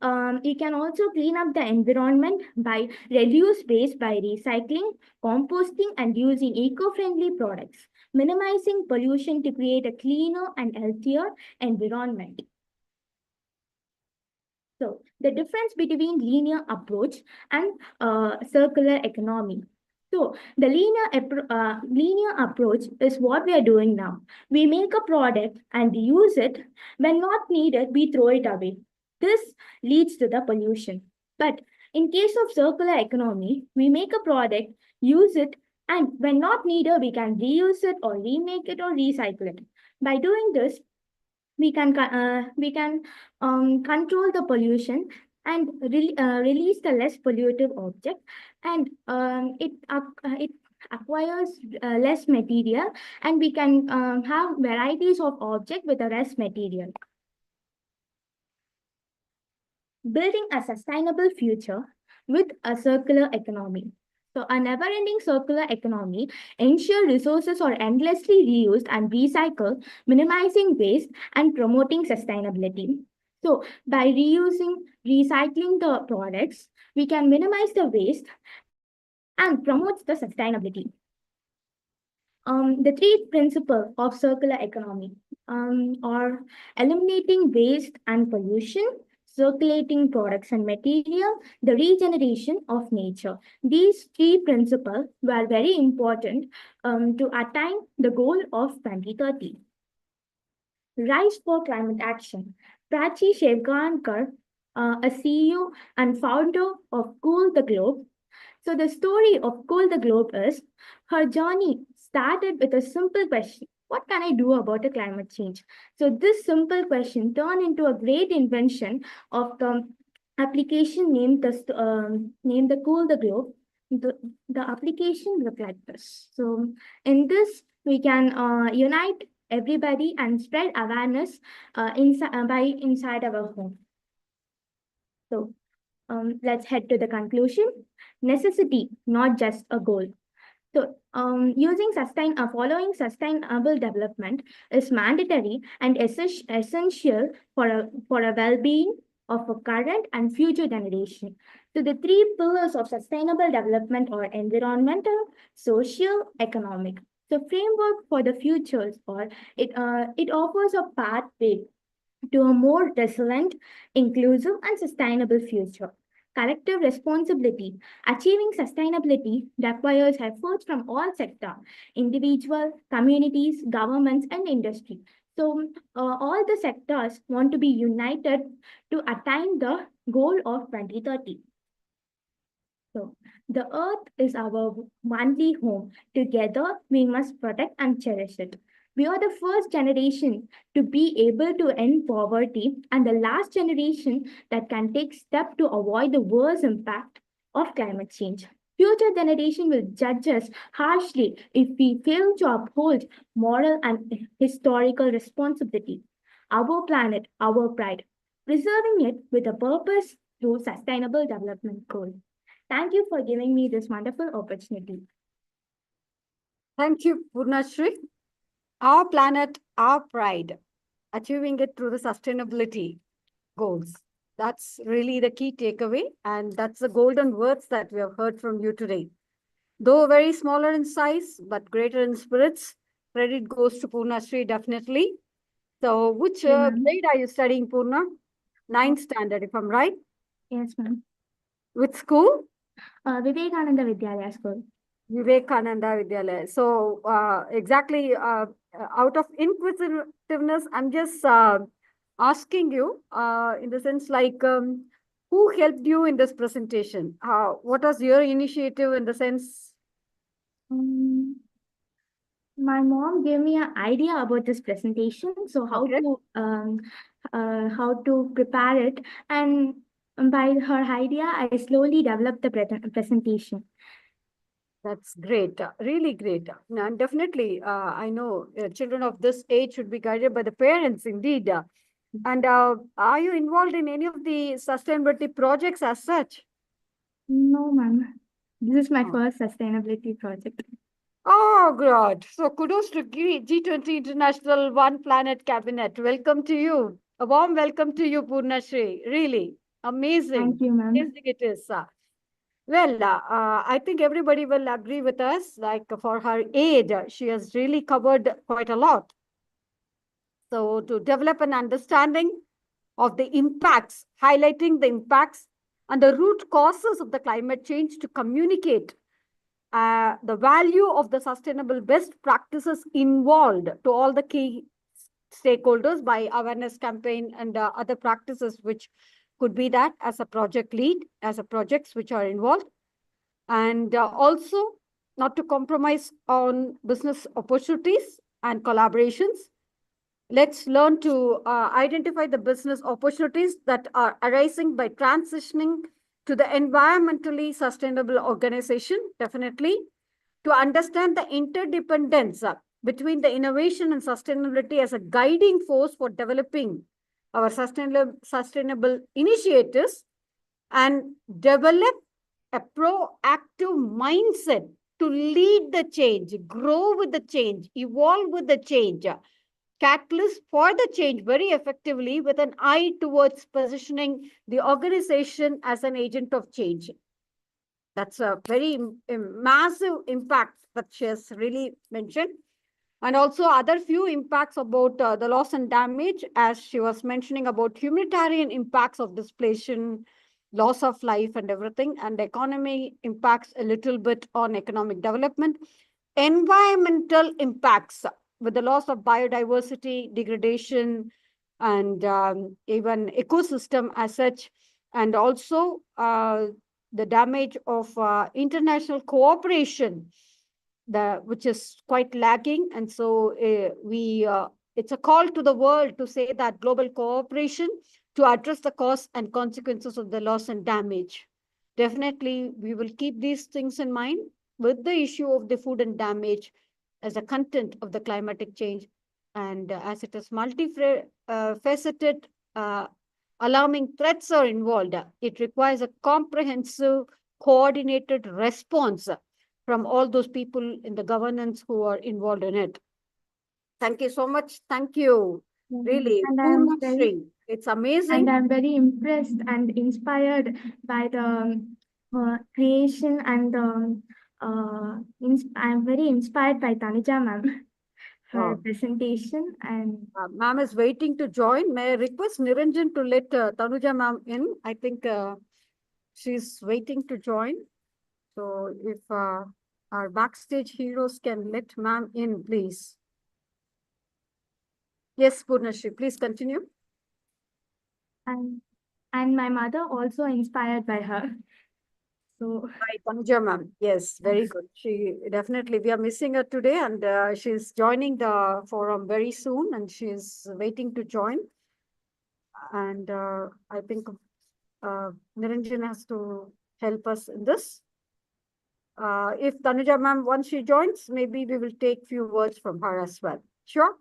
L: you can also clean up the environment by reduce waste by recycling, composting, and using eco-friendly products, minimizing pollution to create a cleaner and healthier environment. So the difference between linear approach and circular economy. So the linear approach is what we are doing now. We make a product and use it. When not needed, we throw it away. This leads to the pollution. But in case of circular economy, we make a product, use it, and when not needed, we can reuse it or remake it or recycle it. By doing this, we can control the pollution and release the less pollutive object, and it acquires less material, and we can have varieties of object with a less material. Building a sustainable future with a circular economy. So a never-ending circular economy ensures resources are endlessly reused and recycled, minimizing waste and promoting sustainability. So by recycling the products, we can minimize the waste and promote the sustainability. The three principles of circular economy are eliminating waste and pollution, circulating products and material, the regeneration of nature. These three principles were very important to attain the goal of 2030. Rise for Climate Action. Prachi Shevgankar, a CEO and founder of Cool the Globe. So the story of Cool the Globe is her journey started with a simple question: what can I do about the climate change? So this simple question turned into a great invention of the application named the Cool the Globe. The application looked like this. So in this, we can unite everybody and spread awareness inside our home. So let's head to the conclusion. Necessity, not just a goal. So following sustainable development is mandatory and essential for a well-being of a current and future generation. So the three pillars of sustainable development are environmental, social, economic. The framework for the futures, or it offers a pathway to a more resilient, inclusive, and sustainable future. Collective responsibility. Achieving sustainability requires efforts from all sectors, individuals, communities, governments, and industry. So all the sectors want to be united to attain the goal of 2030. So the earth is our only home. Together, we must protect and cherish it. We are the first generation to be able to end poverty and the last generation that can take steps to avoid the worst impact of climate change. Future generation will judge us harshly if we fail to uphold moral and historical responsibility. Our planet, our pride, preserving it with a purpose through sustainable development goals. Thank you for giving me this wonderful opportunity.
A: Thank you, Purnashri. Our planet, our pride, achieving it through the sustainability goals. That's really the key takeaway. And that's the golden words that we have heard from you today. Though very smaller in size, but greater in spirits, credit goes to Purnashri, definitely. So which grade are you studying, Purna? 9th standard, if I'm right?
L: Yes, ma'am.
A: Which school?
L: Vivekananda Vidyalaya School.
A: Vivekananda Vidyalaya. So exactly out of inquisitiveness, I'm just asking you in the sense like who helped you in this presentation? What was your initiative in the sense?
L: My mom gave me an idea about this presentation, so how to prepare it, and by her idea, I slowly developed the presentation.
A: That's great, really great. And definitely, I know children of this age should be guided by the parents, indeed. And are you involved in any of the sustainability projects as such?
L: No, ma'am. This is my first sustainability project.
A: Oh, God. So kudos to G20 International One Planet Cabinet. Welcome to you. A warm welcome to you, Purnashri. Really amazing.
L: Thank you, ma'am.
A: Amazing it is. Well, I think everybody will agree with us, like for her age, she has really covered quite a lot. So to develop an understanding of the impacts, highlighting the impacts and the root causes of the climate change to communicate the value of the sustainable best practices involved to all the key stakeholders by awareness campaign and other practices which could be that as a project lead, as a projects which are involved. And also not to compromise on business opportunities and collaborations. Let's learn to identify the business opportunities that are arising by transitioning to the environmentally sustainable organization, definitely. To understand the interdependence between the innovation and sustainability as a guiding force for developing our sustainable initiatives and develop a proactive mindset to lead the change, grow with the change, evolve with the change, catalyst for the change very effectively with an eye towards positioning the organization as an agent of change. That's a very massive impact that she has really mentioned. And also other few impacts about the loss and damage, as she was mentioning about humanitarian impacts of displacement, loss of life and everything, and economy impacts a little bit on economic development. Environmental impacts with the loss of biodiversity, degradation, and even ecosystem as such, and also the damage of international cooperation, which is quite lagging. And so it's a call to the world to say that global cooperation to address the cause and consequences of the loss and damage. Definitely, we will keep these things in mind with the issue of the food and damage as a content of the climatic change. And as it is multifaceted, alarming threats are involved, it requires a comprehensive, coordinated response from all those people in the governance who are involved in it. Thank you so much. Thank you. Really, it's amazing.
L: And I'm very impressed and inspired by the creation and I'm very inspired by Tanuja ma'am. Her presentation, and
A: ma'am is waiting to join. May I request Niranjan to let Tanuja ma'am in? I think she's waiting to join. So if our backstage heroes can let ma'am in, please. Yes, Purnashri, please continue.
L: And my mother also inspired by her. So
A: Right, Tanuja ma'am. Yes, very good. She definitely, we are missing her today, and she's joining the forum very soon, and she's waiting to join. And I think Niranjan has to help us in this. If Tanuja ma'am, once she joins, maybe we will take few words from her as well. Sure.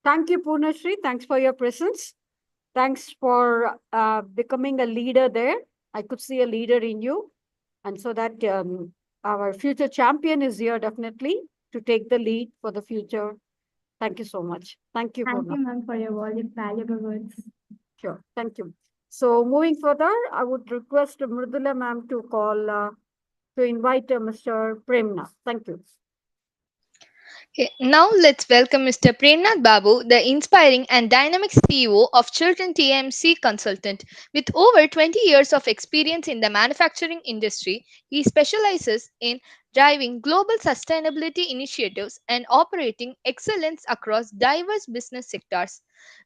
A: Thank you, Purnashri. Thanks for your presence. Thanks for becoming a leader there. I could see a leader in you. And so that our future champion is here definitely to take the lead for the future. Thank you so much. Thank you,
L: thank
A: Purna.
L: you, ma'am, for your valuable words.
A: Sure. Thank you. So moving further, I would request Mridula ma'am to call, to invite Mr. Premnath. Thank you.
D: Okay, now let's welcome Mr. Premnath Babu, the inspiring and dynamic CEO of Chiltern TMC Consultant. With over 20 years of experience in the manufacturing industry, he specializes in driving global sustainability initiatives and operating excellence across diverse business sectors.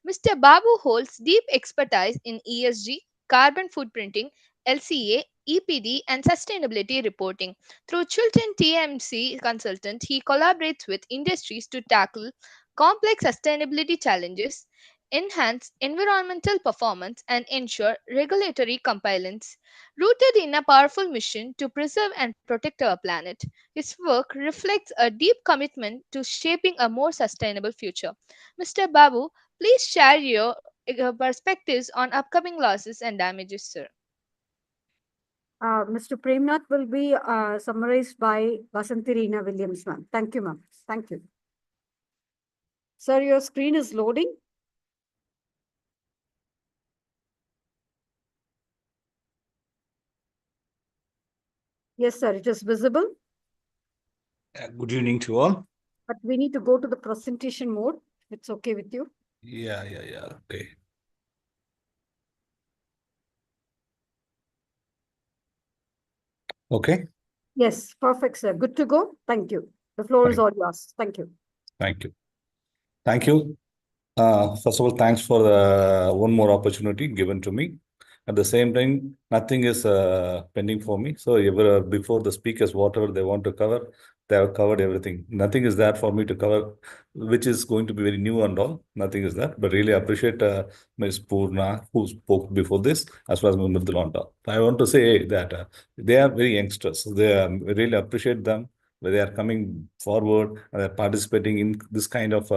D: Mr. Babu holds deep expertise in ESG, carbon footprinting, LCA, EPD, and sustainability reporting. Through Chiltern TMC Consultant, he collaborates with industries to tackle complex sustainability challenges, enhance environmental performance, and ensure regulatory compliance. Rooted in a powerful mission to preserve and protect our planet, his work reflects a deep commitment to shaping a more sustainable future. Mr. Babu, please share your perspectives on upcoming losses and damages, sir.
A: Mr. Premnath will be summarized by Vasanthi Reena Williams, ma'am. Thank you, ma'am. Thank you. Sir, your screen is loading. Yes, sir, it is visible.
M: Good evening to all.
A: But we need to go to the presentation mode. It's okay with you?
M: Yeah. Okay. Okay.
A: Yes, perfect, sir. Good to go. Thank you. The floor is all yours. Thank you.
M: Thank you. Thank you. First of all, thanks for the one more opportunity given to me. At the same time, nothing is pending for me. So before the speakers, whatever they want to cover, they have covered everything. Nothing is there for me to cover, which is going to be very new and all. Nothing is there. But really appreciate Ms. Purna, who spoke before this, as well as Ms. Mridula. I want to say that they are very youngsters. They really appreciate them. They are coming forward and they're participating in this kind of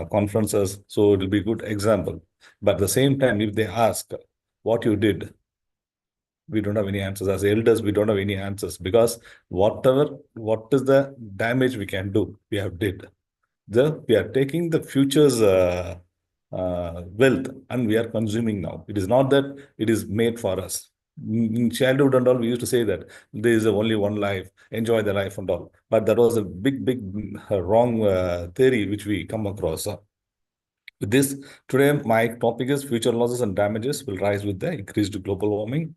M: conferences. So it will be a good example. But at the same time, if they ask what you did, we don't have any answers. As elders, we don't have any answers because what is the damage we can do, we have did. We are taking the future's wealth and we are consuming now. It is not that it is made for us. In childhood and all, we used to say that there is only one life, enjoy the life and all. But that was a big wrong theory which we come across. With this, today my topic is future losses and damages will rise with the increased global warming.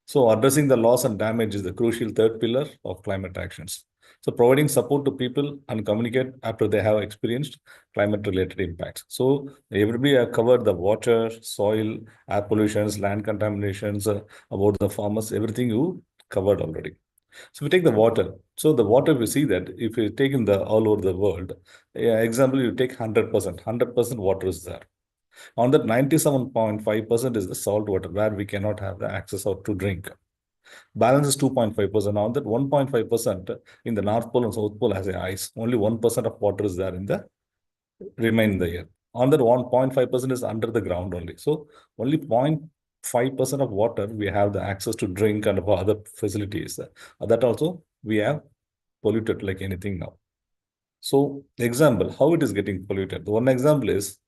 M: So addressing the loss and damage is the crucial third pillar of climate actions. So providing support to people and communicate after they have experienced climate-related impacts. So everybody have covered the water, soil, air pollutions, land contaminations, about the farmers, everything you covered already. So we take the water. So the water, we see that if you take in the all over the world, example, you take 100% water is there. On that 97.5% is the salt water where we cannot have the access or to drink. Balance is 2.5%. On that 1.5% in the North Pole and South Pole has a ice. Only 1% of water is there in the remain in the air. On that 1.5% is under the ground only. So only 0.5% of water we have the access to drink and other facilities. That also we have polluted like anything now. So example, how it is getting polluted. The one example is,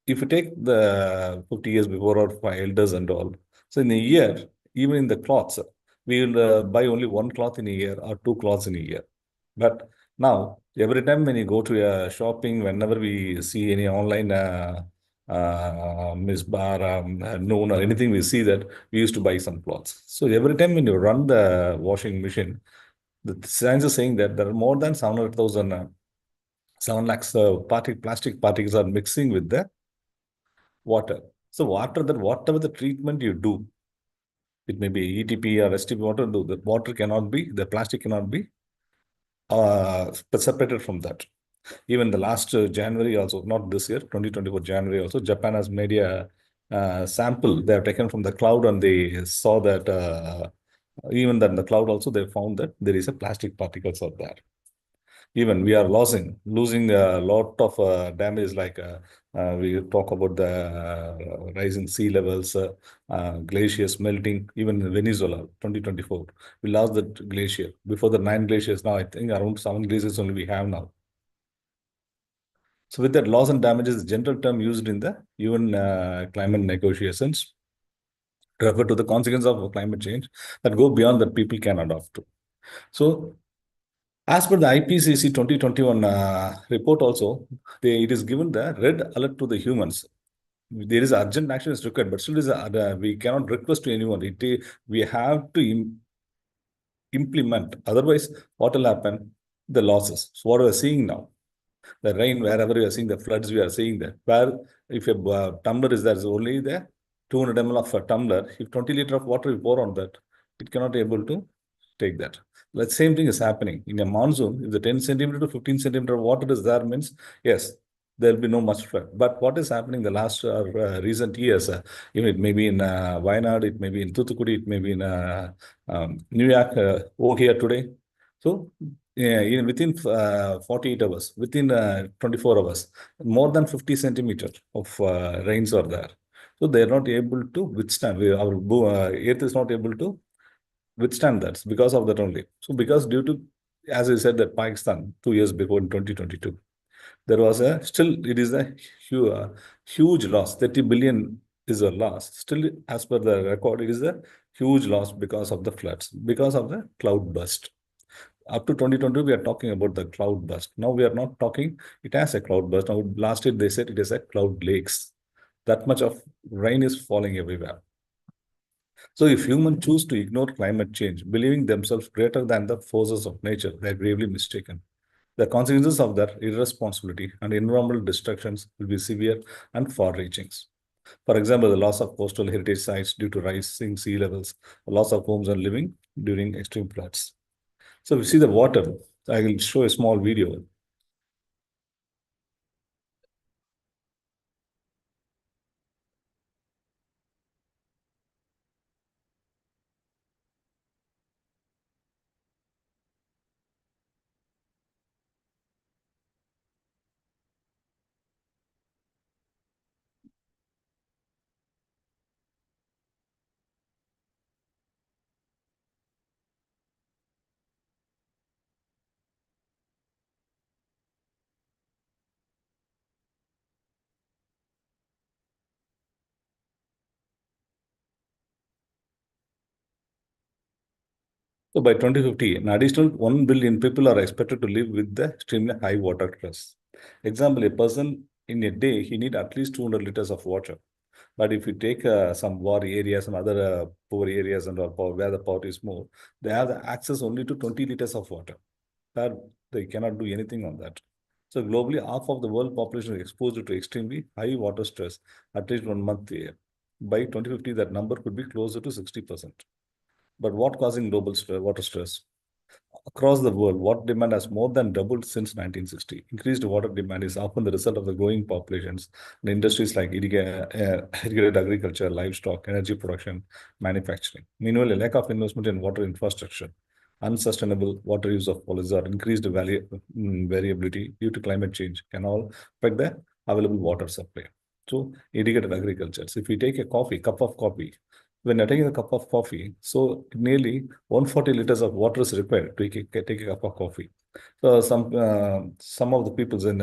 M: if you take the 50 years before our elders and all, so in a year, even in the cloths, we will buy only one cloth in a year or two cloths in a year. But now, every time when you go to a shopping, whenever we see any online Miss Bar, Noon or anything, we see that we used to buy some clothes. So every time when you run the washing machine, the science is saying that there are more than 700,000 7 lakhs plastic particles are mixing with the water. So whatever the treatment you do, it may be ETP or STP, whatever, the plastic cannot be separated from that. Even the last January also, not this year, 2024 January also, Japan has made a sample they have taken from the cloud, and they saw that even then the cloud also they found that there is a plastic particles out there. Even we are losing a lot of damage, like we talk about the rising sea levels, glaciers melting. Even Venezuela, 2024, we lost that glacier. Before the 9 glaciers, now I think around 7 glaciers only we have now. So with that, loss and damages, the general term used in the UN climate negotiations, refer to the consequences of climate change that go beyond that people can adopt to. So as per the IPCC 2021 report also, it is given the red alert to the humans. There is urgent action is required, but still we cannot request to anyone. We have to implement. Otherwise, what will happen? The losses. So what we are seeing now, the rain, wherever we are seeing the floods, we are seeing that. Where if a tumbler is there, is only there 200 ml of a tumbler. If 20 liters of water we pour on that, it cannot be able to take that. The same thing is happening in a monsoon. If the 10 centimeter to 15 centimeter of water is there, means yes, there will be no much flood. But what is happening the last recent years? Even it may be in Wayanad, it may be in Thoothukudi, it may be in New York, here today. So even within 48 hours, within 24 hours, more than 50 centimeters of rains are there. So they are not able to withstand. Our earth is not able to withstand that because of that only. So because due to, as I said, that Pakistan 2 years before in 2022, there was it is a huge loss. 30 billion is a loss. Still, as per the record, it is a huge loss because of the floods, because of the cloud burst. Up to 2020, we are talking about the cloud burst. Now we are not talking it as a cloud burst. Now, last year they said it is a cloud lakes. That much of rain is falling everywhere. So if humans choose to ignore climate change, believing themselves greater than the forces of nature, they are gravely mistaken. The consequences of their irresponsibility and environmental destructions will be severe and far-reaching. For example, the loss of coastal heritage sites due to rising sea levels, the loss of homes and living during extreme floods. So we see the water. I will show a small video. So by 2050, an additional 1 billion people are expected to live with the extremely high water stress. Example, a person in a day, he needs at least 200 liters of water. But if you take some war areas and other poor areas and where the poverty is more, they have the access only to 20 liters of water. They cannot do anything on that. So globally, half of the world population is exposed to extremely high water stress at least 1 month a year. By 2050, that number could be closer to 60%. But what causing global water stress? Across the world, water demand has more than doubled since 1960. Increased water demand is often the result of the growing populations and industries like irrigated agriculture, livestock, energy production, manufacturing. Meanwhile, a lack of investment in water infrastructure, unsustainable water use of policies, or increased variability due to climate change can all affect the available water supply. So, irrigated agriculture. So if we take a cup of coffee, when you're taking a cup of coffee, so nearly 140 liters of water is required to take a cup of coffee. So some of the peoples in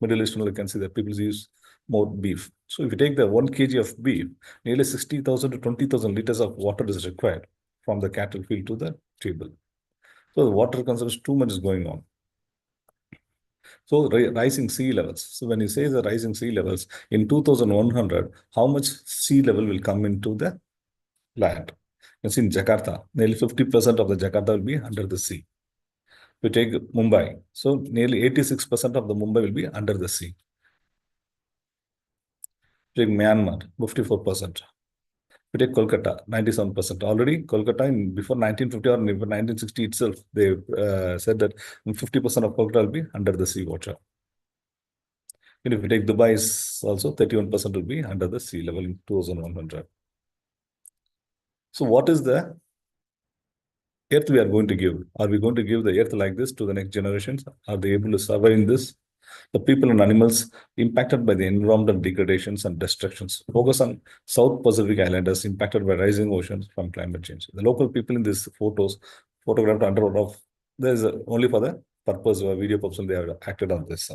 M: Middle East, you can see that people use more beef. So if you take the 1 kg of beef, nearly 60,000 to 20,000 liters of water is required from the cattle field to the table. So the water consumption too much is going on. So rising sea levels. So when you say the rising sea levels, in 2100, how much sea level will come into the land? You see in Jakarta, nearly 50% of the Jakarta will be under the sea. We take Mumbai. So nearly 86% of the Mumbai will be under the sea. Take Myanmar, 54%. We take Kolkata, 97%. Already Kolkata before 1950 or before 1960 itself, they said that 50% of Kolkata will be under the sea water. And if we take Dubai, also 31% will be under the sea level in 2100. So what is the earth we are going to give? Are we going to give the earth like this to the next generations? Are they able to survive in this? The people and animals impacted by the environmental degradations and destructions. Focus on South Pacific Islanders impacted by rising oceans from climate change. The local people in these photos, photographed underwater, there is only for the purpose of video purpose, they have acted on this.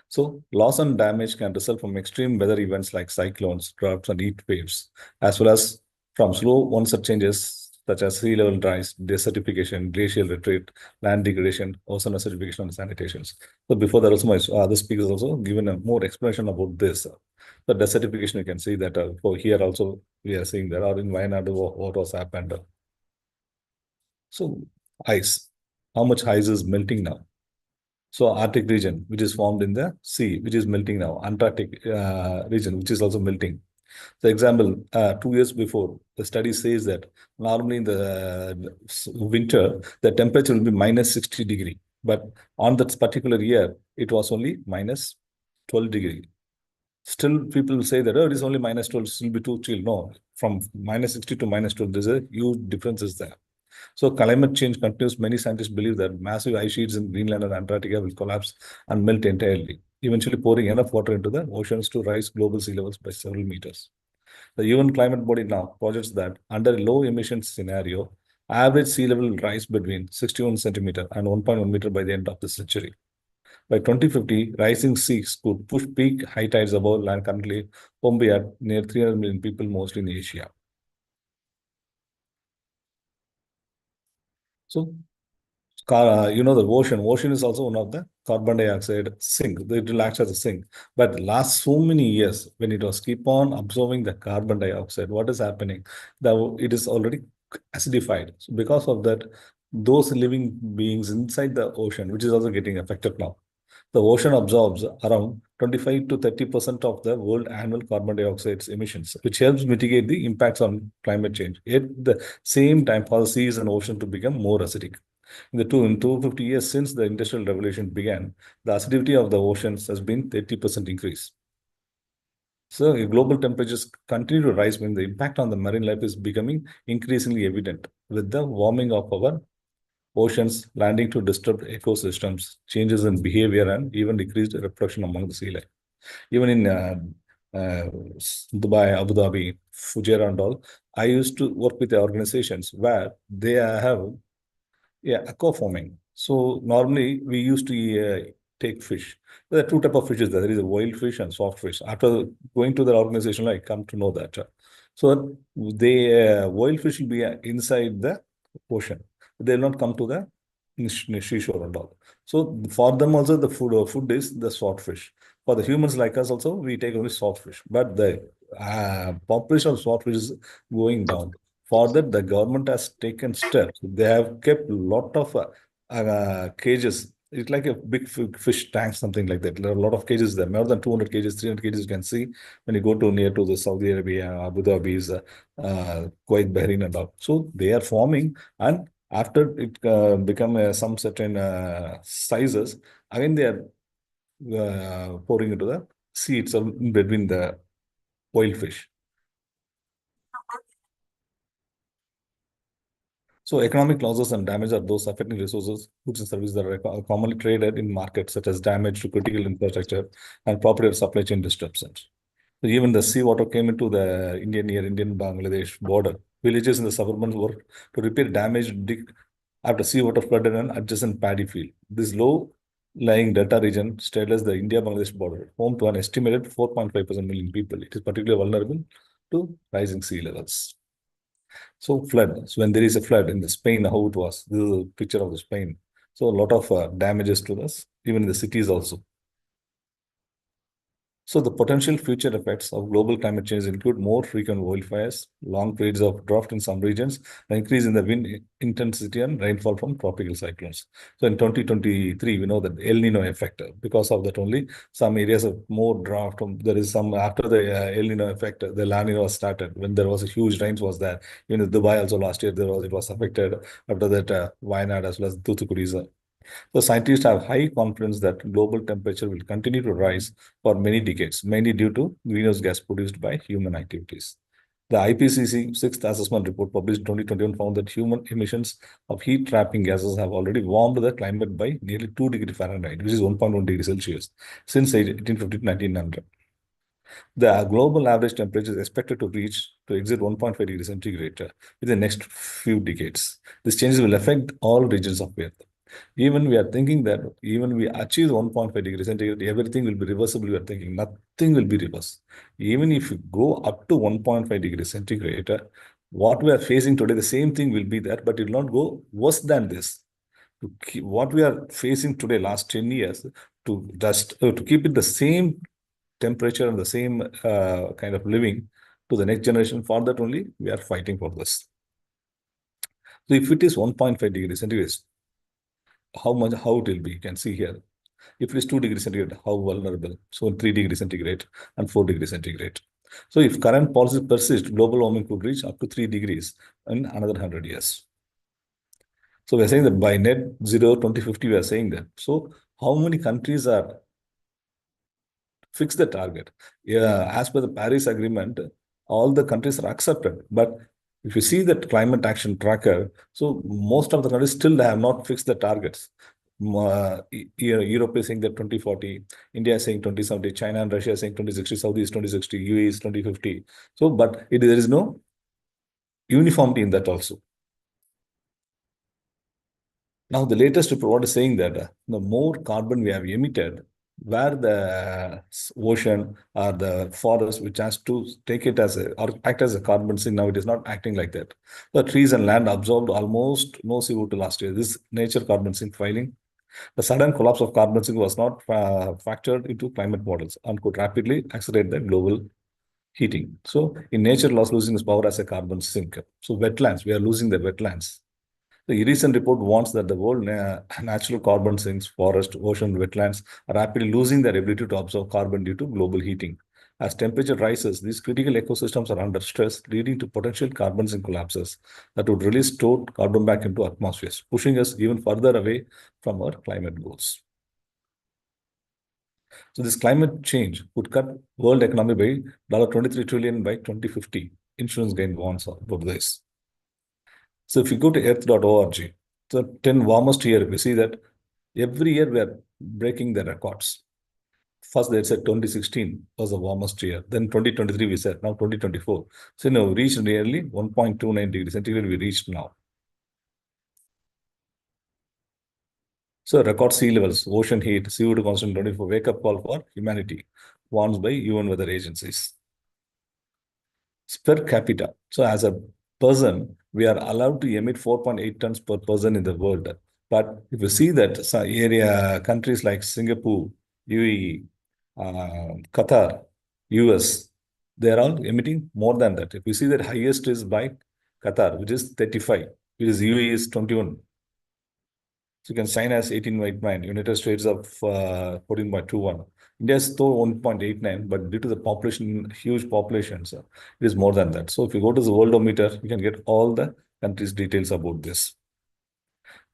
M: So loss and damage can result from extreme weather events like cyclones, droughts, and heat waves, as well as from slow onset changes such as sea level rise, desertification, glacial retreat, land degradation, ozone acidification, and sanitations. So before that, also my other speakers also given a more explanation about this. The desertification, you can see that for here also we are seeing there, or in Wayanadu, what was happened. So ice, how much ice is melting now? So Arctic region, which is formed in the sea, which is melting now. Antarctic region, which is also melting. So example, 2 years before, the study says that normally in the winter, the temperature will be minus 60 degree. But on that particular year, it was only minus 12 degree. Still, people say that, oh, it is only minus 12, it will be too chill. No, from minus 60 to minus 12, there's a huge difference is there. So climate change continues. Many scientists believe that massive ice sheets in Greenland and Antarctica will collapse and melt entirely, eventually pouring enough water into the oceans to rise global sea levels by several meters. The UN climate body now projects that under a low emission scenario, average sea level will rise between 61 centimeter and 1.1 meter by the end of the century. By 2050, rising seas could push peak high tides above land currently home at near 300 million people, mostly in Asia. So, you know, the ocean is also one of the carbon dioxide sink. It will act as a sink. But last so many years, when it was keep on absorbing the carbon dioxide, what is happening? It is already acidified. So because of that, those living beings inside the ocean, which is also getting affected now. The ocean absorbs around 25 to 30% of the world annual carbon dioxide emissions, which helps mitigate the impacts on climate change. At the same time, for the seas and ocean to become more acidic. In 250 years since the Industrial Revolution began, the acidity of the oceans has been 30% increase. So global temperatures continue to rise when the impact on the marine life is becoming increasingly evident with the warming of our oceans, landing to disturbed ecosystems, changes in behavior, and even decreased reproduction among the sea life. Even in Dubai, Abu Dhabi, Fujairah and all, I used to work with the organizations where they have aquafarming. So normally we used to take fish. There are two types of fishes. There is a wild fish and soft fish. After going to the organization, I come to know that. So the wild fish will be inside the ocean. They will not come to the seashore and all. So for them also the food is the salt fish. For the humans like us also, we take only soft fish. But the population of salt fish is going down. For that, the government has taken steps. They have kept a lot of cages. It's like a big fish tank, something like that. There are a lot of cages there, more than 200 cages, 300 cages you can see when you go to near to the Saudi Arabia, Abu Dhabi's, Kuwait, Bahrain and all. So they are forming, and after it become some certain sizes, again they are pouring into the sea itself between the wild fish. So economic losses and damage are those affecting resources, goods and services that are commonly traded in markets, such as damage to critical infrastructure and property or supply chain disruptions. So even the seawater came into the Indian-Bangladesh border. Villages in the suburbs worked to repair damage after seawater flooded an adjacent paddy field. This low-lying delta region straddles the India-Bangladesh border, home to an estimated 4.5% million people. It is particularly vulnerable to rising sea levels. So flood. So when there is a flood in the Spain, how it was. This is a picture of the Spain. So a lot of damages to us, even in the cities also. So the potential future effects of global climate change include more frequent wildfires, long periods of drought in some regions, an increase in the wind intensity and rainfall from tropical cyclones. So in 2023, we know that El Nino effect, because of that only some areas of more drought. There is some after the El Nino effect, the La Nina was started when there was a huge rains was there. Dubai also last year it was affected. After that, Wayanad as well as Thoothukudi. So scientists have high confidence that global temperature will continue to rise for many decades, mainly due to greenhouse gas produced by human activities. The IPCC sixth assessment report published in 2021 found that human emissions of heat-trapping gases have already warmed the climate by nearly 2 degrees Fahrenheit, which is 1.1 degrees Celsius, since 1850 to 1900. The global average temperature is expected to exceed 1.5 degrees centigrade within the next few decades. These changes will affect all regions of Earth. Even we are thinking that even we achieve 1.5 degrees centigrade, everything will be reversible. We are thinking nothing will be reversed. Even if you go up to 1.5 degrees centigrade, what we are facing today, the same thing will be there, but it will not go worse than this. What we are facing today, last 10 years, to keep it the same temperature and the same kind of living to the next generation, for that only we are fighting for this. So if it is 1.5 degrees centigrade, how it will be, you can see here. If it is 2 degrees centigrade, how vulnerable? So 3 degrees centigrade and 4 degrees centigrade. So if current policies persist, global warming could reach up to 3 degrees in another 100 years. So we are saying that by net zero 2050, we are saying that. So how many countries are fix the target? Yeah, as per the Paris Agreement, all the countries are accepted. But if you see that climate action tracker, so most of the countries still have not fixed the targets. Europe is saying that 2040, India is saying 2070, China and Russia is saying 2060, Saudi is 2060, UAE is 2050. So, but there is no uniformity in that also. Now, the latest report is saying that the more carbon we have emitted, where the ocean or the forest, which has to take it as or act as a carbon sink, now it is not acting like that. The trees and land absorbed almost no CO2 last year. This nature carbon sink filing. The sudden collapse of carbon sink was not factored into climate models and could rapidly accelerate the global heating. So in nature, loss losing its power as a carbon sink. So wetlands, we are losing the wetlands. The recent report warns that the world natural carbon sinks, forest, ocean, wetlands are rapidly losing their ability to absorb carbon due to global heating. As temperature rises, these critical ecosystems are under stress, leading to potential carbon sink collapses that would release stored carbon back into atmospheres, pushing us even further away from our climate goals. So this climate change would cut world economy by $23 trillion by 2050. Insurance gain warns about this. So if you go to earth.org, the 10 warmest year, we see that every year we are breaking the records. First, they said 2016 was the warmest year. Then 2023, we said, now 2024. So now we reached nearly 1.29 degrees centigrade we reached now. So record sea levels, ocean heat, CO2 constant 24, wake-up call for humanity, warns by UN weather agencies. Per capita. So as a person, we are allowed to emit 4.8 tons per person in the world. But if you see that some countries like Singapore, UAE, Qatar, US, they are all emitting more than that. If you see that highest is by Qatar, which is 35, which is UAE is 21. So you can sign as 18.9, United States of 14.21. India is still 1.89, but due to the population, huge populations, it is more than that. So if you go to the Worldometer, you can get all the countries' details about this.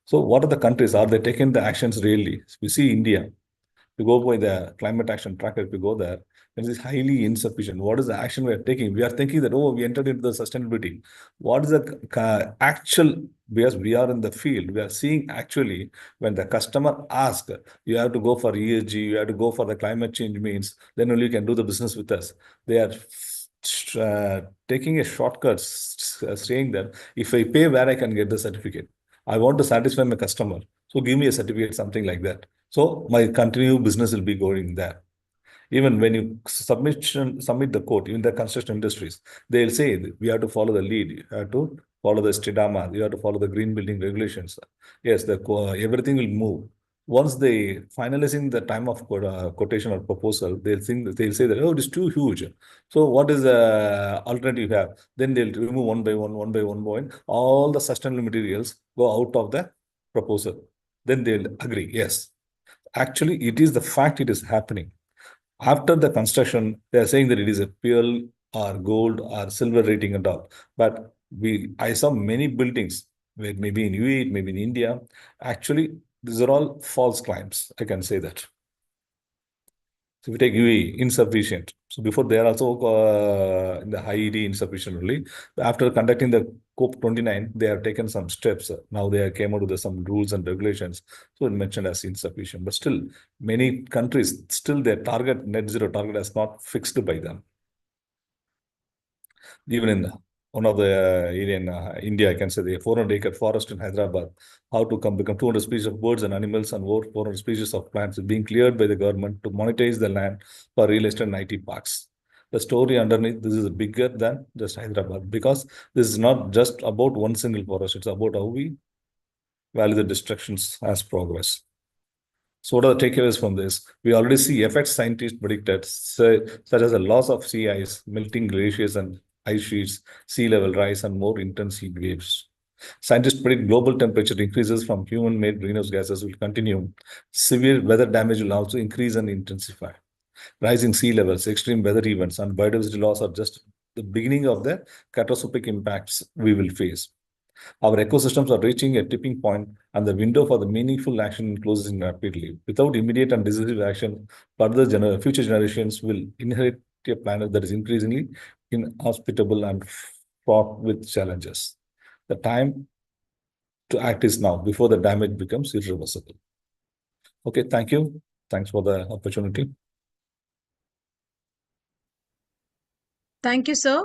M: So what are the countries? Are they taking the actions really? We see India. We go by the climate action tracker, if we go there, it is highly insufficient. What is the action we are taking? We are thinking that, oh, we entered into the sustainability. What is the actual, because we are in the field, we are seeing actually when the customer asks, you have to go for ESG, you have to go for the climate change means, then only you can do the business with us. They are taking a shortcut, saying that if I pay where I can get the certificate, I want to satisfy my customer. So give me a certificate, something like that. So my continued business will be going there. Even when you submit the quote, even the construction industries, they'll say we have to follow the lead, you have to follow the STIDAMA, you have to follow the green building regulations. Yes, everything will move. once they finalizing the time of quotation or proposal, they'll say that, oh, it is too huge. So what is the alternative you have? Then they'll remove one by one. All the sustainable materials go out of the proposal. Then they'll agree. Yes, actually, it is the fact it is happening. After the construction, they are saying that it is a pearl or gold or silver rating and all. But I saw many buildings where maybe in UAE, maybe in India. Actually, these are all false claims. I can say that. So if we take UAE, insufficient. So before they are also in the high ED insufficient only. After conducting the COP29, they have taken some steps. Now they came out with some rules and regulations. So it mentioned as insufficient. But still, many countries, still their target, net zero target is not fixed by them. Even in one of the area in India, I can say the 400-acre forest in Hyderabad, how to become 200 species of birds and animals and over 400 species of plants is being cleared by the government to monetize the land for real estate and IT parks. The story underneath this is bigger than just Hyderabad, because this is not just about one single forest. It's about how we value the destructions as progress. So what are the takeaways from this? We already see effects scientists predicted, such as the loss of sea ice, melting glaciers and ice sheets, sea level rise, and more intense heat waves. Scientists predict global temperature increases from human-made greenhouse gases will continue. Severe weather damage will also increase and intensify. Rising sea levels, extreme weather events, and biodiversity loss are just the beginning of the catastrophic impacts we will face. Our ecosystems are reaching a tipping point, and the window for the meaningful action closes rapidly. Without immediate and decisive action, future generations will inherit a planet that is increasingly inhospitable and fraught with challenges. The time to act is now, before the damage becomes irreversible. Okay, thank you. Thanks for the opportunity.
C: Thank you, sir.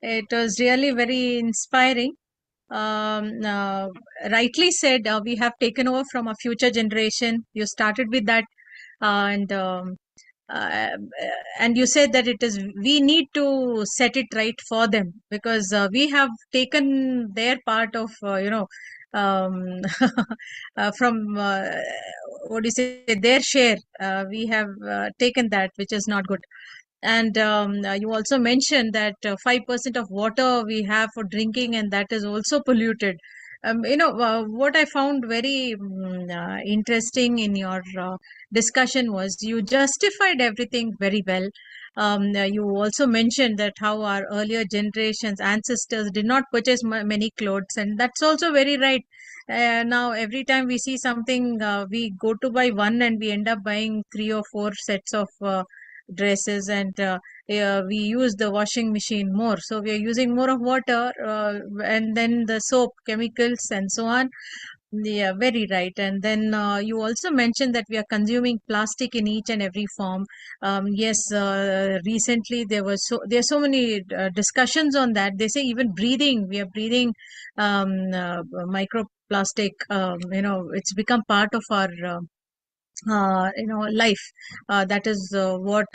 C: It was really very inspiring. Rightly said, we have taken over from a future generation. You started with that, and you said that we need to set it right for them, because we have taken their part of from what do you say, their share. We have taken that, which is not good. And you also mentioned that 5% of water we have for drinking, and that is also polluted. What I found very interesting in your discussion was you justified everything very well. You also mentioned that how our earlier generations, ancestors did not purchase many clothes, and that's also very right. Now, every time we see something, we go to buy one and we end up buying 3 or 4 sets of dresses, and we use the washing machine more, so we are using more of water, and then the soap, chemicals, and so on. Yeah, very right. And then you also mentioned that we are consuming plastic in each and every form. Yes, recently there are so many discussions on that. They say even breathing, we are breathing microplastic. It's become part of our life. That is what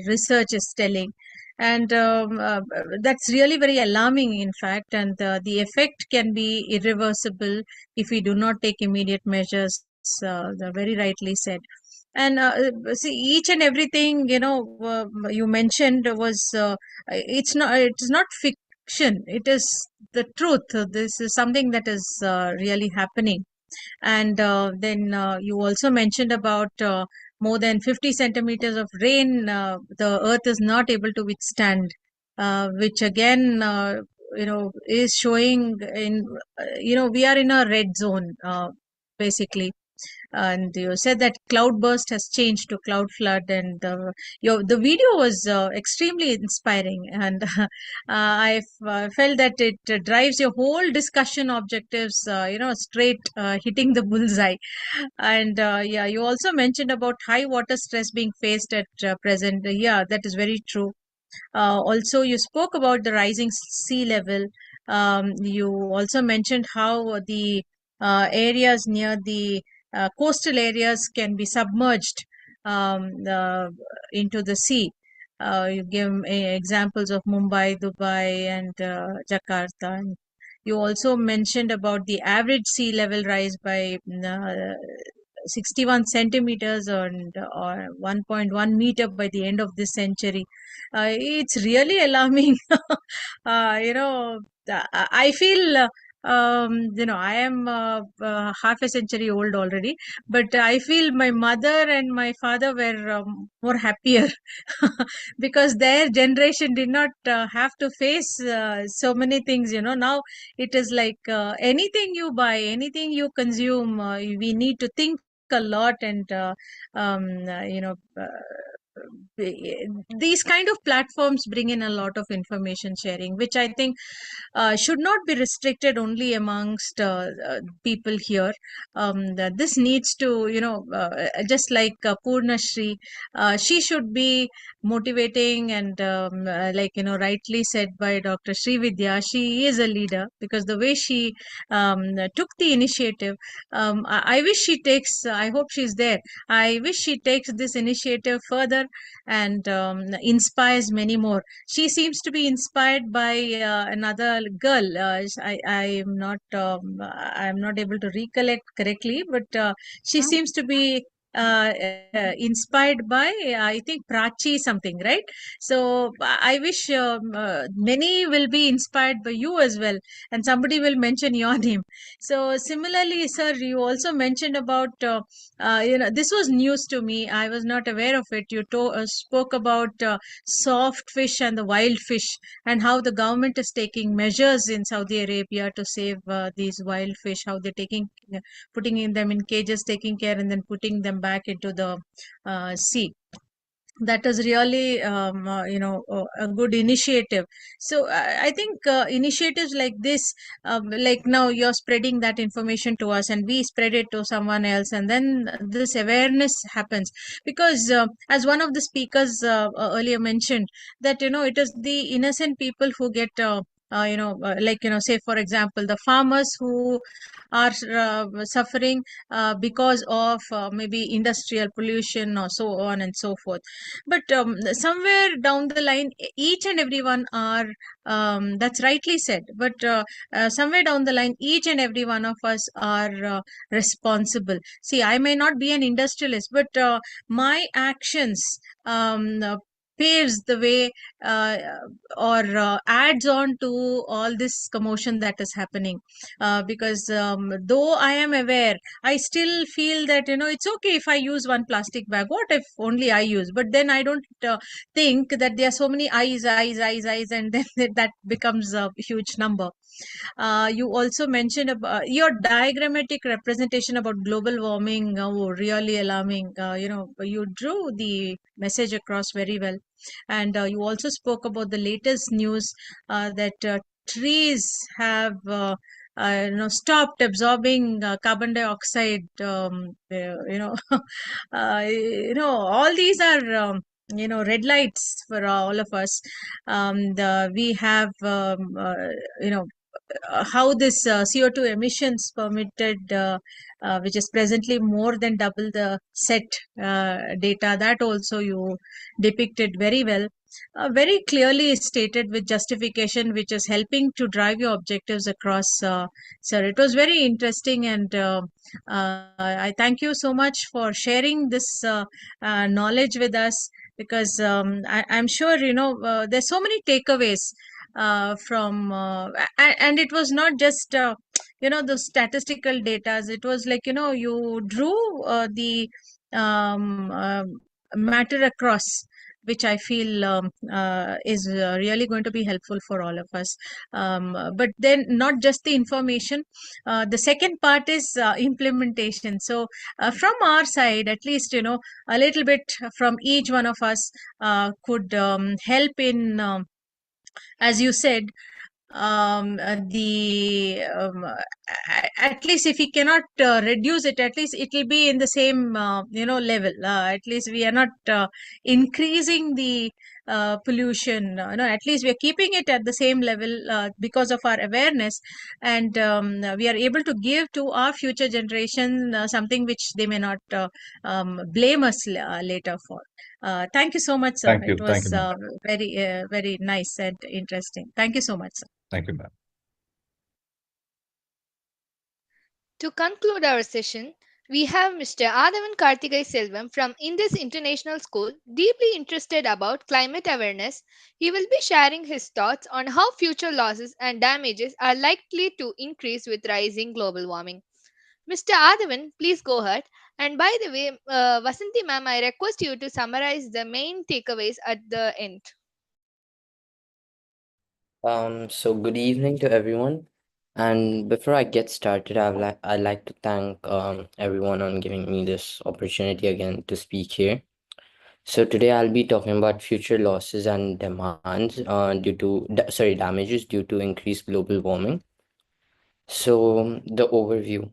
C: research is telling, and that's really very alarming, in fact. And the effect can be irreversible if we do not take immediate measures. Very rightly said. And see, each and everything you mentioned was it's not fiction. It is the truth. This is something that is really happening. And then you also mentioned about more than 50 centimeters of rain the earth is not able to withstand, which again is showing in we are in a red zone, basically. And you said that cloudburst has changed to cloud flood, and the video was extremely inspiring, and I felt that it drives your whole discussion objectives, straight hitting the bullseye. And yeah, you also mentioned about high water stress being faced at present. Yeah, that is very true. Also, you spoke about the rising sea level. You also mentioned how the areas near the coastal areas can be submerged into the sea. You gave examples of Mumbai, Dubai, and Jakarta. And You also mentioned about the average sea level rise by 61 centimeters and or 1.1 meter by the end of this century. It's really alarming. I feel I am half a century old already, but I feel my mother and my father were more happier because their generation did not have to face so many things. Now it is like anything you buy, anything you consume, we need to think a lot, and um, uh, you know. Uh, these kind of platforms bring in a lot of information sharing, which I think should not be restricted only amongst people here. This needs to, just like Purna Shri, she should be motivating and, rightly said by Dr. Sri Vidya, she is a leader because the way she took the initiative, I wish she takes, I hope she's there. I wish she takes this initiative further and inspires many more. She seems to be inspired by another girl. I am not able to recollect correctly, but she seems to be inspired by, I think, Prachi something, right? So I wish many will be inspired by you as well, and somebody will mention your name. So similarly, sir, you also mentioned about this was news to me. I was not aware of it. You spoke about soft fish and the wild fish, and how the government is taking measures in Saudi Arabia to save these wild fish, how they're putting in them in cages, taking care, and then putting them back into the sea. That is really a good initiative. So I think initiatives like this, like now you're spreading that information to us and we spread it to someone else, and then this awareness happens. Because as one of the speakers earlier mentioned, that it is the innocent people who get say for example the farmers who are suffering because of maybe industrial pollution or so on and so forth. But somewhere down the line, each and everyone are, that's rightly said, but somewhere down the line, each and every one of us are responsible. See, I may not be an industrialist, but my actions paves the way or adds on to all this commotion that is happening. Because though I am aware, I still feel that it's okay if I use one plastic bag. What if only I use? But then I don't think that there are so many eyes, and then that becomes a huge number. You also mentioned about your diagrammatic representation about global warming. Really alarming. You drew the message across very well, and you also spoke about the latest news that trees have stopped absorbing carbon dioxide. All these are red lights for all of us. We have how this CO2 emissions permitted, which is presently more than double the set data, that also you depicted very well. Very clearly stated with justification, which is helping to drive your objectives across, sir. It was very interesting, and I thank you so much for sharing this knowledge with us, because I'm sure there's so many takeaways and it was not just the statistical data. It was like you drew the matter across, which I feel is really going to be helpful for all of us. But then not just the information. The second part is implementation. So from our side, at least, a little bit from each one of us could help in, as you said, at least if we cannot reduce it, at least it will be in the same level. At least we are not increasing the pollution. At least we are keeping it at the same level because of our awareness, and we are able to give to our future generation something which they may not blame us later for. Thank you so much, sir.
M: Thank you.
C: It was
M: Thank you, ma'am.
C: very nice and interesting. Thank you so much, sir.
M: Thank you, ma'am.
D: To conclude our session, we have Mr. Adavan Kartigai Selvam from Indus International School, deeply interested about climate awareness. He will be sharing his thoughts on how future losses and damages are likely to increase with rising global warming. Mr. Adavan, please go ahead. And by the way, Vasanti ma'am, I request you to summarize the main takeaways at the end.
N: So good evening to everyone. And before I get started, I'd like to thank everyone on giving me this opportunity again to speak here. So today I'll be talking about future losses and demands damages due to increased global warming. So the overview.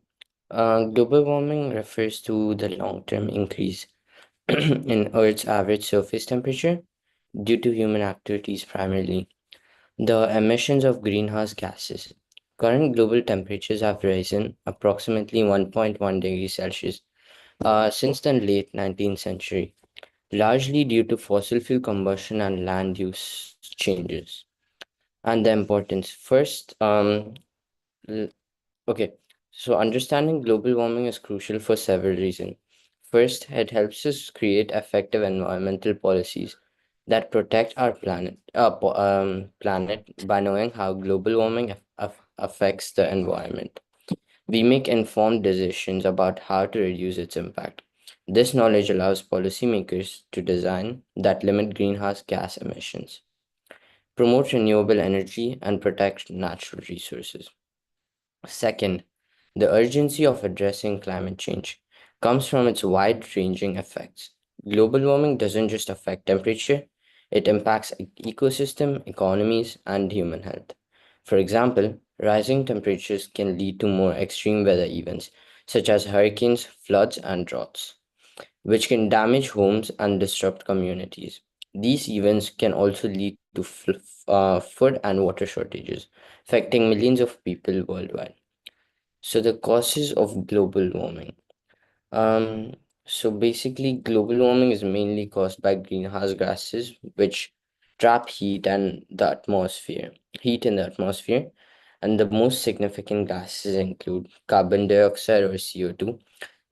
N: Global warming refers to the long-term increase in Earth's average surface temperature due to human activities primarily. The emissions of greenhouse gases. Current global temperatures have risen approximately 1.1 degrees Celsius since the late 19th century, largely due to fossil fuel combustion and land use changes. And the importance. First, l- okay, so understanding global warming is crucial for several reasons. First, it helps us create effective environmental policies that protect our planet by knowing how global warming affects the environment. We make informed decisions about how to reduce its impact. This knowledge allows policymakers to design that limit greenhouse gas emissions, promote renewable energy, and protect natural resources. Second, the urgency of addressing climate change comes from its wide-ranging effects. Global warming doesn't just affect temperature, it impacts ecosystem, economies, and human health. For example, rising temperatures can lead to more extreme weather events, such as hurricanes, floods, and droughts, which can damage homes and disrupt communities. These events can also lead to food and water shortages, affecting millions of people worldwide. So the causes of global warming. So basically, global warming is mainly caused by greenhouse gases, which trap heat in the atmosphere, and the most significant gases include carbon dioxide or CO2.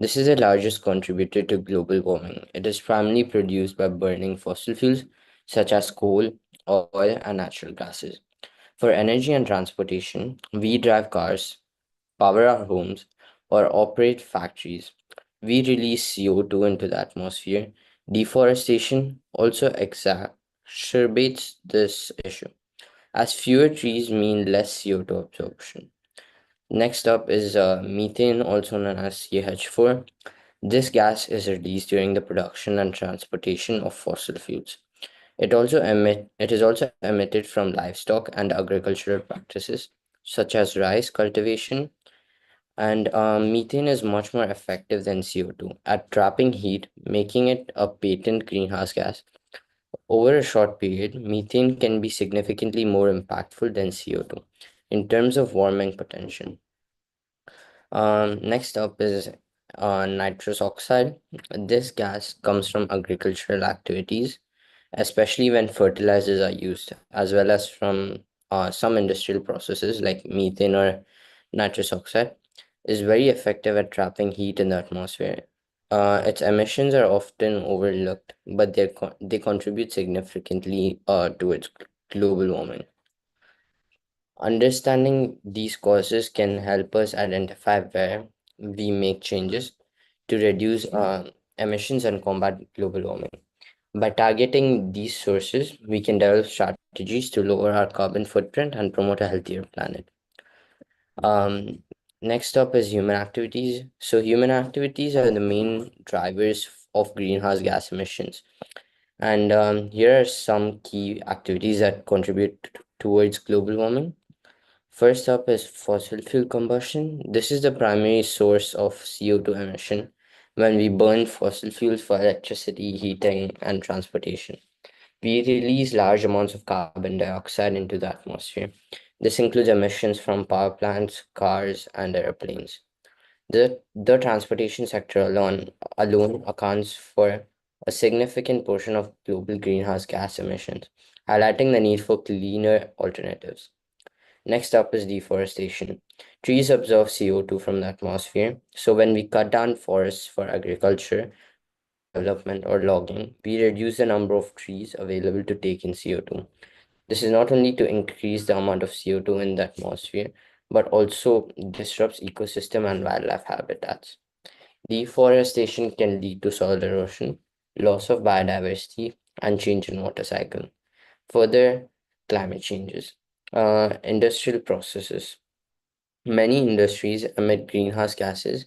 N: This is the largest contributor to global warming. It is primarily produced by burning fossil fuels such as coal, oil, and natural gases. For energy and transportation, we drive cars, power our homes, or operate factories. We release CO2 into the atmosphere. Deforestation also exacerbates this issue, as fewer trees mean less CO2 absorption. Next up is methane, also known as CH4. This gas is released during the production and transportation of fossil fuels. It is also emitted from livestock and agricultural practices, such as rice cultivation, and methane is much more effective than CO2 at trapping heat, making it a patent greenhouse gas. Over a short period, methane can be significantly more impactful than CO2 in terms of warming potential. Next up is nitrous oxide. This gas comes from agricultural activities, especially when fertilizers are used, as well as from some industrial processes like methane or nitrous oxide, is very effective at trapping heat in the atmosphere. Its emissions are often overlooked, but they contribute significantly towards global warming. Understanding these causes can help us identify where we make changes to reduce emissions and combat global warming. By targeting these sources, we can develop strategies to lower our carbon footprint and promote a healthier planet. Next up is human activities. So human activities are the main drivers of greenhouse gas emissions. And here are some key activities that contribute towards global warming. First up is fossil fuel combustion. This is the primary source of CO2 emission when we burn fossil fuels for electricity, heating, and transportation. We release large amounts of carbon dioxide into the atmosphere. This includes emissions from power plants, cars, and airplanes. The transportation sector alone accounts for a significant portion of global greenhouse gas emissions, highlighting the need for cleaner alternatives. Next up is deforestation. Trees absorb CO2 from the atmosphere. So when we cut down forests for agriculture, development, or logging, we reduce the number of trees available to take in CO2. This is not only to increase the amount of CO2 in the atmosphere, but also disrupts ecosystem and wildlife habitats. Deforestation can lead to soil erosion, loss of biodiversity, and change in water cycle. Further, climate changes. Industrial processes. Many industries emit greenhouse gases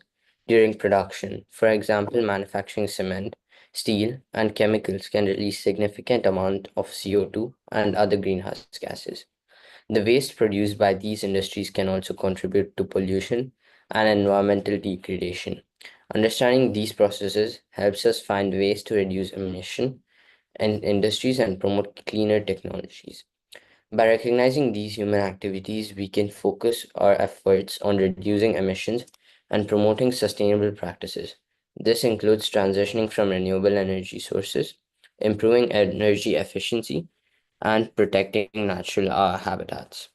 N: during production. For example, manufacturing cement, steel, and chemicals can release significant amount of CO2 and other greenhouse gases. The waste produced by these industries can also contribute to pollution and environmental degradation. Understanding these processes helps us find ways to reduce emission in industries and promote cleaner technologies. By recognizing these human activities, we can focus our efforts on reducing emissions and promoting sustainable practices. This includes transitioning from renewable energy sources, improving energy efficiency, and protecting natural habitats.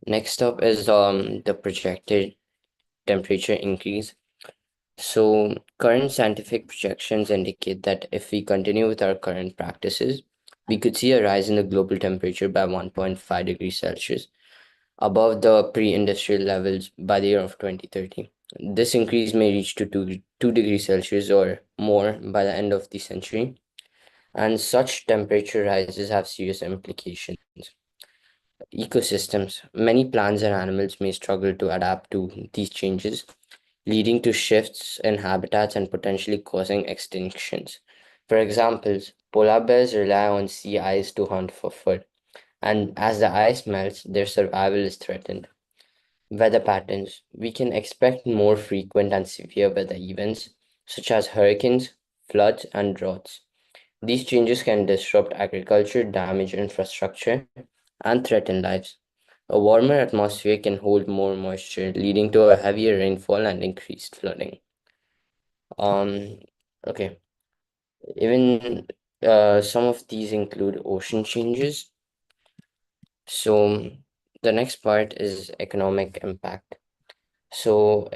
N: Next up is the projected temperature increase. So, current scientific projections indicate that if we continue with our current practices, we could see a rise in the global temperature by 1.5 degrees Celsius above the pre-industrial levels by the year of 2030. This increase may reach to 2 degrees Celsius or more by the end of the century, and such temperature rises have serious implications. Ecosystems. Many plants and animals may struggle to adapt to these changes, leading to shifts in habitats and potentially causing extinctions. For example, polar bears rely on sea ice to hunt for food, and as the ice melts, their survival is threatened. Weather patterns. We can expect more frequent and severe weather events, such as hurricanes, floods, and droughts. These changes can disrupt agriculture, damage infrastructure, and threaten lives. A warmer atmosphere can hold more moisture, leading to a heavier rainfall and increased flooding. Um, okay. Even some of these include ocean changes. So the next part is economic impact. So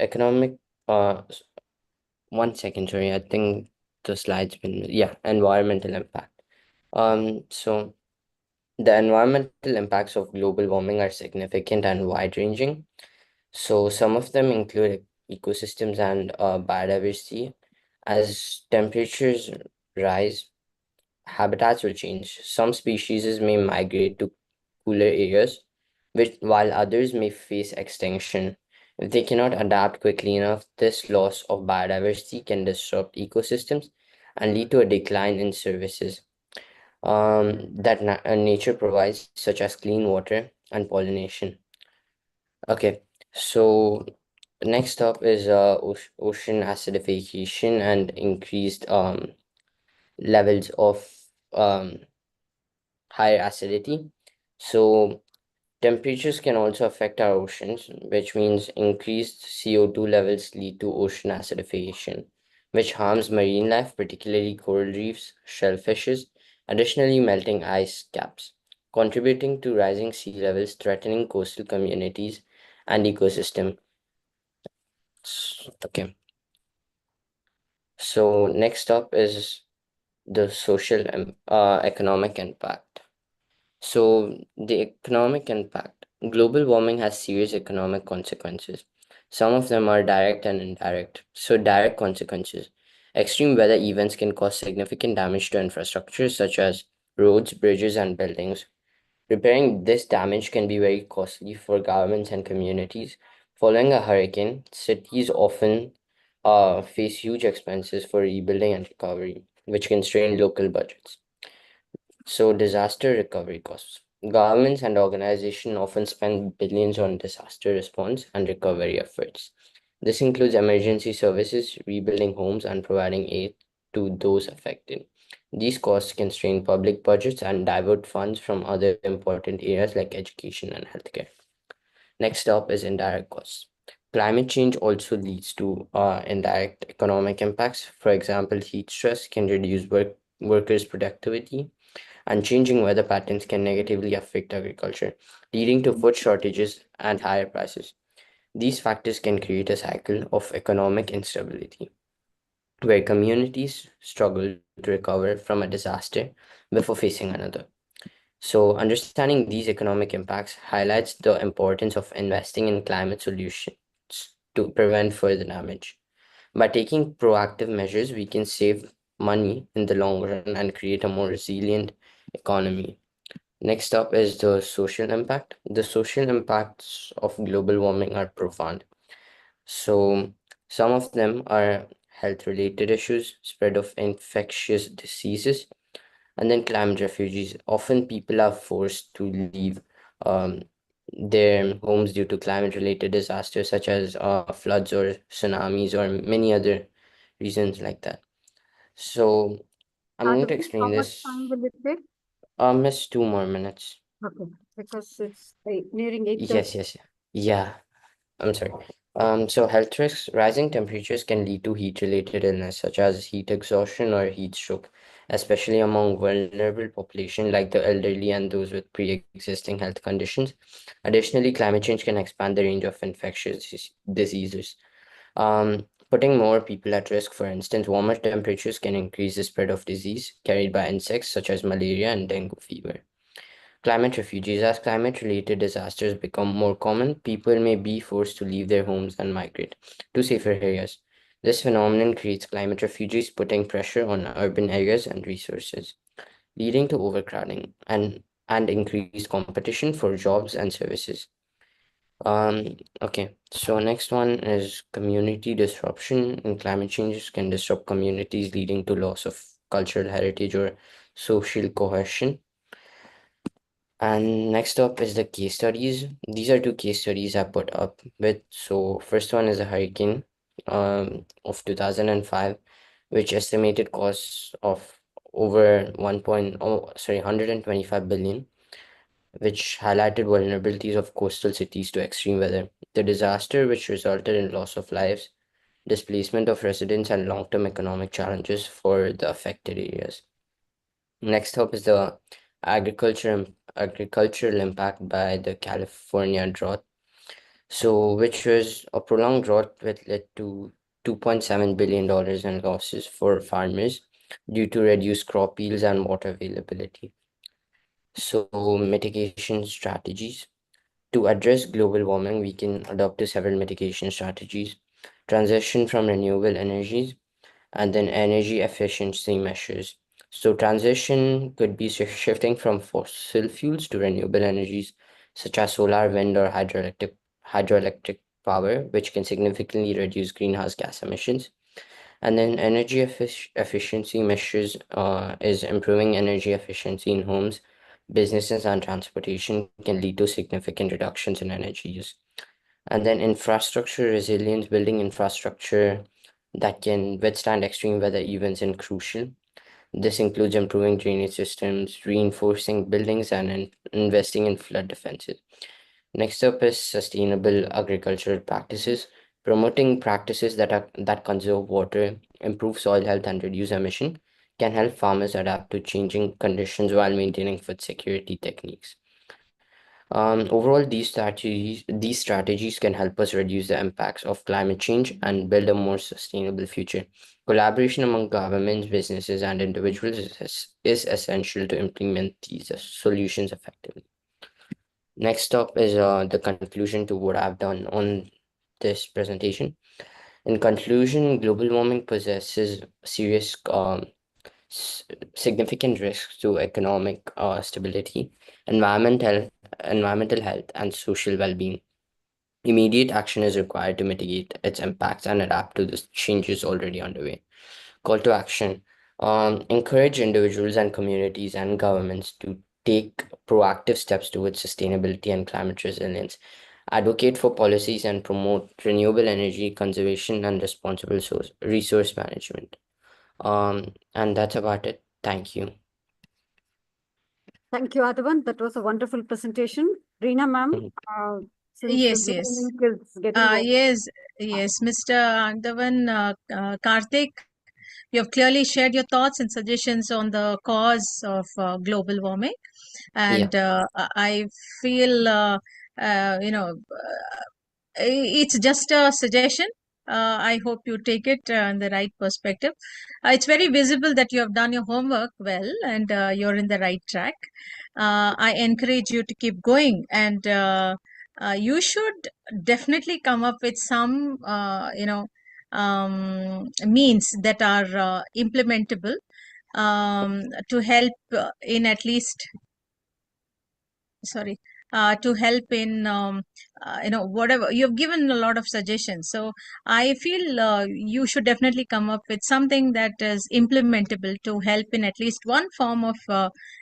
N: one second, sorry, I think the slide's been, yeah, environmental impact. So the environmental impacts of global warming are significant and wide-ranging. So some of them include ecosystems and biodiversity. As temperatures rise, habitats will change. Some species may migrate to cooler areas, while others may face extinction. If they cannot adapt quickly enough, this loss of biodiversity can disrupt ecosystems and lead to a decline in services that nature provides, such as clean water and pollination. Okay, so next up is ocean acidification and increased levels of higher acidity. So temperatures can also affect our oceans, which means increased CO2 levels lead to ocean acidification, which harms marine life, particularly coral reefs, shellfishes, additionally melting ice caps, contributing to rising sea levels, threatening coastal communities and ecosystem. Okay. So next up is the social and economic impact. So the economic impact. Global warming has serious economic consequences. Some of them are direct and indirect. So direct consequences. Extreme weather events can cause significant damage to infrastructure such as roads, bridges, and buildings. Repairing this damage can be very costly for governments and communities. Following a hurricane, cities often face huge expenses for rebuilding and recovery, which can strain local budgets. So, disaster recovery costs. Governments and organizations often spend billions on disaster response and recovery efforts. This includes emergency services, rebuilding homes, and providing aid to those affected. These costs can strain public budgets and divert funds from other important areas like education and healthcare. Next up is indirect costs. Climate change also leads to indirect economic impacts. For example, heat stress can reduce workers' productivity, and changing weather patterns can negatively affect agriculture, leading to food shortages and higher prices. These factors can create a cycle of economic instability, where communities struggle to recover from a disaster before facing another. So, understanding these economic impacts highlights the importance of investing in climate solutions to prevent further damage. By taking proactive measures, we can save money in the long run and create a more resilient economy. Next up is the social impact. The social impacts of global warming are profound. So, some of them are health related issues, spread of infectious diseases, and then climate refugees. Often people are forced to leave um, their homes due to climate related disasters such as floods or tsunamis or many other reasons like that. So I'm going to
A: Adhavan,
N: explain
A: how much
N: this.
A: time will it take?
N: Miss 2 more minutes.
A: Okay, because it's nearing 8:30.
N: Yes. Yeah, I'm sorry. So health risks, rising temperatures can lead to heat-related illness such as heat exhaustion or heat stroke, especially among vulnerable population like the elderly and those with pre-existing health conditions. Additionally, climate change can expand the range of infectious diseases, putting more people at risk. For instance, warmer temperatures can increase the spread of disease carried by insects such as malaria and dengue fever. Climate refugees. As climate related disasters become more common, people may be forced to leave their homes and migrate to safer areas. This phenomenon creates climate refugees, putting pressure on urban areas and resources, leading to overcrowding and increased competition for jobs and services. Okay, so next one is community disruption. And climate changes can disrupt communities, leading to loss of cultural heritage or social cohesion. And next up is the case studies. These are two case studies I put up with. So first one is a hurricane of 2005, which estimated costs of over 125 billion, which highlighted vulnerabilities of coastal cities to extreme weather. The disaster, which resulted in loss of lives, displacement of residents, and long-term economic challenges for the affected areas. Next up is the agricultural impact by the California drought. So, which was a prolonged drought which led to $2.7 billion in losses for farmers due to reduced crop yields and water availability. So, mitigation strategies. To address global warming, we can adopt several mitigation strategies: transition from renewable energies, and then energy efficiency measures. So transition could be shifting from fossil fuels to renewable energies such as solar, wind, or hydroelectric power, which can significantly reduce greenhouse gas emissions. And then energy efficiency measures is improving energy efficiency in homes, businesses, and transportation can lead to significant reductions in energy use. And then infrastructure resilience, building infrastructure that can withstand extreme weather events is crucial. This includes improving drainage systems, reinforcing buildings, and investing in flood defenses. Next up is sustainable agricultural practices. Promoting practices that conserve water, improve soil health, and reduce emission can help farmers adapt to changing conditions while maintaining food security techniques. Overall, these strategies can help us reduce the impacts of climate change and build a more sustainable future. Collaboration among governments, businesses, and individuals is essential to implement these solutions effectively. Next up is the conclusion to what I've done on this presentation. In conclusion, global warming possesses serious significant risks to economic stability, environmental health, and social well-being. Immediate action is required to mitigate its impacts and adapt to the changes already underway. Call to action. Encourage individuals and communities and governments to take proactive steps towards sustainability and climate resilience. Advocate for policies and promote renewable energy conservation and responsible resource management. And that's about it. Thank you.
A: Thank you, Adhavan. That was a wonderful presentation. Reena ma'am, since
C: Yes,
A: the
C: yes.
A: link is getting over.
C: Yes, Mr. Agdavan Karthik, you have clearly shared your thoughts and suggestions on the cause of global warming. And I feel, it's just a suggestion. I hope you take it in the right perspective. It's very visible that you have done your homework well, and you're in the right track. I encourage you to keep going, and you should definitely come up with some, means that are implementable to help in at least, sorry, to help in whatever you've given a lot of suggestions. So I feel you should definitely come up with something that is implementable to help in at least one form of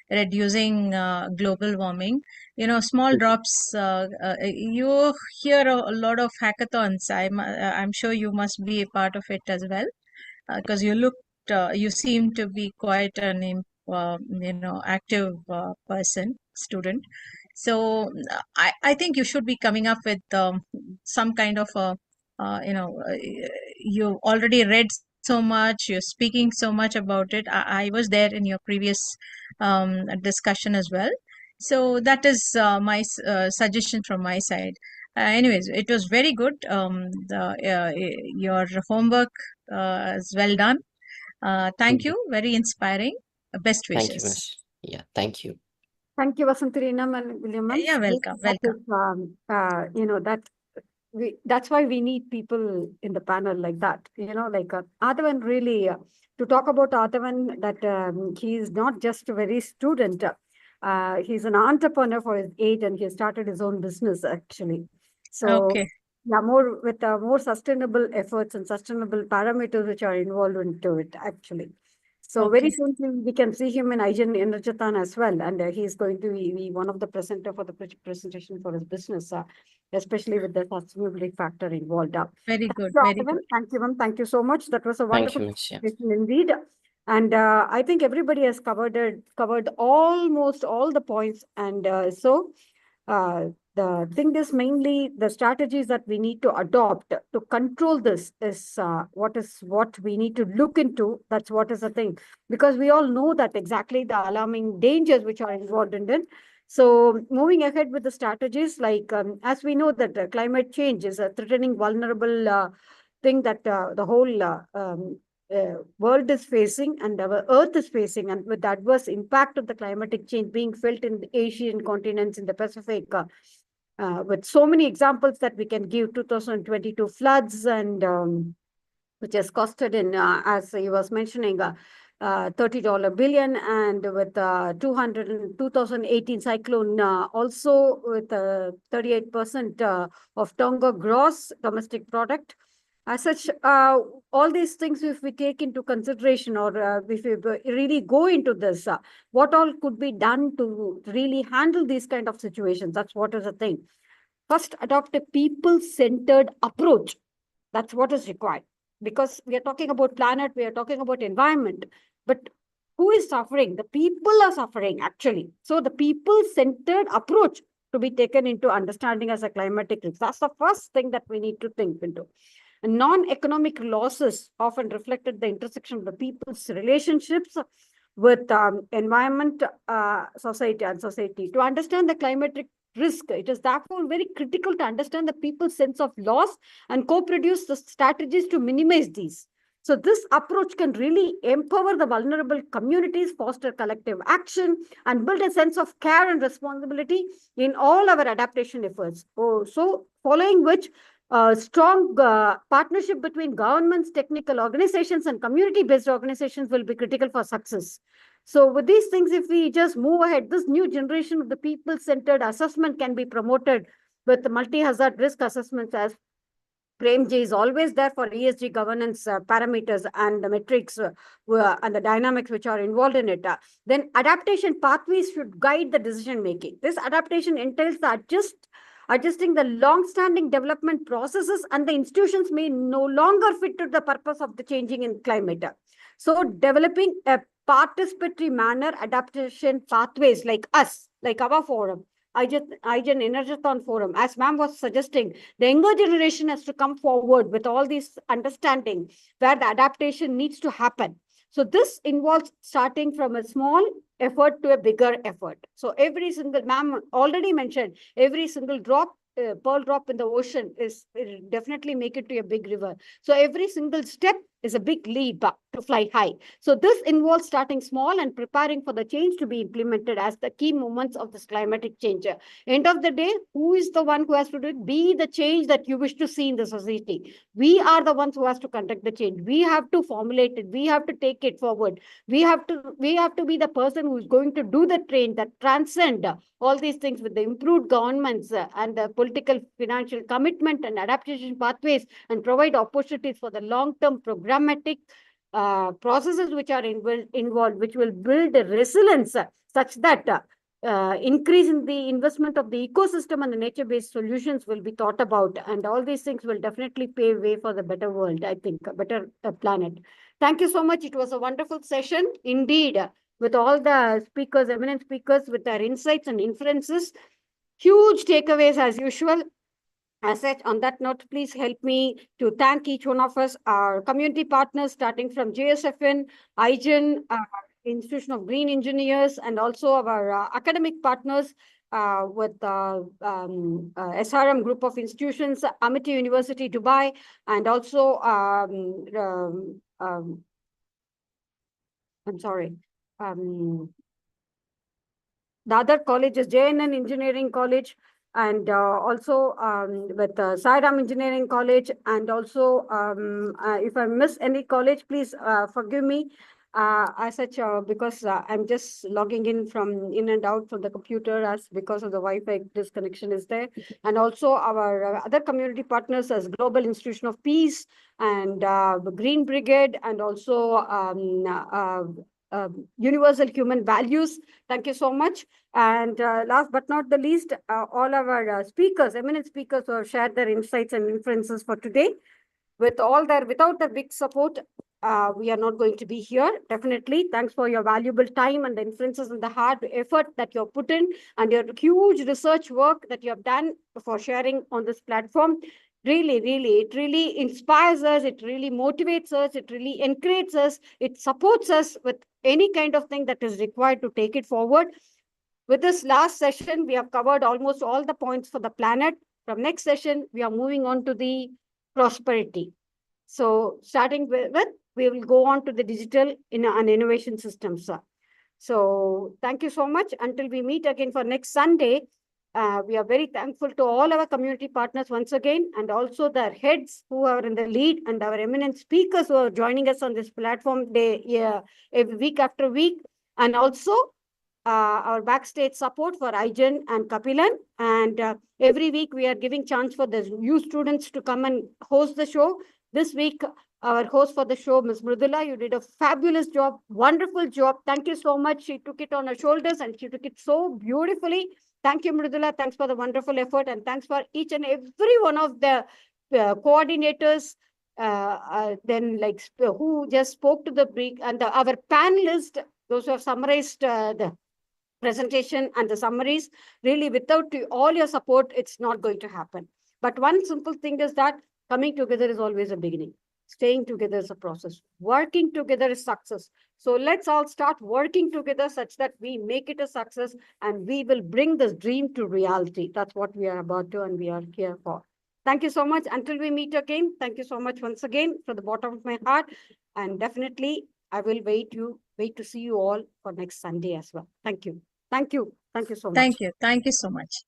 C: reducing global warming. Small drops. You hear a lot of hackathons. I'm sure you must be a part of it as well, because you seem to be quite an active student. So I think you should be coming up with some kind of you already read so much, you're speaking so much about it. I was there in your previous discussion as well. So that is my suggestion from my side. Anyways, it was very good. Your homework is well done. Thank you. Very inspiring. Best wishes.
N: Thank you, Miss. Yeah, thank you.
A: Thank you, Vasantirinam and William.
C: Yeah, welcome.
A: That's why we need people in the panel like that. Athavan really, to talk about Athavan, that he is not just a very student. He's an entrepreneur for his age, and he started his own business actually. So
C: Okay.
A: yeah, more sustainable efforts and sustainable parameters which are involved into it actually. So very
C: Okay.
A: soon we can see him in Aijan Enerjathan as well, and he's going to be one of the presenter for the presentation for his business, especially with the sustainability factor involved.
C: Very good.
A: So,
C: Very
A: Athavan,
C: good.
A: thank you, ma'am. Thank you so much. That was a
N: Thank
A: wonderful
N: you, Miss. Yeah.
A: presentation indeed. And I think everybody has covered almost all the points. And the thing is mainly the strategies that we need to adopt to control this is what we need to look into. That's what is the thing, because we all know that exactly the alarming dangers which are involved in it. So moving ahead with the strategies, like as we know that climate change is a threatening, vulnerable thing that the whole world is facing and our earth is facing, and with the adverse impact of the climatic change being felt in the Asian continents, in the Pacific, with so many examples that we can give. 2022 floods, and which has costed in, as he was mentioning, $30 billion, and with 2018 cyclone, also with 38% of Tonga gross domestic product. As such, all these things, if we take into consideration, or if we really go into this, what all could be done to really handle these kind of situations? That's what is the thing. First, adopt a people-centered approach. That's what is required. Because we are talking about planet, we are talking about environment, but who is suffering? The people are suffering, actually. So the people-centered approach to be taken into understanding as a climatic risk. That's the first thing that we need to think into. And non-economic losses often reflected the intersection of the people's relationships with environment, society, and society. To understand the climatic risk, it is therefore very critical to understand the people's sense of loss and co-produce the strategies to minimize these. So this approach can really empower the vulnerable communities, foster collective action, and build a sense of care and responsibility in all our adaptation efforts. So following which, strong partnership between governments, technical organizations, and community-based organizations will be critical for success. So with these things, if we just move ahead, this new generation of the people-centered assessment can be promoted with the multi-hazard risk assessments, as Premji is always there for ESG governance parameters and the metrics and the dynamics which are involved in it. Then adaptation pathways should guide the decision-making. This adaptation entails the adjusting the long-standing development processes, and the institutions may no longer fit to the purpose of the changing in climate. So developing a participatory manner adaptation pathways like us, like our forum, IGEN Energathon Forum, as ma'am was suggesting, the younger generation has to come forward with all these understanding where the adaptation needs to happen. So this involves starting from a small effort to a bigger effort. So every single, ma'am already mentioned, every single drop, pearl drop in the ocean will definitely make it to a big river. So every single step is a big leap to fly high. So this involves starting small and preparing for the change to be implemented as the key moments of this climatic change. End of the day, who is the one who has to do it? Be the change that you wish to see in the society. We are the ones who has to conduct the change. We have to formulate it. We have to take it forward. We have to be the person who is going to do the train that transcend all these things with the improved governments and the political financial commitment and adaptation pathways, and provide opportunities for the long-term programmatic processes which are involved, which will build a resilience such that increase in the investment of the ecosystem and the nature-based solutions will be thought about. And all these things will definitely pave way for the better world, I think, a better planet. Thank you so much. It was a wonderful session indeed, with all the speakers, eminent speakers, with their insights and inferences. Huge takeaways as usual. As such, on that note, please help me to thank each one of us, our community partners, starting from JSFN, IGEN, Institution of Green Engineers, and also our academic partners with SRM group of institutions, Amity University, Dubai, and also, I'm sorry, the other college is JNN Engineering College, and also with Sairam Engineering College, and also if I miss any college, please forgive me as such, because I'm just logging in and out from the computer as because of the Wi-Fi disconnection is there. And also our other community partners as Global Institution of Peace and the Green Brigade, and also Universal Human Values. Thank you so much. And last but not the least, all our speakers, eminent speakers who have shared their insights and inferences for today. Without their big support, we are not going to be here. Definitely. Thanks for your valuable time and the inferences and the hard effort that you have put in, and your huge research work that you have done for sharing on this platform. Really, it really inspires us. It really motivates us. It really encourages us. It supports us with any kind of thing that is required to take it forward. With this last session, we have covered almost all the points for the planet. From next session, we are moving on to the prosperity. So starting with we will go on to the digital and innovation systems. So thank you so much. Until we meet again for next Sunday, we are very thankful to all our community partners once again, and also their heads who are in the lead, and our eminent speakers who are joining us on this platform every week after week, and also our backstage support for IGEN and Kapilan. And every week we are giving chance for the new students to come and host the show. This week, our host for the show, Ms. Mridula, you did a fabulous job, wonderful job. Thank you so much. She took it on her shoulders and she took it so beautifully. Thank you, Mridula. Thanks for the wonderful effort, and thanks for each and every one of the coordinators, then like who just spoke to the brief, and our panelists, those who have summarized the presentation and the summaries. Really, without all your support, it's not going to happen. But one simple thing is that coming together is always a beginning. Staying together is a process. Working together is success. So let's all start working together such that we make it a success, and we will bring this dream to reality. That's what we are about to, and we are here for. Thank you so much. Until we meet again, thank you so much once again from the bottom of my heart. And definitely, I will wait to see you all for next Sunday as well. Thank you. Thank you. Thank you so much.
C: Thank you so much.